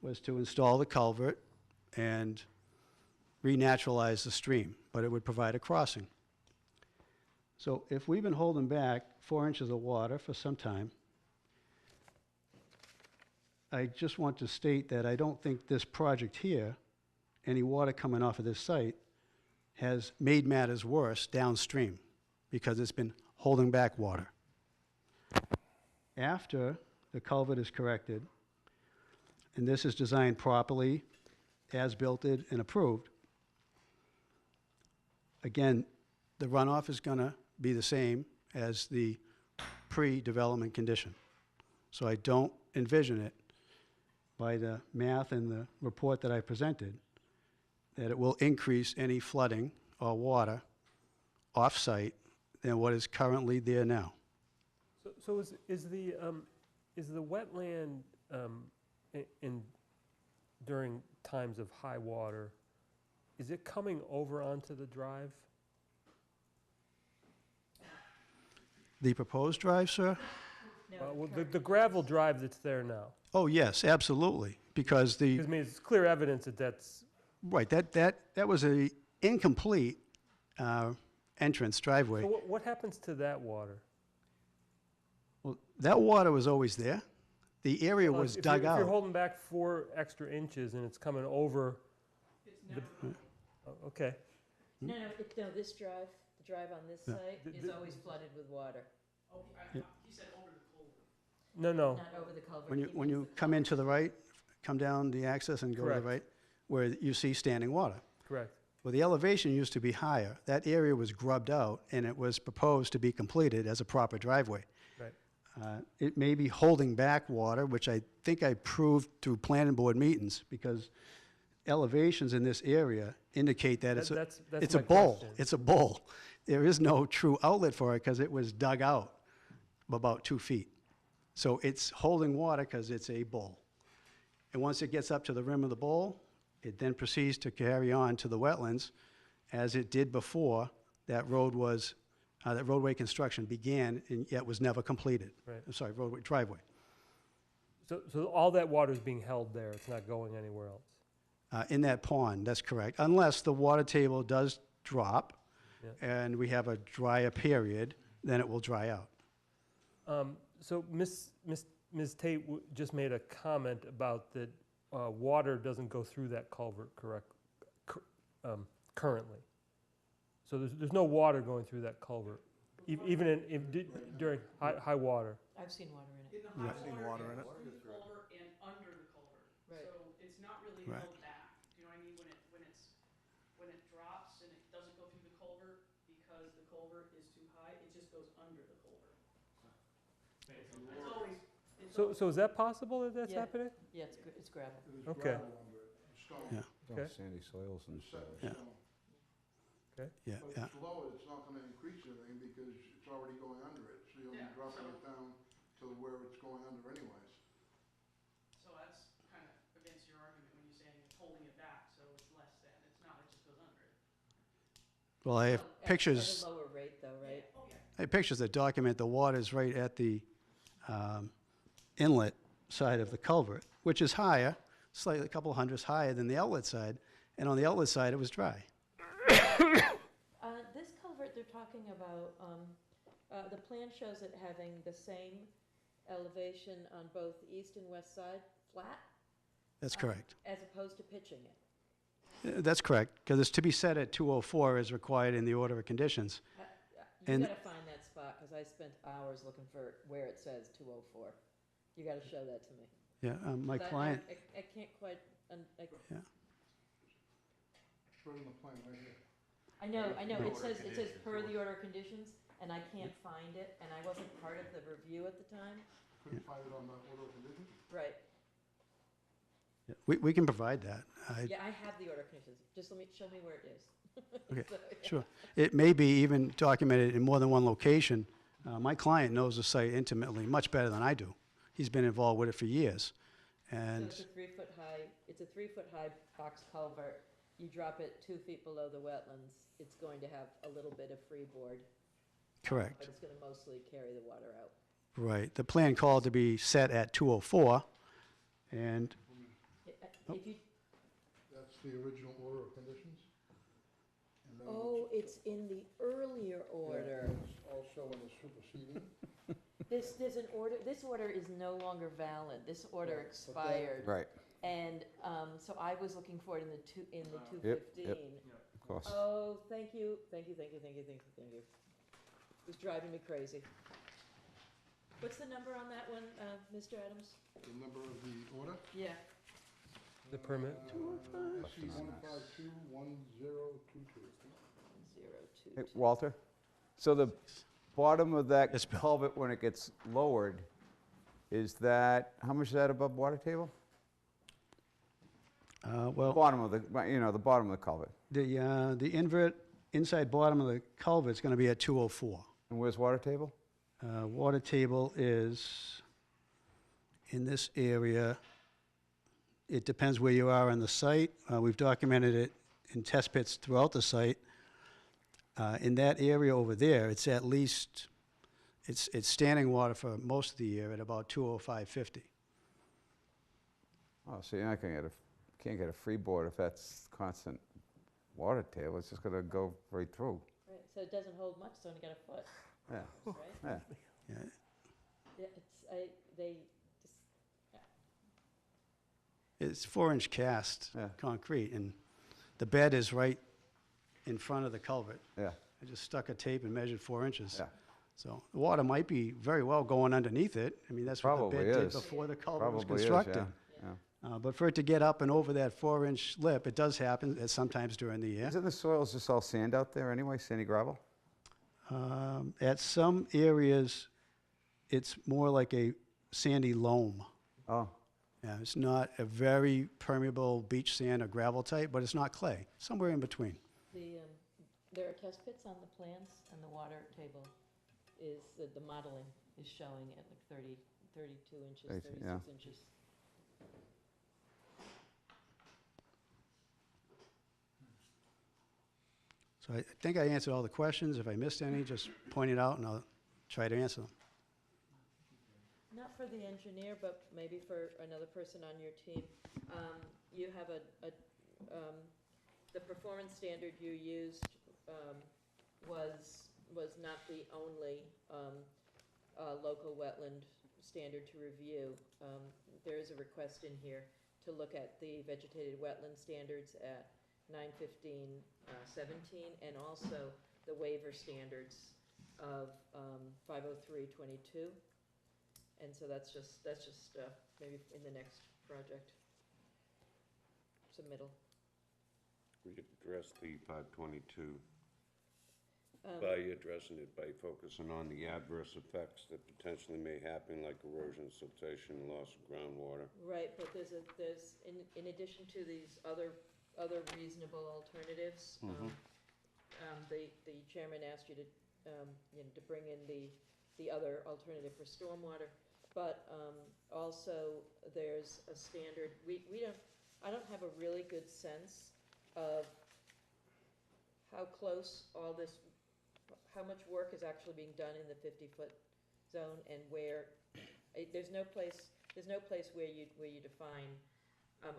was to install the culvert and renaturalize the stream, but it would provide a crossing. So if we've been holding back 4 inches of water for some time, I just want to state that I don't think this project here, any water coming off of this site, has made matters worse downstream because it's been holding back water. After the culvert is corrected, and this is designed properly, as built and approved, again, the runoff is going to be the same as the pre-development condition. So I don't envision it, by the math and the report that I presented, that it will increase any flooding or water off-site than what is currently there now. So is the wetland during times of high water, is it coming over onto the drive? The proposed drive, sir? Well, the gravel drive that's there now. Oh, yes, absolutely, because the... I mean, it's clear evidence that that's... Right, that was a incomplete entrance driveway. So what happens to that water? Well, that water was always there. The area was dug out. If you're holding back 4 extra inches and it's coming over... Okay. No, this drive, the drive on this site is always flooded with water. Oh, Yeah. he said over the culvert. No. Not over the culvert. When you come into the right, come down the access and go to the right, where you see standing water. Correct. Well, the elevation used to be higher. That area was grubbed out, and it was proposed to be completed as a proper driveway. Right. It may be holding back water, which I think I proved through planning board meetings, because elevations in this area indicate that it's a bowl. Question. It's a bowl. There is no true outlet for it because it was dug out about 2 feet. So it's holding water because it's a bowl. And once it gets up to the rim of the bowl, it then proceeds to carry on to the wetlands as it did before that road was, that roadway construction began and yet was never completed. Right. I'm sorry, driveway. So all that water is being held there. It's not going anywhere else. In that pond, that's correct. Unless the water table does drop and we have a drier period, then it will dry out. So Ms. Tate just made a comment about that water doesn't go through that culvert currently. So there's no water going through that culvert, even during high water. I've seen water in it. Yeah, I've seen water in it. Through the culvert and under the culvert. Right. So it's not really Right. held back. Do you know what I mean? When it drops and it doesn't go through the culvert because the culvert is too high, it just goes under the culvert. It's always. So is that possible that that's happening? Yeah, it's gravel. Okay. Yeah. Okay. Sandy soils and stuff. Yeah. Okay. Yeah, But yeah. it's low, it's not gonna increase anything because it's already going under it, so you'll be dropping it down to where it's going under anyways. So that's kind of against your argument when you're saying it's holding it back, so it's less than. It's not, it just goes under it. Well, I have At pictures, a lower rate though, right? I have pictures that document the water's right at the inlet side of the culvert, which is higher, slightly a couple hundredths higher than the outlet side, and on the outlet side, it was dry. This culvert they're talking about, the plan shows it having the same elevation on both the east and west side, flat? That's correct. As opposed to pitching it. That's correct, because it's to be set at 204 as required in the order of conditions. You And- gotta find that spot, because I spent hours looking for where it says 204. You gotta show that to me. Yeah, my 'Cause client, I can't quite, yeah. Showing the plan right here. I know, The it order says per the order of conditions, and I can't find it, and I wasn't part of the review at the time. Couldn't find it on the order of conditions? Right, We can provide that. yeah, I have the order of conditions, just show me where it is. Okay, So, yeah. sure. It may be even documented in more than one location. My client knows the site intimately, much better than I do. He's been involved with it for years. So And it's a 3-foot high box culvert. You drop it 2 feet below the wetlands, it's going to have a little bit of freeboard. correct, But it's gonna mostly carry the water out. right. The plan called to be set at 204, and If you, That's the original order of conditions? And then oh, it's in the earlier order. It's also in the superseding. There's an order, this order is no longer valid, this order Right, but that- expired. Right, And, so I was looking for it in the 215. Yep, of course. Oh, thank you. It was driving me crazy. What's the number on that one, Mr. Adams? The number of the order? Yeah. The permit? SC 1521022. 022. Hey, Walter, so the bottom of that Yes, Bill. culvert, when it gets lowered, is that, how much is that above water table? well, Bottom of the, the bottom of the culvert. the invert inside bottom of the culvert's going to be at 204. And where's water table? Water table is in this area. It depends where you are on the site. We've documented it in test pits throughout the site. In that area over there, it's at least, it's standing water for most of the year at about 205.50. Oh, so you're not gonna can't get a freeboard if that's constant water table, it's just gonna go right through. Right, so it doesn't hold much, it's only got a foot, Yeah, right? yeah. Yeah. Yeah, they just, It's 4-inch cast Yeah. concrete, and the bed is right in front of the culvert. Yeah. I just stuck a tape and measured 4 inches. Yeah. So the water might be very well going underneath it. I mean, that's what the Probably bed did is. before the culvert was Probably is, constructed. yeah. But for it to get up and over that 4-inch lip, it does happen sometimes during the year. Isn't the soils just all sand out there anyway, sandy gravel? At some areas, it's more like a sandy loam. Oh, Yeah, it's not a very permeable beach sand or gravel type, but it's not clay, somewhere in between. there are test pits on the plans, and the water table is, the modeling is showing it like 32 inches, 36 yeah. inches. So I think I answered all the questions. If I missed any, just point it out and I'll try to answer them. Not for the engineer, but maybe for another person on your team. You have the performance standard you used was not the only local wetland standard to review. There is a request in here to look at the vegetated wetland standards at 915-17, and also the waiver standards of 503-22. And so that's just maybe in the next project submittal. We could address the 522 by addressing it by focusing on the adverse effects that potentially may happen, like erosion, siltation, loss of groundwater. Right, but there's in addition to these other reasonable alternatives, the chairman asked you to to bring in the other alternative for stormwater, but also there's a standard. I don't have a really good sense of how close all this, how much work is actually being done in the 50-foot zone, and where, there's no place where you define,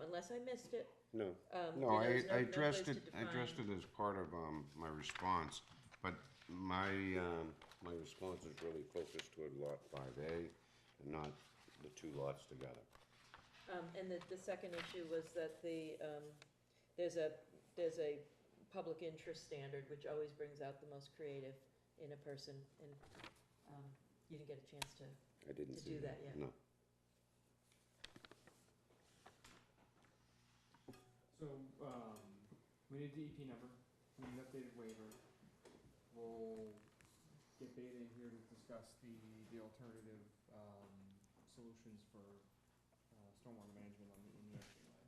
unless I missed it. No, no, I there's no addressed place it, to I addressed define- it as part of, my response, but my response is really focused toward lot 5A and not the two lots together. And the second issue was that there's a public interest standard, which always brings out the most creative in a person, and you didn't get a chance to I didn't see do that yet. No. So, we need the EP number, we need an updated waiver. We'll get Beta in here to discuss the alternative, solutions for, stormwater management in the Easton line.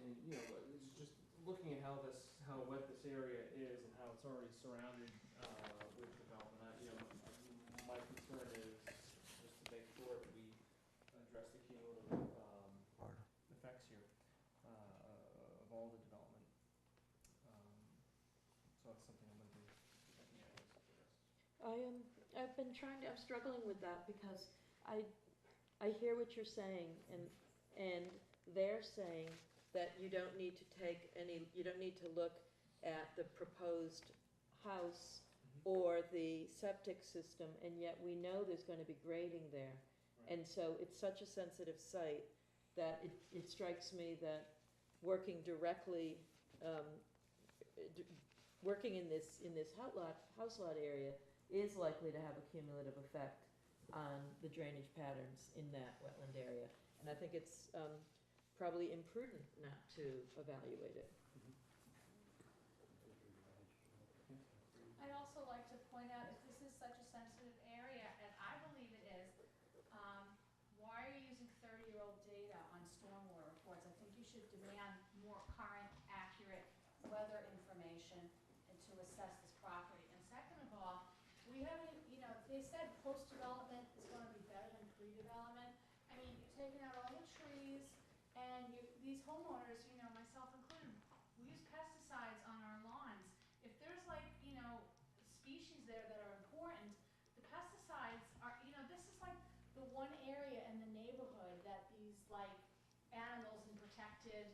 And, you know, it's just looking at how wet this area is and how it's already surrounded, with development, my concern is just to make sure that we address the cumulative, effects here, of all the development. So that's something I'm gonna be looking at as addressed. I'm struggling with that, because I hear what you're saying, and they're saying that you don't need to look at the proposed house or the septic system, and yet we know there's gonna be grading there. And so it's such a sensitive site that it strikes me that working directly, working in this house lot area is likely to have a cumulative effect on the drainage patterns in that wetland area. And I think it's probably imprudent not to evaluate it. I'd also like to point out, if this is such a sensitive area, and I believe it is, why are you using 30-year-old data on stormwater reports? I think you should demand more current, accurate weather information and to assess this property. And second of all, we haven't, they said post-development is going to be better than pre-development. I mean, you're taking out all the trees, and these homeowners, myself included, we use pesticides on our lawns. If there's species there that are important, the pesticides are, this is like the one area in the neighborhood that these animals and protected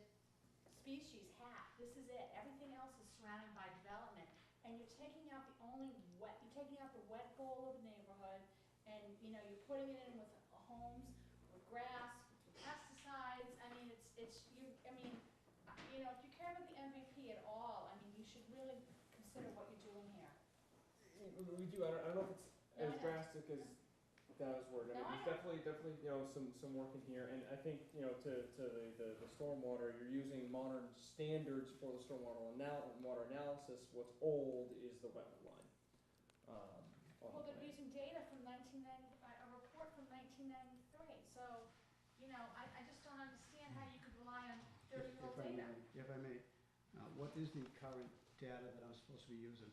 species have. This is it. Everything else is surrounded by development. And you're taking out you're taking out the wet goal of the neighborhood, and you're putting it in with homes, with grass, with pesticides. I mean, if you care about the MVP at all, you should really consider what you're doing here. We do, I don't know if it's as drastic as that was worded. No, There's definitely, some work in here, and I think, to the stormwater, you're using modern standards for the stormwater water analysis. What's old is the wetland line. Well, they're using data from 1990, a report from 1993, so, I just don't understand how you could rely on 30-year-old data. If I may, what is the current data that I'm supposed to be using?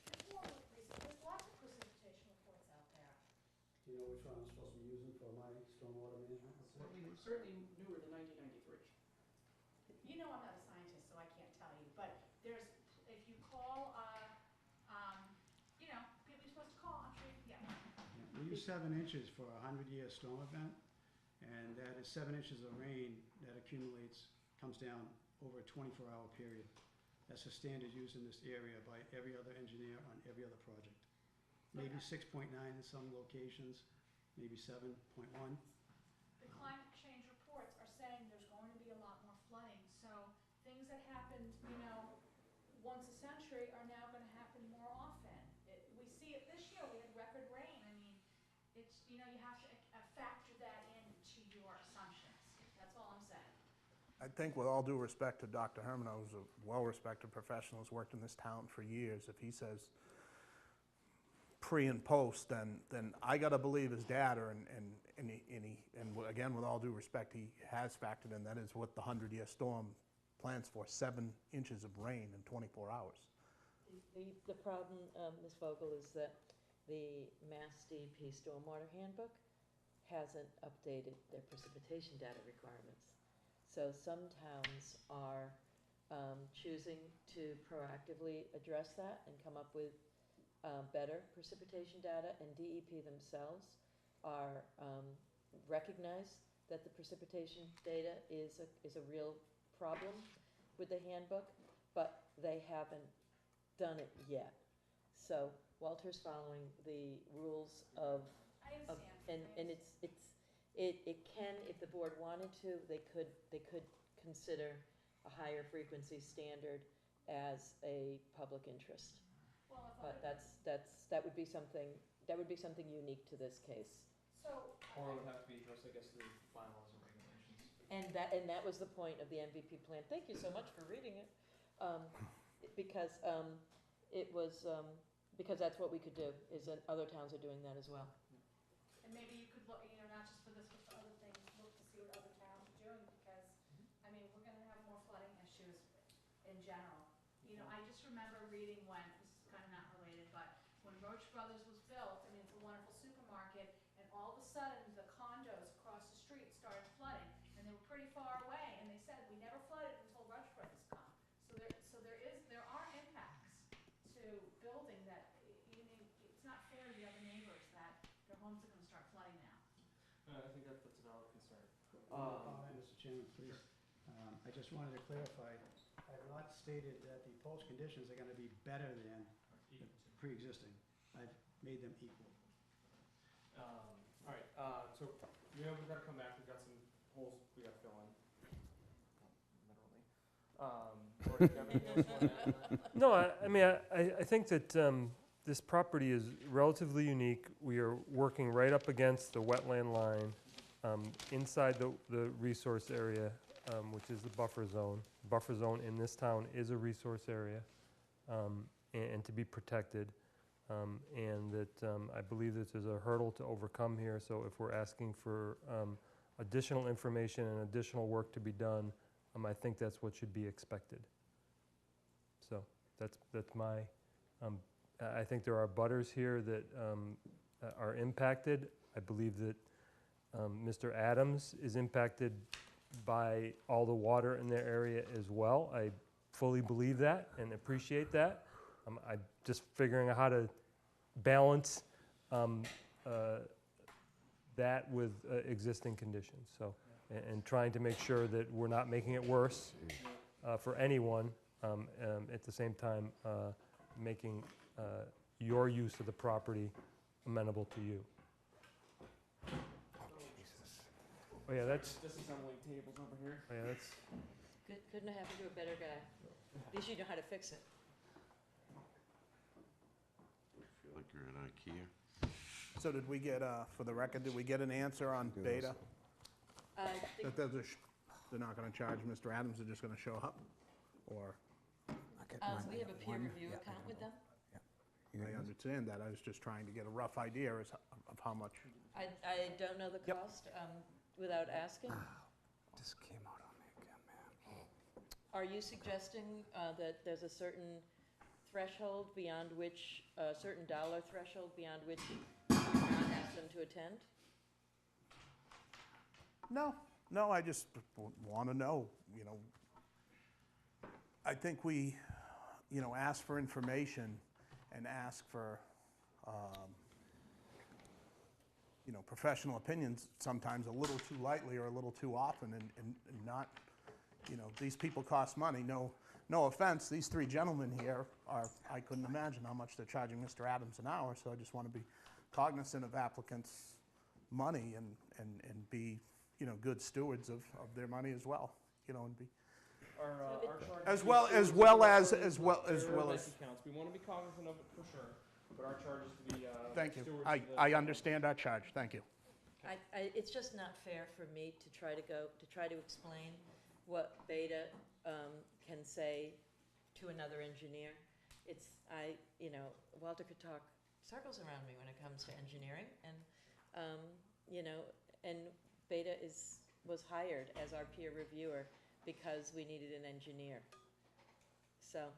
There's lots of precipitation reports out there. Do you know which one I'm supposed to be using for my stormwater management report? Certainly newer than 1993. I'm not a scientist, so I can't tell you, but if you call, people you're supposed to call, I'm sure you can get one. Yeah, we use 7 inches for a 100-year storm event, and that is 7 inches of rain that accumulates, comes down over a 24-hour period. That's a standard used in this area by every other engineer on every other project. Maybe 6.9 in some locations, maybe 7.1. The climate change reports are saying there's going to be a lot more flooding, so things that happened, once a century are now going to happen more often. We see it this year, we had record rain. You have to factor that into your assumptions. That's all I'm saying. I think with all due respect to Dr. Herman, who's a well-respected professional, who's worked in this town for years, if he says pre and post, then I gotta believe his data, and again, with all due respect, he has factored in, that is what the 100-year storm plans for, 7 inches of rain in 24 hours. The problem, Ms. Vogel, is that the Mass DEP Stormwater Handbook hasn't updated their precipitation data requirements. So some towns are choosing to proactively address that and come up with better precipitation data, and DEP themselves are recognize that the precipitation data is a real problem with the handbook, but they haven't done it yet. So Walter's following the rules of, and it can, if the board wanted to, they could consider a higher frequency standard as a public interest. But that would be something unique to this case. Or it would have to be addressed, I guess, through bylaws and regulations. And that was the point of the MVP plan. Thank you so much for reading it. Because because that's what we could do, is that other towns are doing that as well. And maybe you could look, not just for this, but for other things, look to see what other towns are doing, because, I mean, we're gonna have more flooding issues in general. I just remember reading when, this is kind of not related, but when Roach Brothers was built, I mean, it's a wonderful supermarket, and all of a sudden, the condos across the street started flooding, and they were pretty far away, and they said, we never flooded until Roach Brothers come. There are impacts to building that, it's not fair to the other neighbors that their homes are gonna start flooding now. I think that's a valid concern. One comment, Mr. Chairman, please. I just wanted to clarify, I have not stated that the post conditions are gonna be better than the pre-existing. I've made them equal. All right, so we've got to come back. We've got some holes we got to fill in. Literally. Or do you have anything else you want to add to that? No, I mean, I think that this property is relatively unique. We are working right up against the wetland line, inside the resource area, which is the buffer zone. Buffer zone in this town is a resource area, and to be protected. And that I believe that there's a hurdle to overcome here, so if we're asking for additional information and additional work to be done, I think that's what should be expected. So that's my, I think there are butters here that are impacted. I believe that Mr. Adams is impacted by all the water in their area as well. I fully believe that and appreciate that. I'm just figuring out how to balance that with existing conditions. So, and trying to make sure that we're not making it worse for anyone. At the same time, making your use of the property amenable to you. Oh yeah, that's. Disassembling tables over here. Oh yeah, that's. Couldn't have happened to a better guy. At least you know how to fix it. I feel like you're at IKEA. So did we get, for the record, did we get an answer on Beta? That they're not gonna charge Mr. Adams, they're just gonna show up? Or? We have a peer review account with them. I understand that, I was just trying to get a rough idea of how much. I don't know the cost without asking. This came out on me again, man. Are you suggesting that there's a certain threshold beyond which, a certain dollar threshold beyond which you cannot ask them to attend? No, I just want to know, I think we, ask for information and ask for, professional opinions sometimes a little too lightly or a little too often and not, these people cost money. No offense, these three gentlemen here I couldn't imagine how much they're charging Mr. Adams an hour, so I just want to be cognizant of applicants' money and be, good stewards of their money as well, and be. As well as. We want to be cognizant of it for sure, but our charge is to be. Thank you. stewards I of the- understand our charge. Thank you. It's just not fair for me to try to explain what Beta can say to another engineer. Walter could talk circles around me when it comes to engineering, and and Beta was hired as our peer reviewer because we needed an engineer. So.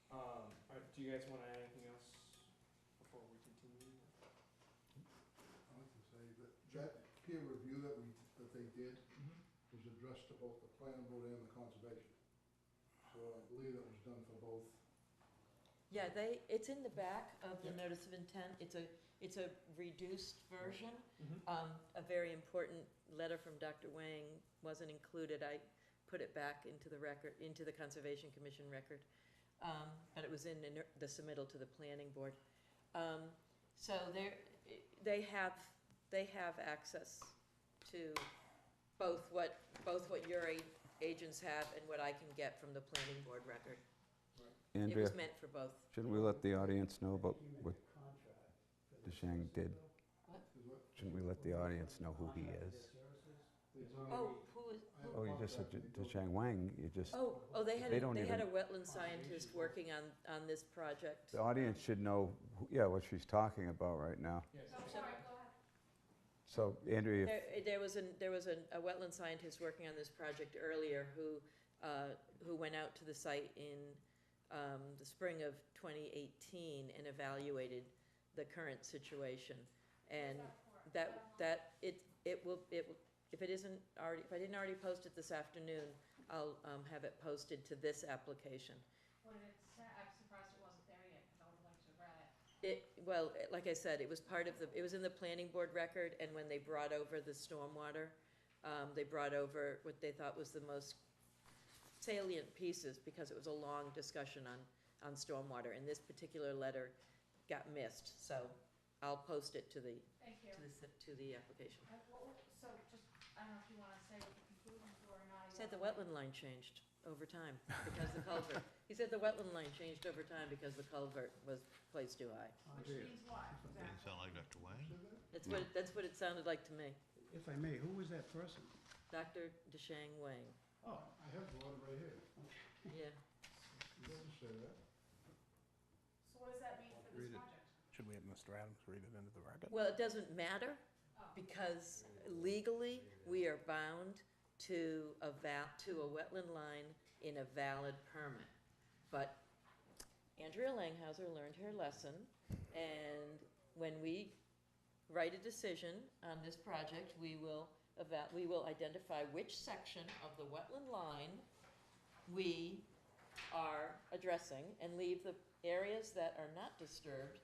All right, do you guys want to add anything else before we continue? I like to say that peer review that they did was addressed to both the planning board and the conservation. So I believe that was done for both. Yeah, it's in the back of the notice of intent. It's a reduced version. A very important letter from Dr. Wang wasn't included. I put it back into the record, into the Conservation Commission record. But it was in the submittal to the planning board. So they have access to both what your agents have and what I can get from the planning board record. It Andrea, was meant for both. shouldn't we let the audience know about what DeShang did? What? Shouldn't we let the audience know who he is? Oh, who is? Oh, you just said DeShang Wang, you just... Oh, they had don't a even- wetland scientist working on this project. The audience should know, what she's talking about right now. So, Andrea, There was a wetland scientist working on this project earlier who went out to the site in the spring of 2018 and evaluated the current situation. And if I didn't already post it this afternoon, I'll have it posted to this application. What did it say? I'm surprised it wasn't there yet, because I would like to have read it. Well, like I said, it was in the planning board record, and when they brought over the stormwater, they brought over what they thought was the most salient pieces, because it was a long discussion on stormwater, and this particular letter got missed, so I'll post it to the application. So just, I don't know if you want to say what the conclusions were or not. He said the wetland line changed over time because the culvert. He said the wetland line changed over time because the culvert was placed too high. Which means what? Doesn't sound like Dr. Wang. That's what it sounded like to me. If I may, who was that person? Dr. DeShang Wang. Oh, I have the letter right here. Yeah. It doesn't say that. So what does that mean for this project? Should we have Mr. Adams read it into the record? Well, it doesn't matter because legally we are bound to a wetland line in a valid permit. But Andrea Langhauser learned her lesson, and when we write a decision on this project, we will identify which section of the wetland line we are addressing and leave the areas that are not disturbed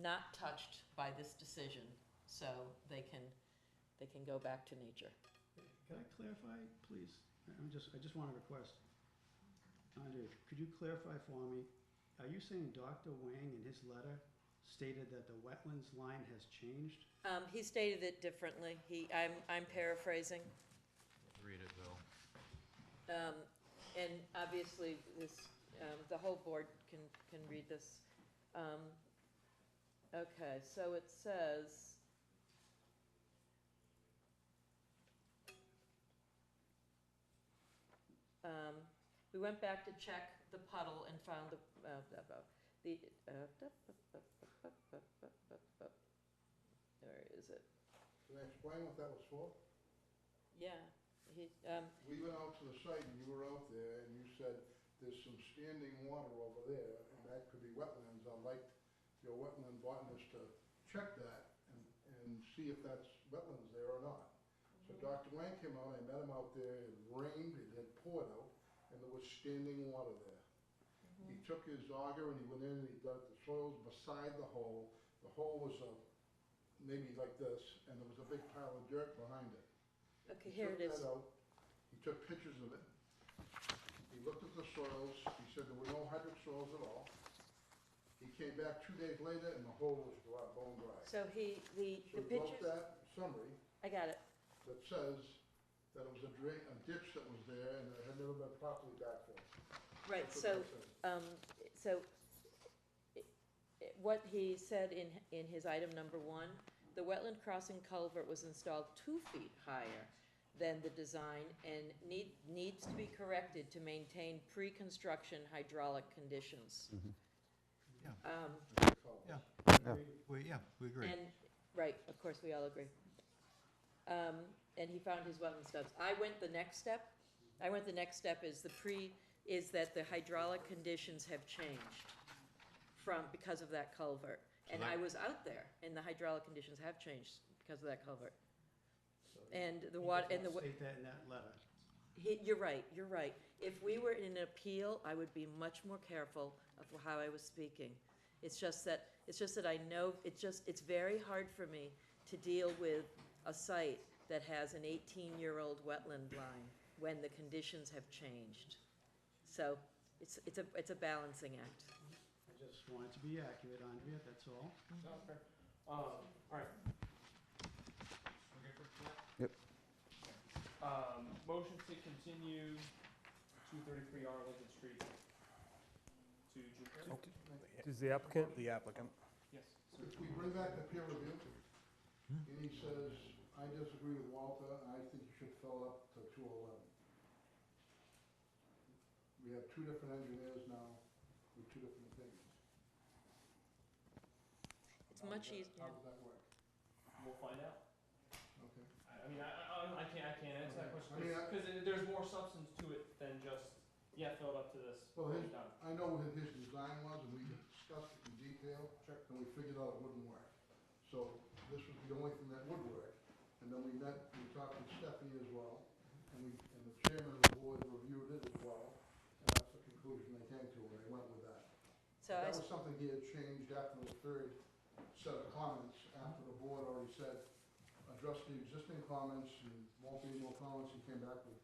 not touched by this decision, so they can go back to nature. Can I clarify, please? I just want to request. Andrea, could you clarify for me? Are you saying Dr. Wang in his letter stated that the wetlands line has changed? He stated it differently. I'm paraphrasing. Read it, Bill. And obviously, the whole board can read this. Okay, so it says, we went back to check the puddle and found where is it? Can I explain what that was for? Yeah, We went out to the site and you were out there and you said there's some standing water over there and that could be wetlands. I'd like your wetland botanist to check that and see if that's wetlands there or not. So Dr. Wang came out, I met him out there, it rained, it had poured out, and there was standing water there. He took his auger and he went in and he dug the soils beside the hole. The hole was maybe like this, and there was a big pile of dirt behind it. okay, here it is. He took pictures of it. He looked at the soils. He said there were no hydric soils at all. He came back 2 days later and the hole was dry, bone dry. So the So he wrote pictures, that summary I got it. that says that it was a ditch that was there and it had never been properly backfilled. Right, That's so, what that says. what he said in his item number 1, the wetland crossing culvert was installed 2 feet higher than the design and needs to be corrected to maintain pre-construction hydraulic conditions. We agree. And, right, of course, we all agree. And he found his wetland stubs. I went the next step is that the hydraulic conditions have changed because of that culvert. And I was out there, and the hydraulic conditions have changed because of that culvert. And the water, and the... State that in that letter. You're right, you're right. If we were in an appeal, I would be much more careful of how I was speaking. It's just that I know, it's very hard for me to deal with a site that has an 18-year-old wetland line when the conditions have changed. So it's a balancing act. I just wanted to be accurate, Andrea, that's all. No, fair. All right. Yep. Motion to continue 233 Arlington Street to June 30th. Does the applicant? The applicant. Yes. If we bring back the peer review, and he says, I disagree with Walter, I think you should fill it up to 211. We have two different engineers now with two different opinions. It's much easier. How does that work? We'll find out. Okay. I mean, I can't answer that question I mean, because there's more substance to it than just, yeah, fill it up to this. Well, it's done. I know what his design was, and we discussed it in detail, and we figured out it wouldn't work. So this was the only thing that would work. And then we talked with Stephanie as well, and the chairman of the board reviewed it as well, and that's the conclusion they came to, and they went with that. So That was something he had changed after the third set of comments, after the board already said, address the existing comments, and won't be any more comments. He came back with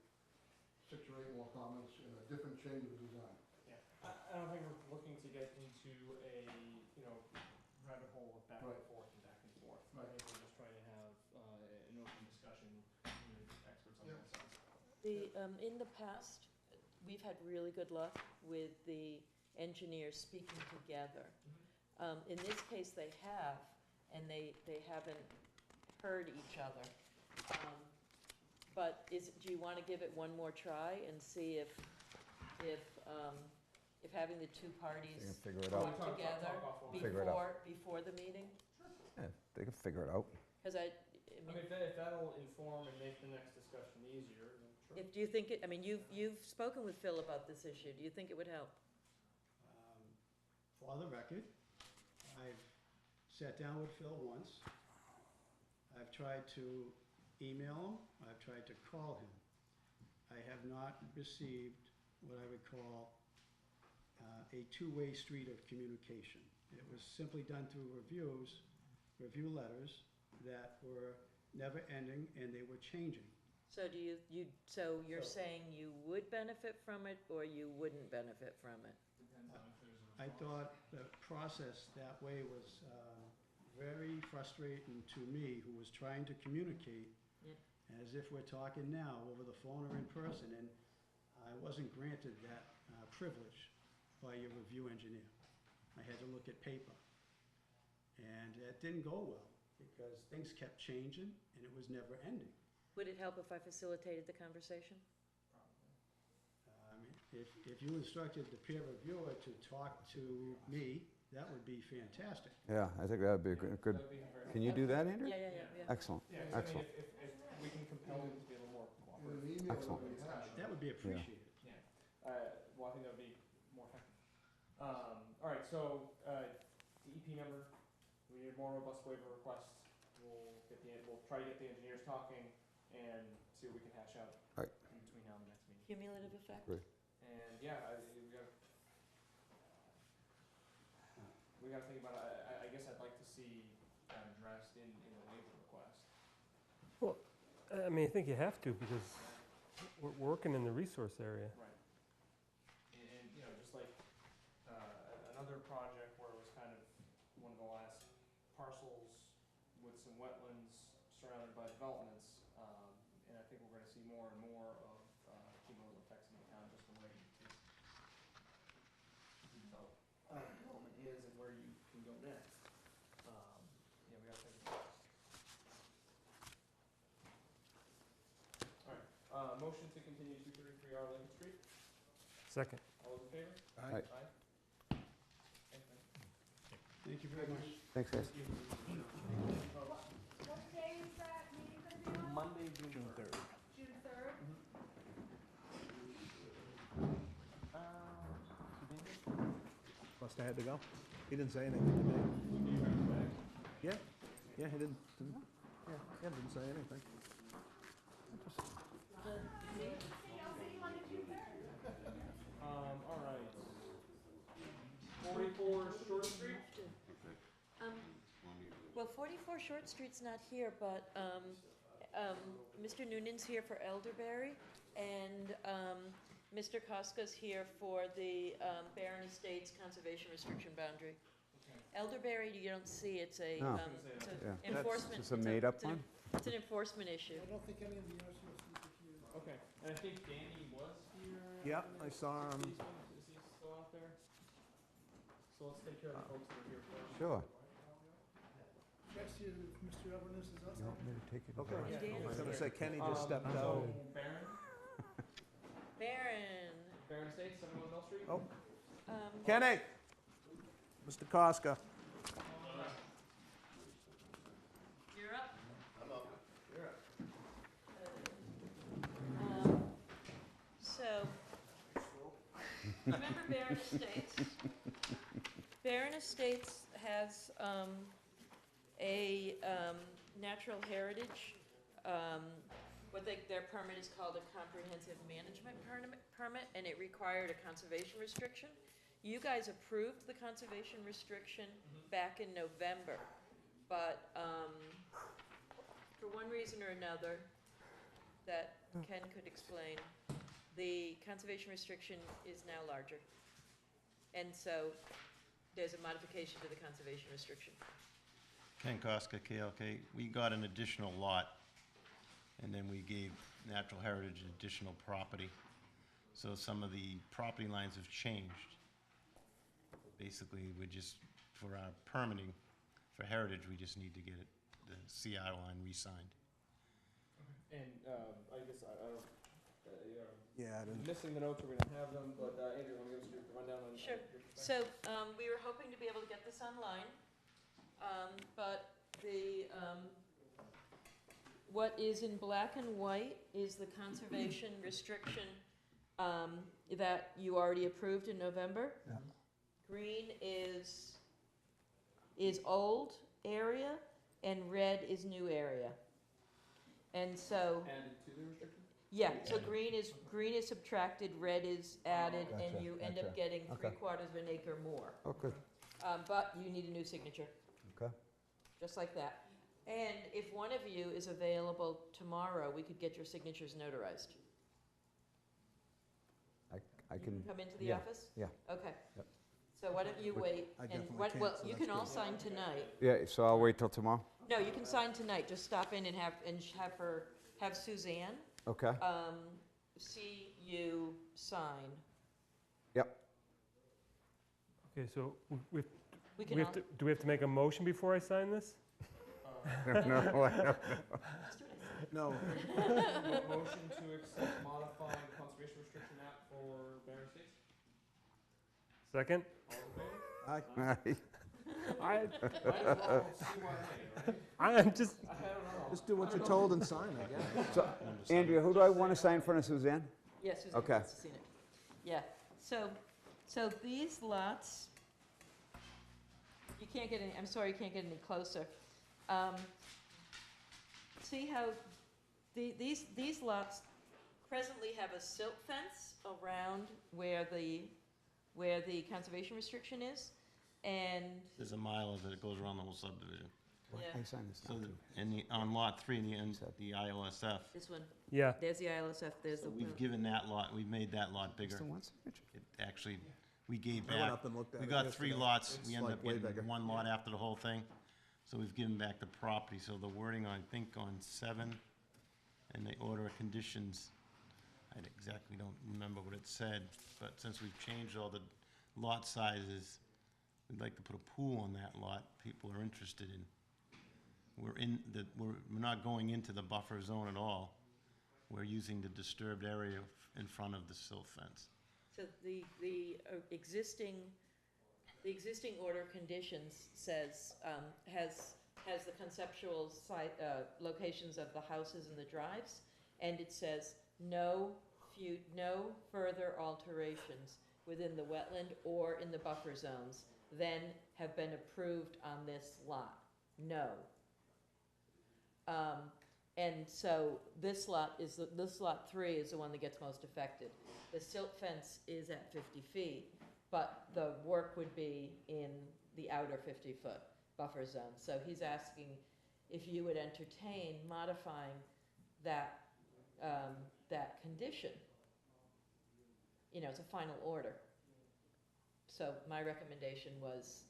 6 or 8 more comments and a different change of design. Yeah. I don't think we're looking to get into a, rabbit hole of back and forth and back and forth. I think we're just trying to have an open discussion with experts on both sides. In the past, we've had really good luck with the engineers speaking together. In this case, they have, and they haven't heard each other. But do you want to give it one more try and see if having the two parties They can figure it out. work together Figure it out. before the meeting? Yeah, they can figure it out. Because I mean, if that'll inform and make the next discussion easier, then sure. do you think I mean, you've spoken with Phil about this issue. Do you think it would help? For the record, I've sat down with Phil once. I've tried to email him. I've tried to call him. I have not received what I would call a two-way street of communication. It was simply done through review letters that were never ending, and they were changing. So you're saying you would benefit from it, or you wouldn't benefit from it? I thought the process that way was very frustrating to me, who was trying to communicate as if we're talking now over the phone or in person, and I wasn't granted that privilege by your review engineer. I had to look at paper. And it didn't go well, because things kept changing, and it was never ending. Would it help if I facilitated the conversation? If you instructed the peer reviewer to talk to me, that would be fantastic. Yeah, I think that would be a good. Can you do that, Andrew? Yeah. Excellent. Yeah, Excellent. I mean, if we can compel them to be a little more cooperative. Excellent. That would be appreciated. Yeah. Well, I think that would be more effective. All right, so DEP member, we need a more robust waiver request. We'll try to get the engineers talking and see what we can hash out Right. in between now and the next meeting. Cumulative effect? Great. And yeah, we got to think about it. I guess I'd like to see that addressed in the waiver request. Well, I mean, I think you have to because we're working in the resource area. Right. And just like another project where it was kind of one of the last parcels with some wetlands surrounded by developments, and I think we're going to see more and more of cumulative effects in the town, just the way development is and where you can go next. We got to think about it. All right, motion to continue 233 Arlington Street. Second. All those in favor? Aye. Thank you very much. Thanks, guys. What day is that meeting going to be on? Monday, June 3rd. June 3rd? Must have had to go. He didn't say anything to me. Yeah, he didn't say anything. 44 Short Street's not here, but Mr. Noonan's here for Elderberry, and Mr. Koska's here for the Barren Estates Conservation Restriction Boundary. Elderberry, you don't see, it's a, Oh. it's a Yeah. enforcement. It's a made-up it's an- one? It's an enforcement issue. I don't think any of the RCOCs are here. Okay, and I think Danny was here. Yep, I saw him. Is he still out there? So let's take care of the folks that are here first. Sure. Check, see if Mr. Everness is You want outside. me to take it? Okay, Yeah. I was gonna say Kenny just stepped So, out. Baron, Baron. Baron Estates, 71 Mill Street? Oh, Um, Kenny! Mr. Koska. You're up. You're up. So, remember Barren Estates? Barren Estates has a natural heritage, their permit is called a comprehensive management permit, and it required a conservation restriction. You guys approved the conservation restriction back in November, but for one reason or another that Ken could explain, the conservation restriction is now larger. And so there's a modification to the conservation restriction. Ken Koska, KLK, we got an additional lot, and then we gave Natural Heritage additional property. So some of the property lines have changed. Basically, we just, for our permitting, for Heritage, we just need to get it, the CI line re-signed. And I guess I don't, Yeah, I didn't. missing the notes, we're gonna have them, but Andrew, want to give us a rundown on? Sure. your perspective? So we were hoping to be able to get this online, but the, what is in black and white is the conservation restriction that you already approved in November. Yeah. Green is old area, and red is new area. And so, Added to the restriction? yeah, so green is subtracted, red is added, and Gotcha, you end up gotcha. getting Okay. 3/4 of an acre more. Okay, But you need a new signature, okay. just like that. And if one of you is available tomorrow, we could get your signatures notarized. I can. Come into the yeah, office? Yeah. Okay. Yep. So why don't you wait? I And definitely what, can't, well, so you that's can all good. sign tonight. Yeah, so I'll wait till tomorrow? No, you can sign tonight, just stop in and have Suzanne, Okay. see you sign. Yep. Okay, so we We can we all, have to, do we have to make a motion before I sign this? No, I don't know. No, Motion to accept modified conservation restriction map for Barren Estates? Second? All in favor? I, Might as well see why, right? I'm just, I don't know. just do what you're told and sign, I guess. So, Andrea, who do I want to sign in front of Suzanne? yes, Suzanne Okay. wants to see it. Yeah, so these lots, you can't get any, I'm sorry, you can't get any closer. See how these lots presently have a silt fence around where the conservation restriction is, and, There's a mile of it, it goes around the whole subdivision. yeah, I sign this So now, too. on lot 3, in the end, the ILSF, this one, yeah. there's the ILSF, there's the. so we've given that lot, we've made that lot bigger. Just the one signature? It actually, we gave I went back, up and looked at we it got yesterday. 3 lots, It's we ended like up way getting bigger. 1 lot after the whole thing. So we've given back the property, so the wording on, I think on 7, and the order of conditions, I exactly don't remember what it said, but since we've changed all the lot sizes, we'd like to put a pool on that lot people are interested in. We're not going into the buffer zone at all. We're using the disturbed area in front of the silt fence. So the existing order of conditions says, has the conceptual site, locations of the houses and the drives, and it says no further alterations within the wetland or in the buffer zones than have been approved on this lot. No. And so this lot 3 is the one that gets most affected. The silt fence is at 50 feet, but the work would be in the outer 50 foot. buffer zone. So he's asking if you would entertain modifying that, that condition. You know, it's a final order. So my recommendation was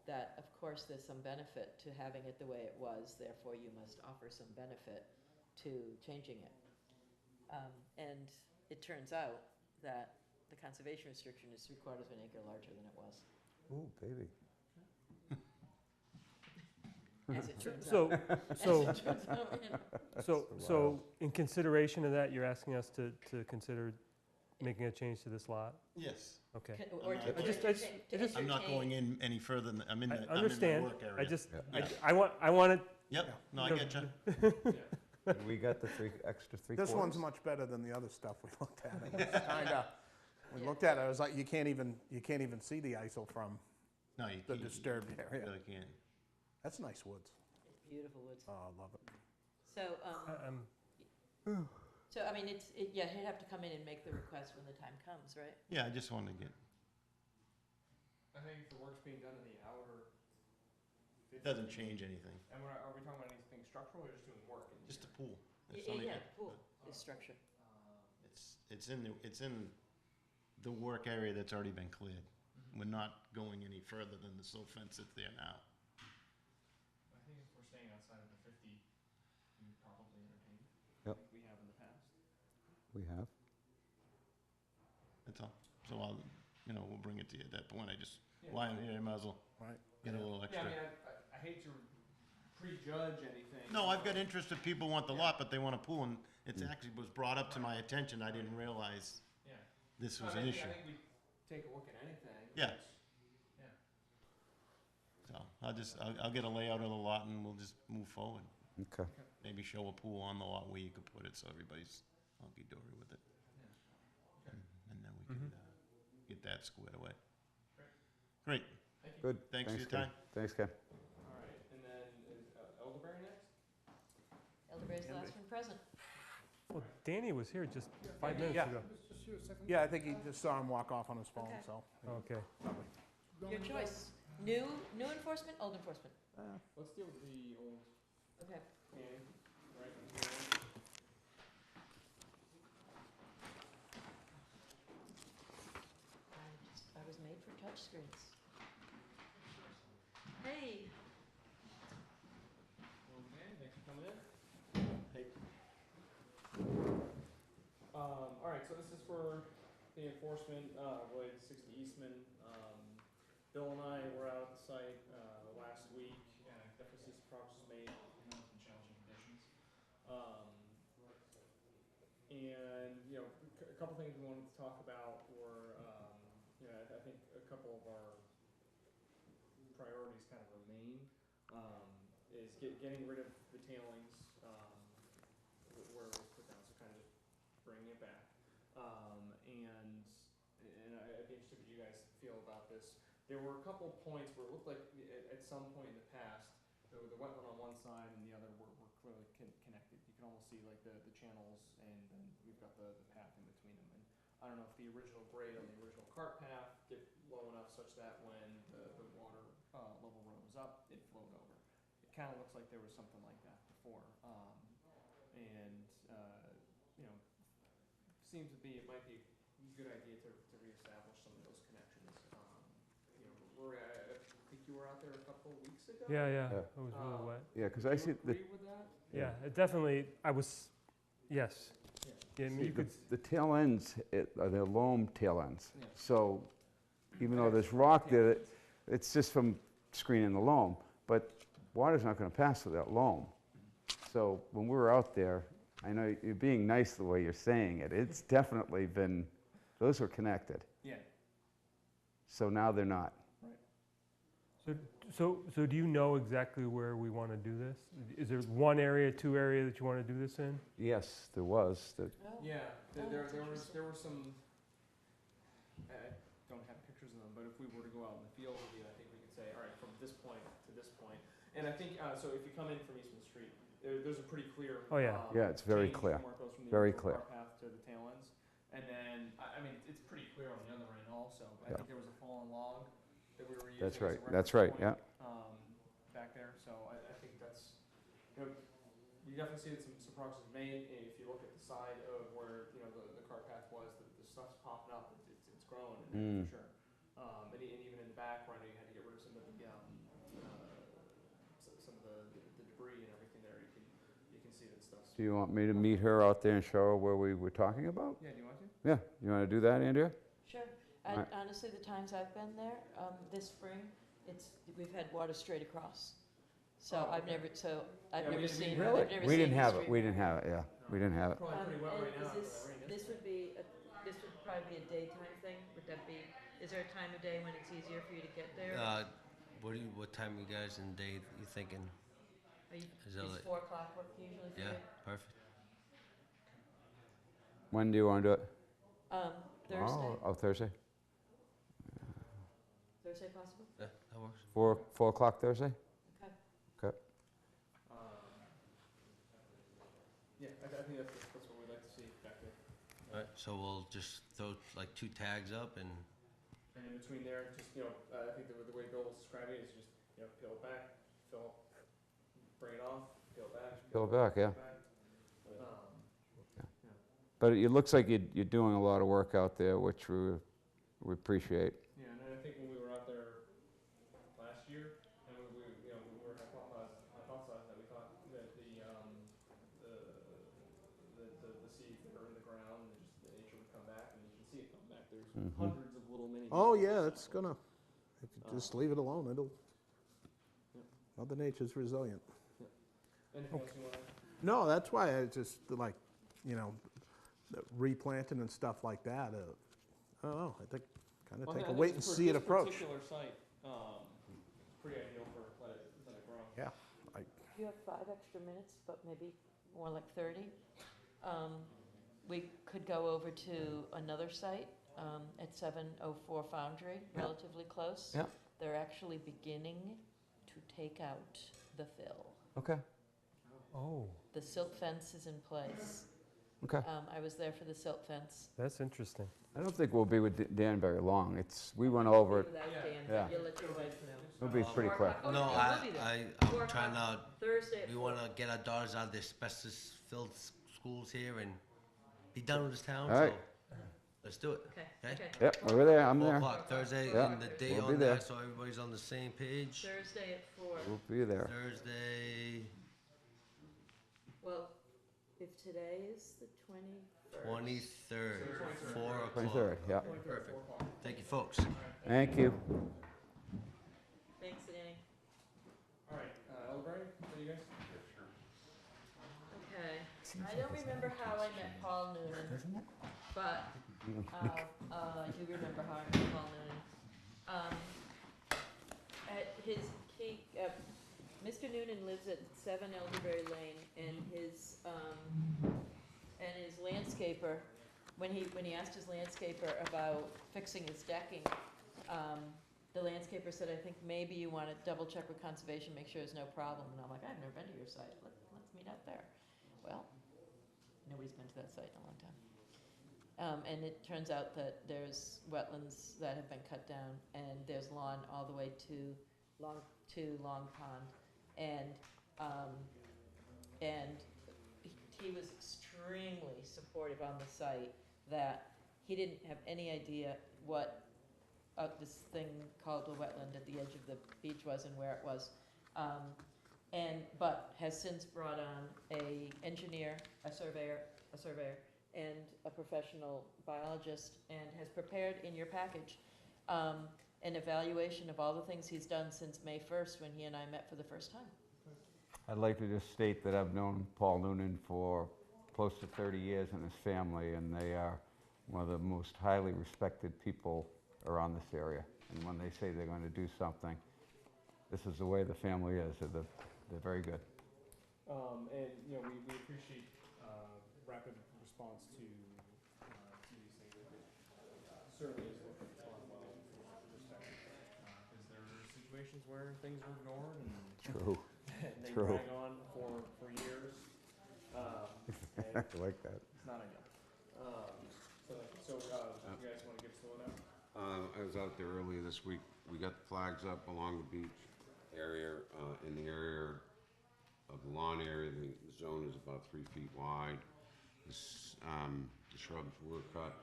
that, of course, there's some benefit to having it the way it was, therefore you must offer some benefit to changing it. And it turns out that the conservation restriction is 3/4 of an acre larger than it was. Ooh, baby. As it turns So, out. so, As it turns out, you know. so in consideration of that, you're asking us to consider making a change to this lot? Yes. Okay. Or I'm to not- entertain- I'm not going in any further than, I'm in I the, I'm in the understand. work area. I just, Yeah. I want it. Yep, no, I you know, get you. We got the extra 3/4. This one's much better than the other stuff we looked at. It was kinda, we looked at it, I was like, you can't even see the ISO from No, you the can't. disturbed You area. really can't. That's nice woods. It's beautiful woods. Oh, I love it. So, so I mean, yeah, he'd have to come in and make the request when the time comes, right? Yeah, I just wanted to get, I think if the work's being done in the outer. it doesn't change anything. And are we talking about anything structural or just doing work? Just the pool. If Yeah, somebody yeah, could- pool is structure. It's in the work area that's already been cleared. We're not going any further than the silt fence that's there now. I think if we're staying outside of the 50, we would probably entertain. Yep. Like we have in the past. We have. That's all. So we'll bring it to you at that point. I just, Yeah. while I'm here, I might as well Right. get a little Yeah, extra. I mean, I hate to prejudge anything. No, I've got interest if people want the lot, but they want a pool, and it's actually was brought up to my attention. I didn't realize Yeah. this No, was I an think- issue. I think we take a look at anything. Yeah. Yeah. So I'll get a layout of the lot, and we'll just move forward. Okay. Maybe show a pool on the lot where you could put it, so everybody's hunky-dory with it. And then we can get that squared away. Great. Thank you. Good. Thanks for your Ken. time. Thanks, Ken. All right, and then is Elderberry next? Elderberry's the last one present. Well, Danny was here just 5 minutes Yeah. ago. Yeah, I think he just saw him walk off on his phone, Okay. so. Okay. Your choice. New enforcement, old enforcement. Let's deal with the old Okay. gang, right here. I was made for touch screens. Hey. Okay, thanks for coming in. Hey. All right, so this is for the enforcement, related to 60 Eastman. Bill and I were out at the site, last week, and I definitely see some progress made, some challenging conditions. And, a couple things we wanted to talk about were, I think a couple of our priorities kind of remain, is getting rid of the tailings, where it was put down, so kind of just bringing it back. And I'd be interested what you guys feel about this. There were a couple points where it looked like at some point in the past, the wetland on one side and the other were clearly connected. You can almost see like the channels, and then we've got the path in between them. And I don't know if the original grade on the original cart path get low enough such that when the water level rose up, it flowed over. It kind of looks like there was something like that before. Seems to be, it might be a good idea to reestablish some of those connections. Rory, I think you were out there a couple of weeks ago? Yeah. Yeah. It was really wet. Yeah, because I see the, Agree with that? Yeah, it definitely, yes. Yeah, I mean, see you could, the tail ends, are they're loam tail ends. Yeah. So even though there's rock there, it's just from screening the loam, but water's not going to pass through that loam. So when we were out there, I know you're being nice the way you're saying it. It's definitely been, those were connected. Yeah. So now they're not. so do you know exactly where we want to do this? Is there one area, two area that you want to do this in? Yes, there was. Yeah, there were some, I don't have pictures of them, but if we were to go out in the field with you, I think we could say, all right, from this point to this point. And I think, so if you come in from Eastman Street, there's a pretty clear. Oh, yeah. Yeah, it's very change clear. from where it goes from the Very original clear. car path to the tail ends. And then, I mean, it's pretty clear on the other end also. I Yeah. think there was a fallen log that we were using. That's as a right. reference That's right. point, Yeah. you definitely see that some progress is made. And if you look at the side of where, you know, the cart path was, the stuff's popping up, it's growing in there for sure. And even in the back where I know you had to get rid of some of the, some of the debris and everything there, you can see that stuff's. Do you want me to meet her out there and show her where we were talking about? Yeah, do you want to? Yeah, you want to do that, Andrea? Sure. Alright. Honestly, the times I've been there, this spring, we've had water straight across. So Oh, I've okay. never seen. Really? I've never We seen didn't the have it, stream. we didn't have it, yeah, we didn't have it. Probably pretty wet And right now. is this would probably be a daytime thing? Would that be, is there a time of day when it's easier for you to get there? What time you guys in the day you thinking? Is that like- 4 o'clock work usually for Yeah, you? perfect. When do you want to do it? Thursday. Oh, Thursday? Thursday possible? Yeah, that works. 4 o'clock Thursday? Okay. Okay. Yeah, I think that's what we'd like to see back there. Alright, so we'll just throw like 2 tags up and. And in between there, just, you know, I think the way Bill was describing it is just, you know, peel it back, fill, bring it off, peel it back. Peel it back, yeah. back. But it looks like you're doing a lot of work out there, which we appreciate. Yeah, and I think when we were out there last year, and we you know, we were hypothesizing that we thought that the seeds that are in the ground and just the nature would come back, and you can see it come back. There's hundreds of little mini. Oh, yeah, it's gonna, if you just leave it alone, it'll, Mother Nature's resilient. Anything else you want to? No, that's why I just like, you know, replanting and stuff like that. I don't know, I think kind of take a wait and see it approach. This particular site, pretty ideal for let it grow. Yeah. You have 5 extra minutes, but maybe more like 30. We could go over to another site at 704 Foundry, relatively close. Yeah. They're actually beginning to take out the fill. Okay. Oh, The silt fence is in place. Okay. I was there for the silt fence. that's interesting. I don't think we'll be with Dan very long. We went over it. Without Dan, Yeah. you'll let your wife know. It'll be pretty quick. Oh, No, yeah, we'll be there. I'm 4 trying o'clock, to. Thursday at We 4. want to get our daughters out of the asbestos-filled schools here and be done with this town. All right. So let's do it. Okay. Yep, we're there, I'm 4 there. o'clock Thursday, Yeah, and the date we'll be on there. there, so everybody's on the same page. Thursday at 4. We'll be there. Thursday, Well, if today is the 21st. 23rd, 4 o'clock. 23rd, yeah. Perfect. Thank you, folks. Thank you. Thanks, Danny. All right, Elderberry, are you guys? Okay. I don't remember how I met Paul Noonan, but I do remember how I met Paul Noonan. At Mr. Noonan lives at 7 Elderberry Lane, and his landscaper, when he asked his landscaper about fixing his decking, the landscaper said, I think maybe you want to double check with conservation, make sure there's no problem. And I'm like, I've never been to your site. Let's meet out there. Well, nobody's been to that site in a long time. And it turns out that there's wetlands that have been cut down, and there's lawn all the way to Long Pond. And he was extremely supportive on the site, that he didn't have any idea what this thing called a wetland at the edge of the beach was and where it was. But has since brought on a engineer, a surveyor, and a professional biologist, and has prepared in your package an evaluation of all the things he's done since May 1st, when he and I met for the first time. I'd like to just state that I've known Paul Noonan for close to 30 years and his family, and they are one of the most highly respected people around this area. And when they say they're going to do something, this is the way the family is. They're very good. And, you know, we appreciate rapid response to these things. It certainly is respond well for perspective. Because there are situations where things are ignored and, True. and they True. drag on for years. I like that. It's not ideal. So you guys want to give us the one out? I was out there earlier this week. We got flags up along the beach area, in the area of the lawn area. The zone is about 3 feet wide. The shrubs were cut,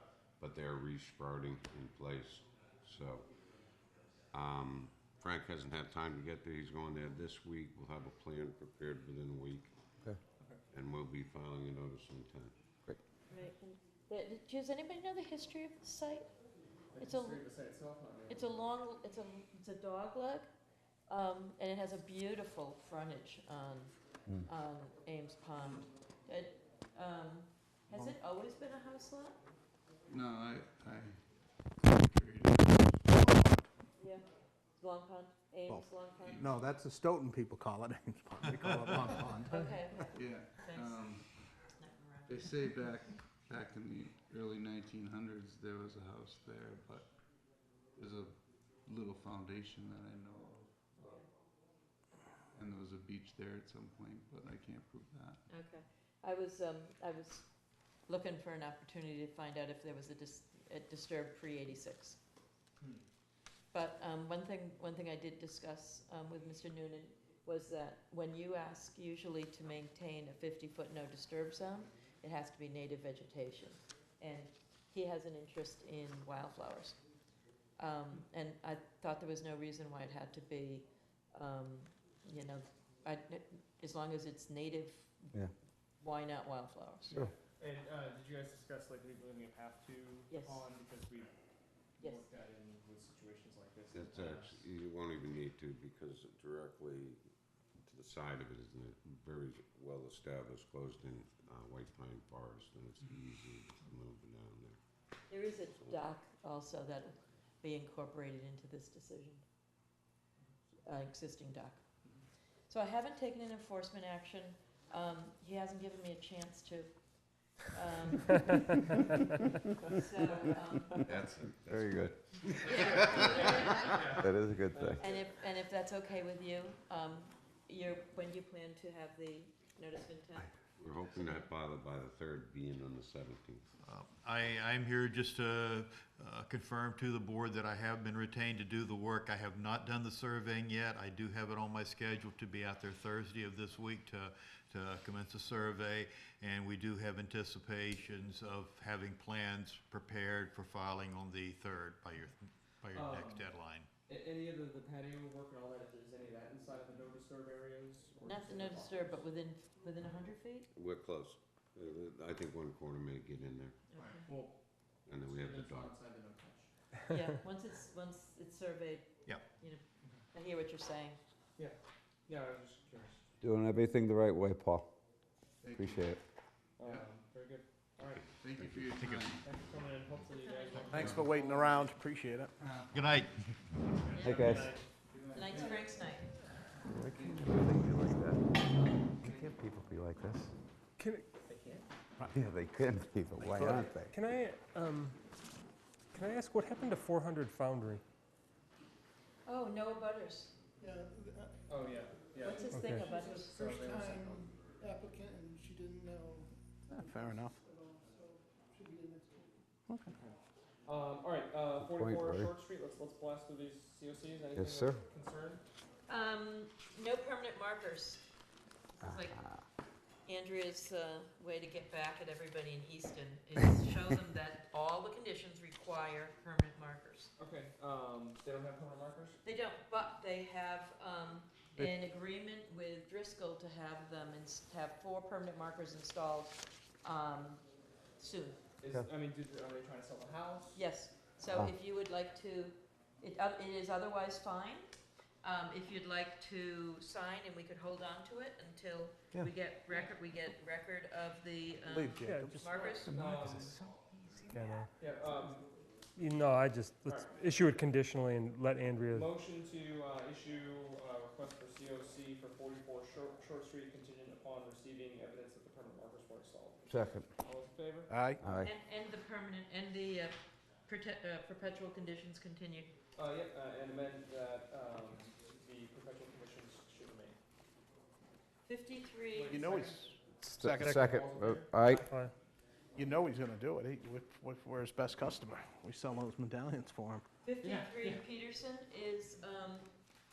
but they're re-sprouting in place. So, Frank hasn't had time to get there. He's going there this week. We'll have a plan prepared within a week. Okay. And we'll be filing a notice of intent. Great. Right, and does anybody know the history of the site? It's a, History of the site itself, not really. it's a long, it's a dog leg, and it has a beautiful frontage on Ames Pond. Has it always been a house lot? No, I Yeah, Long Pond, Ames Well, Long Pond? No, that's the Stoughton people call it Ames Pond. We call it Long Pond. Okay. yeah. Thanks. They say back in the early 1900s there was a house there, but there's a little foundation that I know of. And there was a beach there at some point, but I can't prove that. Okay. I was looking for an opportunity to find out if there was a disturbed pre-86. But one thing I did discuss with Mr. Noonan was that when you ask usually to maintain a 50-foot no disturb zone, it has to be native vegetation. And he has an interest in wildflowers. And I thought there was no reason why it had to be, as long as it's native, Yeah. why not wildflowers? Sure. And did you guys discuss like leaving a path to the Yes. pond because we Yes. worked that in with situations like this? in the It's past? actually, you won't even need to because directly to the side of it is a very well-established, closed-in white pine forest, and it's easy to move down there. There is a dock also that'll be incorporated into this decision, existing dock. So I haven't taken an enforcement action. He hasn't given me a chance to. That's Very good. Yeah. That is a good thing. And if that's okay with you, when do you plan to have the notice of intent? We're hoping that by the 3rd, being on the 17th. I'm here just to confirm to the board that I have been retained to do the work. I have not done the surveying yet. I do have it on my schedule to be out there Thursday of this week to commence a survey, and we do have anticipations of having plans prepared for filing on the 3rd by your next deadline. Any of the patio work and all that, if there's any of that inside of the no disturb areas? Or Not just the in no the disturb, buffer? but within 100 feet? We're close. I think one corner may get in there, Okay. Well, and then we have the it's dog. outside the no touch. Yeah, once it's surveyed. Yeah. I hear what you're saying. Yeah, I was just curious. Doing everything the right way, Paul. Thank you. Appreciate it. Very good. All right. Thank you for your time. Thanks for coming in. Hopefully you guys. Thanks for waiting around, appreciate it. Good night. Hey, guys. Tonight's Frank's night. Why can't everything be like that? Why can't people be like this? Yeah, they can be, but why aren't they? Can I ask what happened to 400 Foundry? Oh, no butters. Oh, yeah. What's his thing Okay. about So this? they were sent home. applicant and she didn't know. Fair enough. Should be in next week. Okay. All right, Good 44 point, Ray. Short Street, let's blast through these COCs, anything Yes, sir. of concern? No permanent markers. This is like Andrea's way to get back at everybody in Easton, is show them that all the conditions require permanent markers. Okay, they don't have permanent markers? They don't, but they have an agreement with Driscoll to have them, have 4 permanent markers installed soon. Are they trying to sell the house? Yes, so if you would like to, it is otherwise fine. If you'd like to sign and we could hold on to it until we get record of the markers. Let's issue it conditionally and let Andrea. Motion to issue a request for COC for 44 Short Street contingent upon receiving evidence that the permanent markers were installed. Second. All those in favor? Aye. Aye. And the permanent, and the perpetual conditions continued. And amend that the perpetual conditions should remain. 53. You know he's, Second. Aye. you know he's gonna do it. We're his best customer. We sell those medallions for him. 53 Peterson is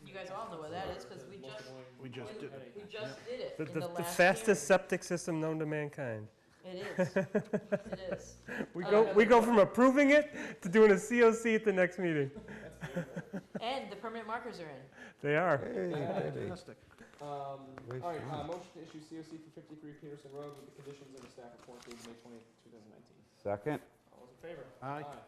You guys all know where that is, because we just did it. We just did it in the The last fastest septic system known to mankind. hearing. It is. It is. We go from approving it to doing a COC at the next meeting. And the permanent markers are in. They are. Fantastic. All right, motion to issue COC for 53 Peterson Road with the conditions in the staff report dated May 20th, 2019. Second? All those in favor? Aye. Gotcha.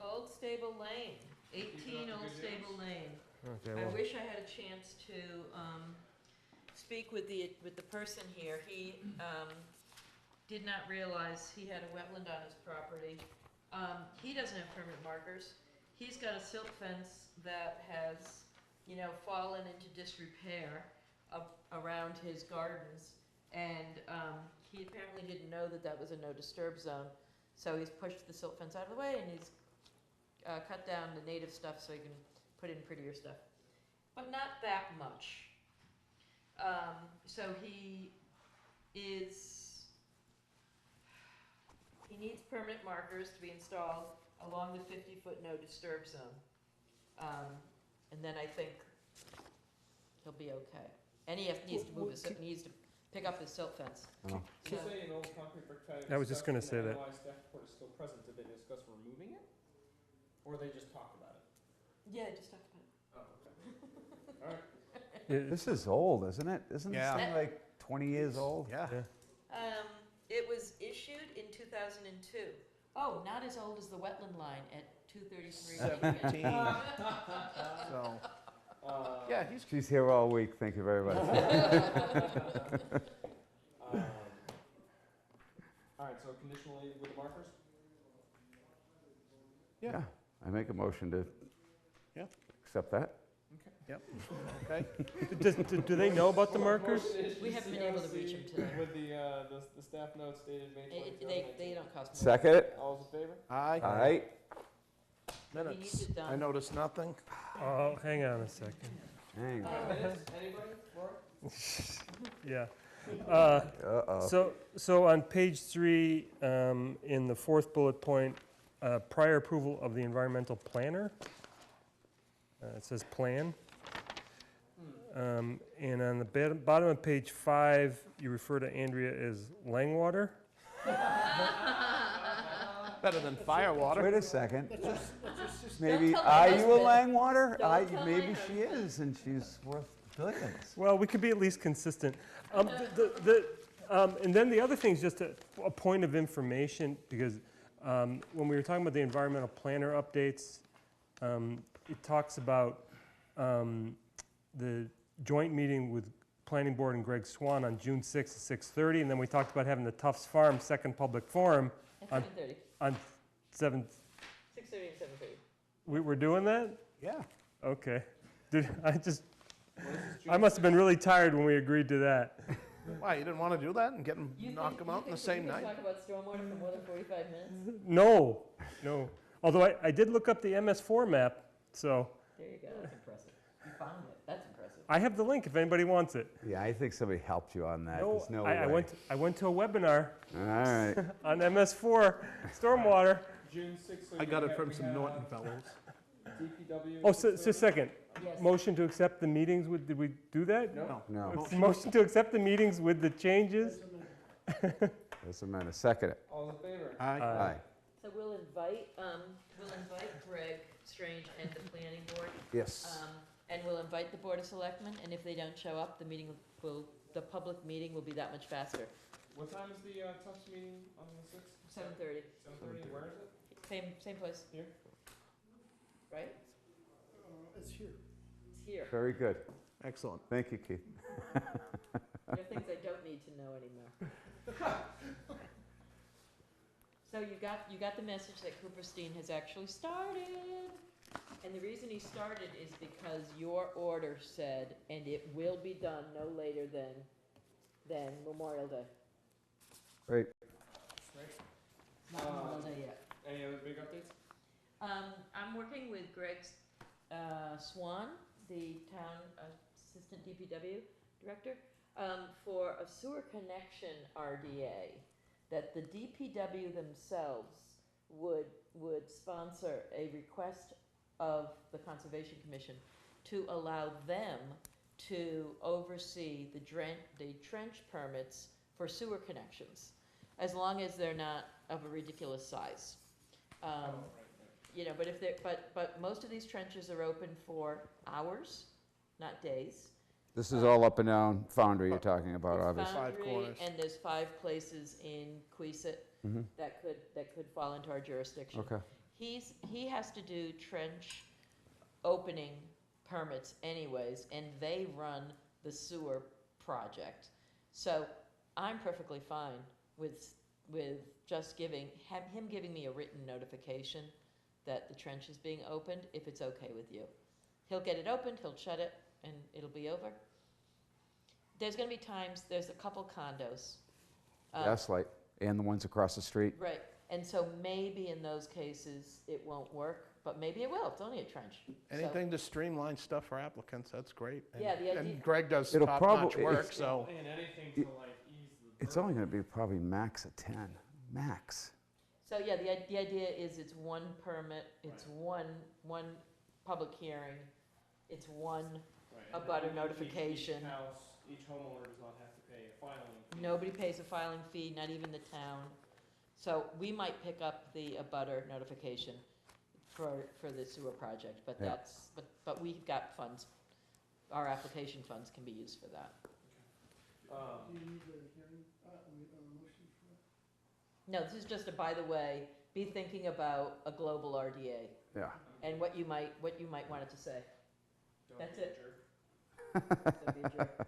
Old Stable Lane, 18 Old Stable Lane. Okay, I well, wish I had a chance to speak with the person here. He did not realize he had a wetland on his property. He doesn't have permanent markers. He's got a silt fence that has, you know, fallen into disrepair around his gardens, and he apparently didn't know that that was a no disturb zone. So he's pushed the silt fence out of the way, and he's cut down the native stuff so he can put in prettier stuff, but not that much. So he needs permanent markers to be installed along the 50-foot no disturb zone. And then I think he'll be okay. And he needs to move needs to pick up his silt fence. Oh. You say an old concrete brick pad. I was just gonna say that. Analyzed staff report is still present. Did they discuss removing it, or they just talked about it? Yeah, just talked about it. Oh, okay. All right. This is old, isn't it? Isn't this Yeah. thing like 20 years old? Yeah. It was issued in 2002. Oh, not as old as the Wetland Line at 233. 17. So, yeah, She's here all week, thank you very much. All right, so conditionally with the markers? Yeah, I make a motion to Yeah. accept that. Yep. Okay. Do they know about the markers? We haven't been able to reach him today. With the staff notes dated May 20th. They don't cost much. Second it? All those in favor? Aye. Aye. He needs Minutes. it done. I noticed nothing. Oh, hang on a second. Hang on. Minutes, anybody? Laura? Yeah. Uh-oh. So on page 3, in the 4th bullet point, prior approval of the environmental planner. It says plan. And on the bottom of page 5, you refer to Andrea as Langwater. Better than firewater. Wait a second. Don't Maybe, tell my are you a husband. Langwater? Don't tell my Maybe she husband. is, and she's worth billions. Well, we could be at least consistent. And then the other thing is just a point of information, because when we were talking about the environmental planner updates, it talks about the joint meeting with Planning Board and Greg Swan on June 6th at 6:30, and then we talked about having the Tufts Farm second public forum At on 7. 6:30 and 7:30. We were doing that? Yeah. Okay. I must have been really tired when we agreed to that. Why, you didn't want to do that and get them, knock them out in the same night? Talk about stormwater for more than 45 minutes? No. Although I did look up the MS4 map, so There you go, that's impressive. You found it, that's impressive. I have the link if anybody wants it. Yeah, I think somebody helped you on that. No, There's no way. I went to a webinar All right. on MS4 stormwater. June 6th. So I got we it from we some had, Norton fellows. DPW. Oh, so a second. Yes. Motion to accept the meetings with, did we do that? No. No. Motion to accept the meetings with the changes? That's a minute. Second it. All in favor? Aye. Aye. So we'll invite Greg Strange and the planning board. Yes. And we'll invite the Board of Selectmen, and if they don't show up, the public meeting will be that much faster. What time is the Tufts meeting on the 6th? 7:30. 7:30. Where is it? Same place. Here. Right? It's here. It's here. Very good. Excellent. Thank you, Keith. There are things I don't need to know anymore. So you got the message that Cooperstein has actually started. And the reason he started is because your order said, and it will be done no later than Memorial Day. Great. Not Memorial Day yet. Any other big updates? I'm working with Greg Swan, the town assistant DPW director, for a sewer connection RDA that the DPW themselves would sponsor a request of the Conservation Commission to allow them to oversee the trench permits for sewer connections, as long as they're not of a ridiculous size. You know, but if they're, but most of these trenches are open for hours, not days. This is all up and down Foundry you're talking about, It's obviously. Foundry, and there's 5 places in Queesit Mhm. that could fall into our jurisdiction. Okay. He has to do trench opening permits anyways, and they run the sewer project. So I'm perfectly fine with just him giving me a written notification that the trench is being opened, if it's okay with you. He'll get it opened, he'll shut it, and it'll be over. There's gonna be times, there's a couple condos. Gaslight, and the ones across the street. Right, and so maybe in those cases, it won't work, but maybe it will, it's only a trench. So- Anything to streamline stuff for applicants, that's great. And- Yeah, the idea- And Greg does It'll top-notch probably- work, so. And anything to like ease the. It's only gonna be probably max of 10, max. So, yeah, the idea is it's one permit, it's one public hearing, it's one abutter notification. Each homeowner does not have to pay a filing fee. Nobody pays a filing fee, not even the town. So we might pick up the abutter notification for the sewer project, but Yeah. but we've got funds. Our application funds can be used for that. Do you need a hearing, motion for that? No, this is just a, by the way, be thinking about a global RDA Yeah. and what you might want it to say. Don't That's be a it. jerk. Don't be a jerk.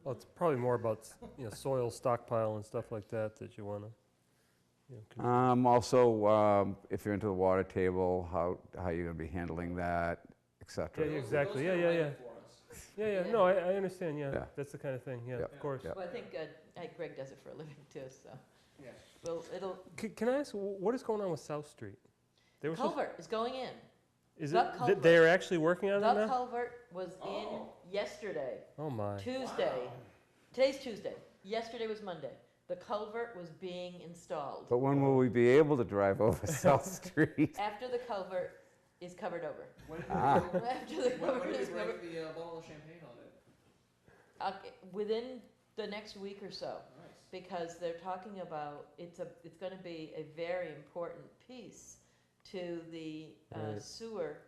Well, it's probably more about, soil stockpile and stuff like that you want to, Also, if you're into the water table, how you're gonna be handling that, et Yeah, cetera. exactly, yeah. Yeah, no, I understand, yeah, that's the kind of thing, yeah, Yep, of course. yep. Well, I think Greg does it for a living too, so. Yeah. Well, Can I ask, what is going on with South Street? They were supposed- culvert is going in. Is The it, culvert. they're actually working on it The now? culvert was in yesterday, Oh, my. Tuesday. Today's Tuesday. Yesterday was Monday. The culvert was being installed. But when will we be able to drive over South Street? After the culvert is covered over. When Ah. After the when culvert do they is covered. break the bottle of champagne on it? Within the next week or so. Nice. Because they're talking about, it's going to be a very important piece to the Right. sewer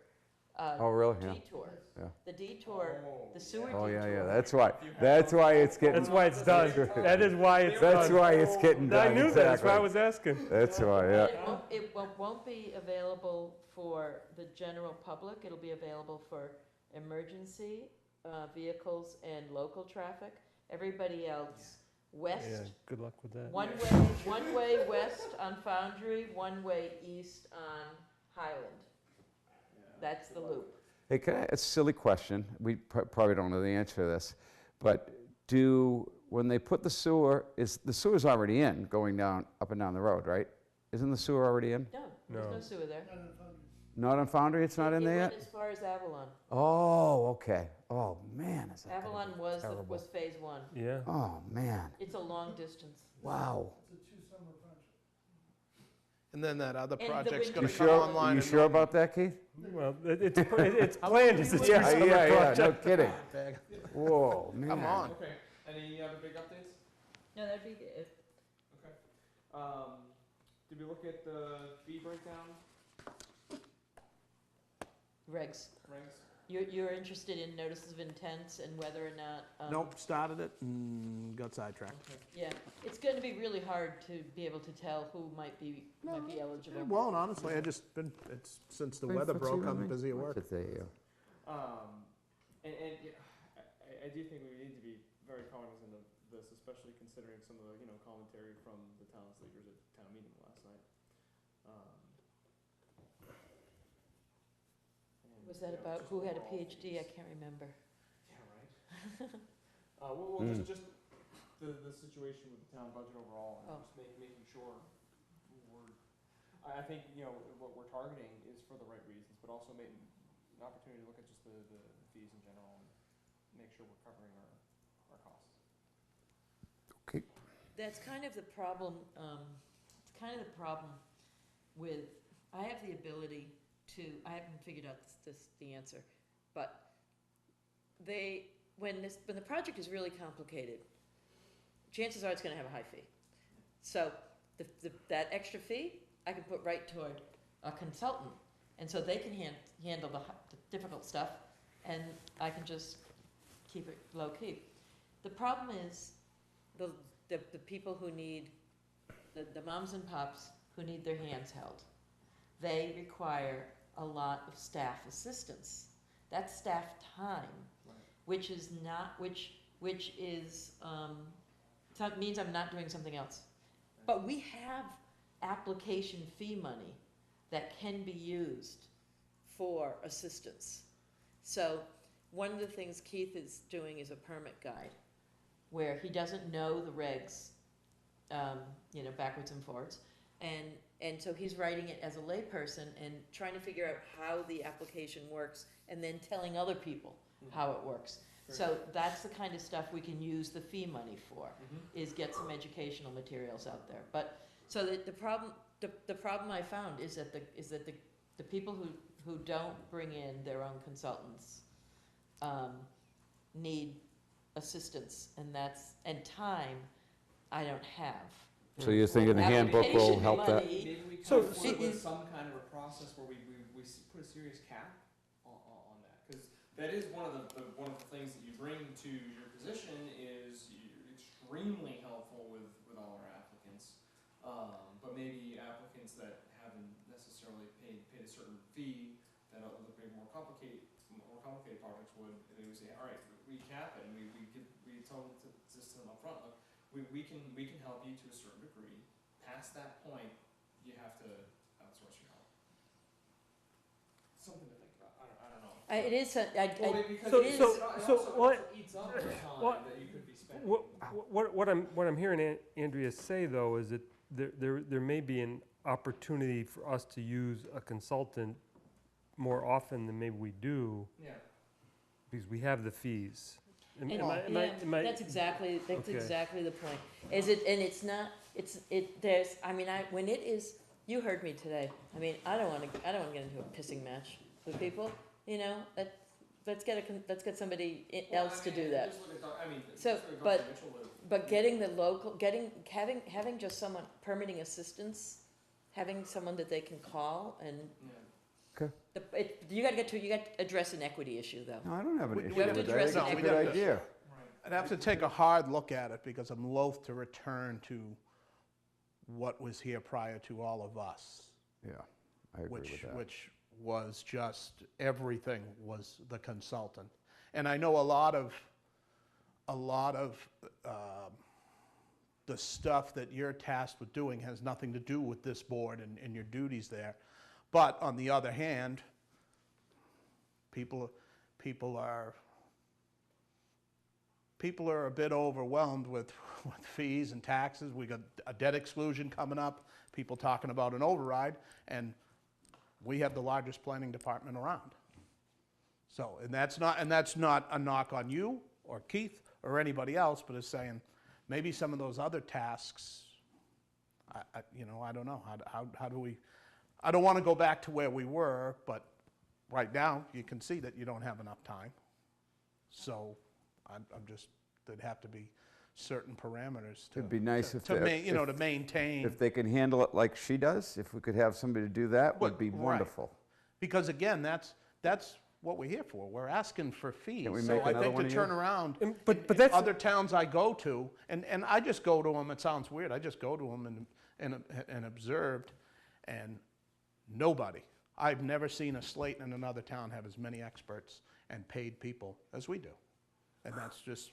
Oh, really? Yeah. detour. Yeah. The detour, the sewer Oh, detour. yeah, that's why it's getting. That's why it's done. That is why it's That's done. why it's getting done. I knew that, that's why I exactly. was asking. That's why, yeah. It won't be available for the general public. It'll be available for emergency vehicles and local traffic. Everybody else west. Yeah, good luck with that. One way west on Foundry, one way east on Highland. That's the loop. Hey, a silly question, we probably don't know the answer to this, but when they put the sewer's already in, going down, up and down the road, right? Isn't the sewer already in? No, there's No. no sewer there. Not on Foundry, it's not in there It went yet? as far as Avalon. Oh, okay. Oh, man, is that gonna Avalon be was terrible. phase 1. Yeah. Oh, man, It's a long distance. wow. And then that other And the project's winter gonna You come sure, online. you in sure about that, Keith? Well, it's planned as a Yeah, two-summer yeah, no project. kidding. Whoa, man. Come on. Okay, any other big updates? No, that'd be good. Okay. Did we look at the fee breakdown, Regs. regs? You're interested in notices of intents and whether or not. Nope, started it and got sidetracked. Yeah, it's going to be really hard to be able to tell who might be eligible. Well, and honestly, it's since the weather broke, I'm busy at work. And yeah, I do think we need to be very cognizant of this, especially considering some of the commentary from the town leaders at town meeting last night. Was that about who had a PhD? I can't remember. Yeah, right. Well, just the situation with the town budget overall, and just making sure I think what we're targeting is for the right reasons, but also making an opportunity to look at just the fees in general and make sure we're covering our costs. Okay. That's kind of the problem. It's kind of the problem with. I have the ability to. I haven't figured out the answer. But when the project is really complicated, chances are it's gonna have a high fee. So that extra fee, I can put right toward a consultant, and so they can handle the difficult stuff, and I can just keep it low key. The problem is the people who need, the moms and pops who need their hands held. They require a lot of staff assistance. That's staff time, which is not, which is, so it means I'm not doing something else. But we have application fee money that can be used for assistance. So one of the things Keith is doing is a permit guide, where he doesn't know the regs, backwards and forwards. And so he's writing it as a layperson and trying to figure out how the application works and then telling other people how it works. So that's the kind of stuff we can use the fee money for, is get some educational materials out there. But so the problem I found is that the people who don't bring in their own consultants need assistance, and time I don't have. So you're thinking the handbook will help that? Maybe we come forward with some kind of a process where we put a serious cap on that, because that is one of the things that you bring to your position is you're extremely helpful with all our applicants, but maybe applicants that haven't necessarily paid a certain fee that other more complicated projects would. They would say, all right, we cap it, and we tell them to them up front. Look, we can help you to a certain degree. Past that point, you have to outsource your help. Something to think about. I don't know. It is. It also eats up the time that you could be spending. What I'm hearing Andrea say though is that there may be an opportunity for us to use a consultant more often than maybe we do. Yeah. Because we have the fees. That's exactly the point. When it is, you heard me today. I mean, I don't want to get into a pissing match with people. Let's get somebody else to do that. But getting the local, having just someone, permitting assistance, having someone that they can call and. Okay. You got to address an equity issue, though. No, I don't have an issue We have to with that. address It's an a equity good issue. idea. I'd have to take a hard look at it because I'm loath to return to what was here prior to all of us. Yeah, I agree with that. Which was just, everything was the consultant. And I know a lot of the stuff that you're tasked with doing has nothing to do with this board and your duties there. But on the other hand, people are a bit overwhelmed with fees and taxes. We got a debt exclusion coming up, people talking about an override, and we have the largest planning department around. So, and that's not a knock on you or Keith or anybody else, but it's saying maybe some of those other tasks, I don't know, how do we, I don't want to go back to where we were, but right now you can see that you don't have enough time. So I'm just, there'd have to be certain parameters to. It'd be nice to maintain. If they can handle it like she does, if we could have somebody to do that, would be wonderful. Because again, that's what we're here for. We're asking for fees. Can we So make I another think one to of turn you? around, But in that's other towns I go to, and I just go to them, it sounds weird, I just go to them and observed, and nobody, I've never seen a slate in another town have as many experts and paid people as we do. And that's just,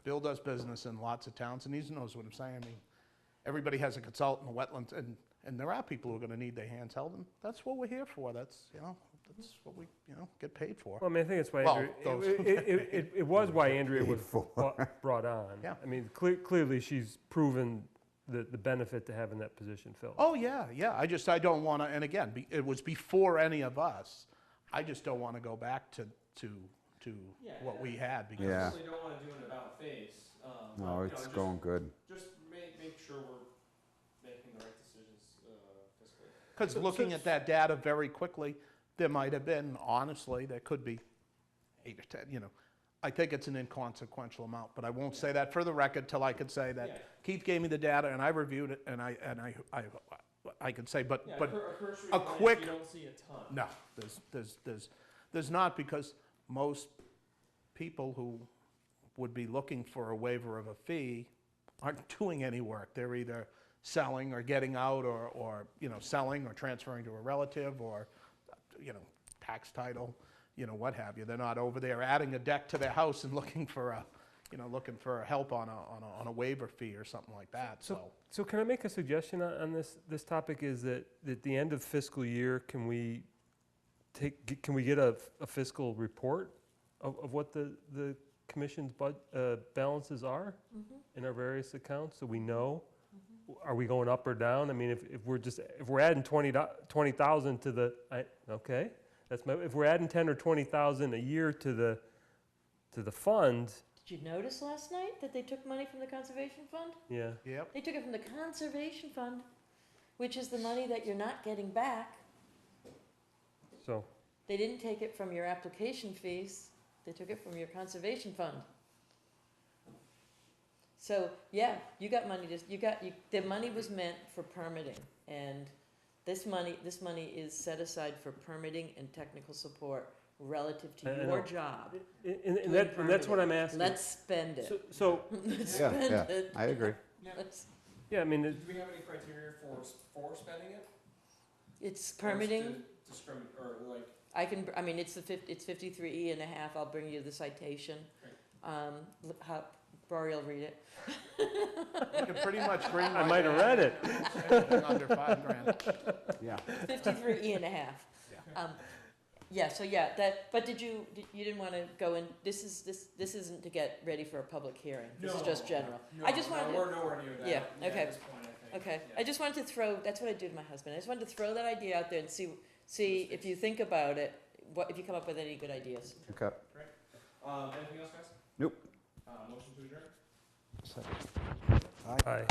Bill does business in lots of towns, and he knows what I'm saying. I mean, everybody has a consultant in the wetlands, and there are people who are gonna need their hands held, and that's what we're here for. That's what we, get paid for. Well, I mean, I think it's why it was why Andrea was brought on. Yeah. I mean, clearly she's proven the benefit to having that position filled. Oh, yeah. I don't want to, and again, it was before any of us. I just don't want to go back to what we had. Because Yeah. I certainly don't want to do an about face. No, it's going good. Just make sure we're making the right decisions fiscally. Because looking at that data very quickly, there might have been, honestly, there could be 8 or 10, I think it's an inconsequential amount, but I won't say that for the record till I could say that Yeah. Keith gave me the data and I reviewed it and I could say, but Yeah, but a cursory a glance, quick, you don't see a ton. no, there's not, because most people who would be looking for a waiver of a fee aren't doing any work. They're either selling or getting out or selling or transferring to a relative or, tax title, what have you. They're not over there adding a deck to their house and looking for a help on a waiver fee or something like that, so. So can I make a suggestion on this topic? Is that at the end of fiscal year, can we get a fiscal report of what the commission's balances are in our various accounts, so we know, are we going up or down? I mean, if we're adding 20,000 to the, okay, if we're adding 10 or 20,000 a year to the fund. Did you notice last night that they took money from the conservation fund? Yeah. Yep. They took it from the conservation fund, which is the money that you're not getting back. So. They didn't take it from your application fees, they took it from your conservation fund. So, yeah, you got money, the money was meant for permitting, and this money is set aside for permitting and technical support relative to your job. And that's what I'm asking. Let's spend it. So Let's Yeah, spend yeah, it. I agree. Yeah, I mean. Do we have any criteria for spending it? It's permitting. Or like. I mean, it's 53E and a half, I'll bring you the citation. Rory will read it. You can pretty much bring. I might have read it. Anything under $5,000. Yeah. 53E and a half. But you didn't want to go in, this isn't to get ready for a public hearing, this is just general. No, I just wanted to. we're nowhere near that. Yeah, okay. At this point, I think. Okay, Yeah. I just wanted to throw, that's what I do to my husband, I just wanted to throw that idea out there and see if you think about it, if you come up with any good ideas. Okay. Great. Anything else, guys? Nope. Motion to adjourn? Second. Aye.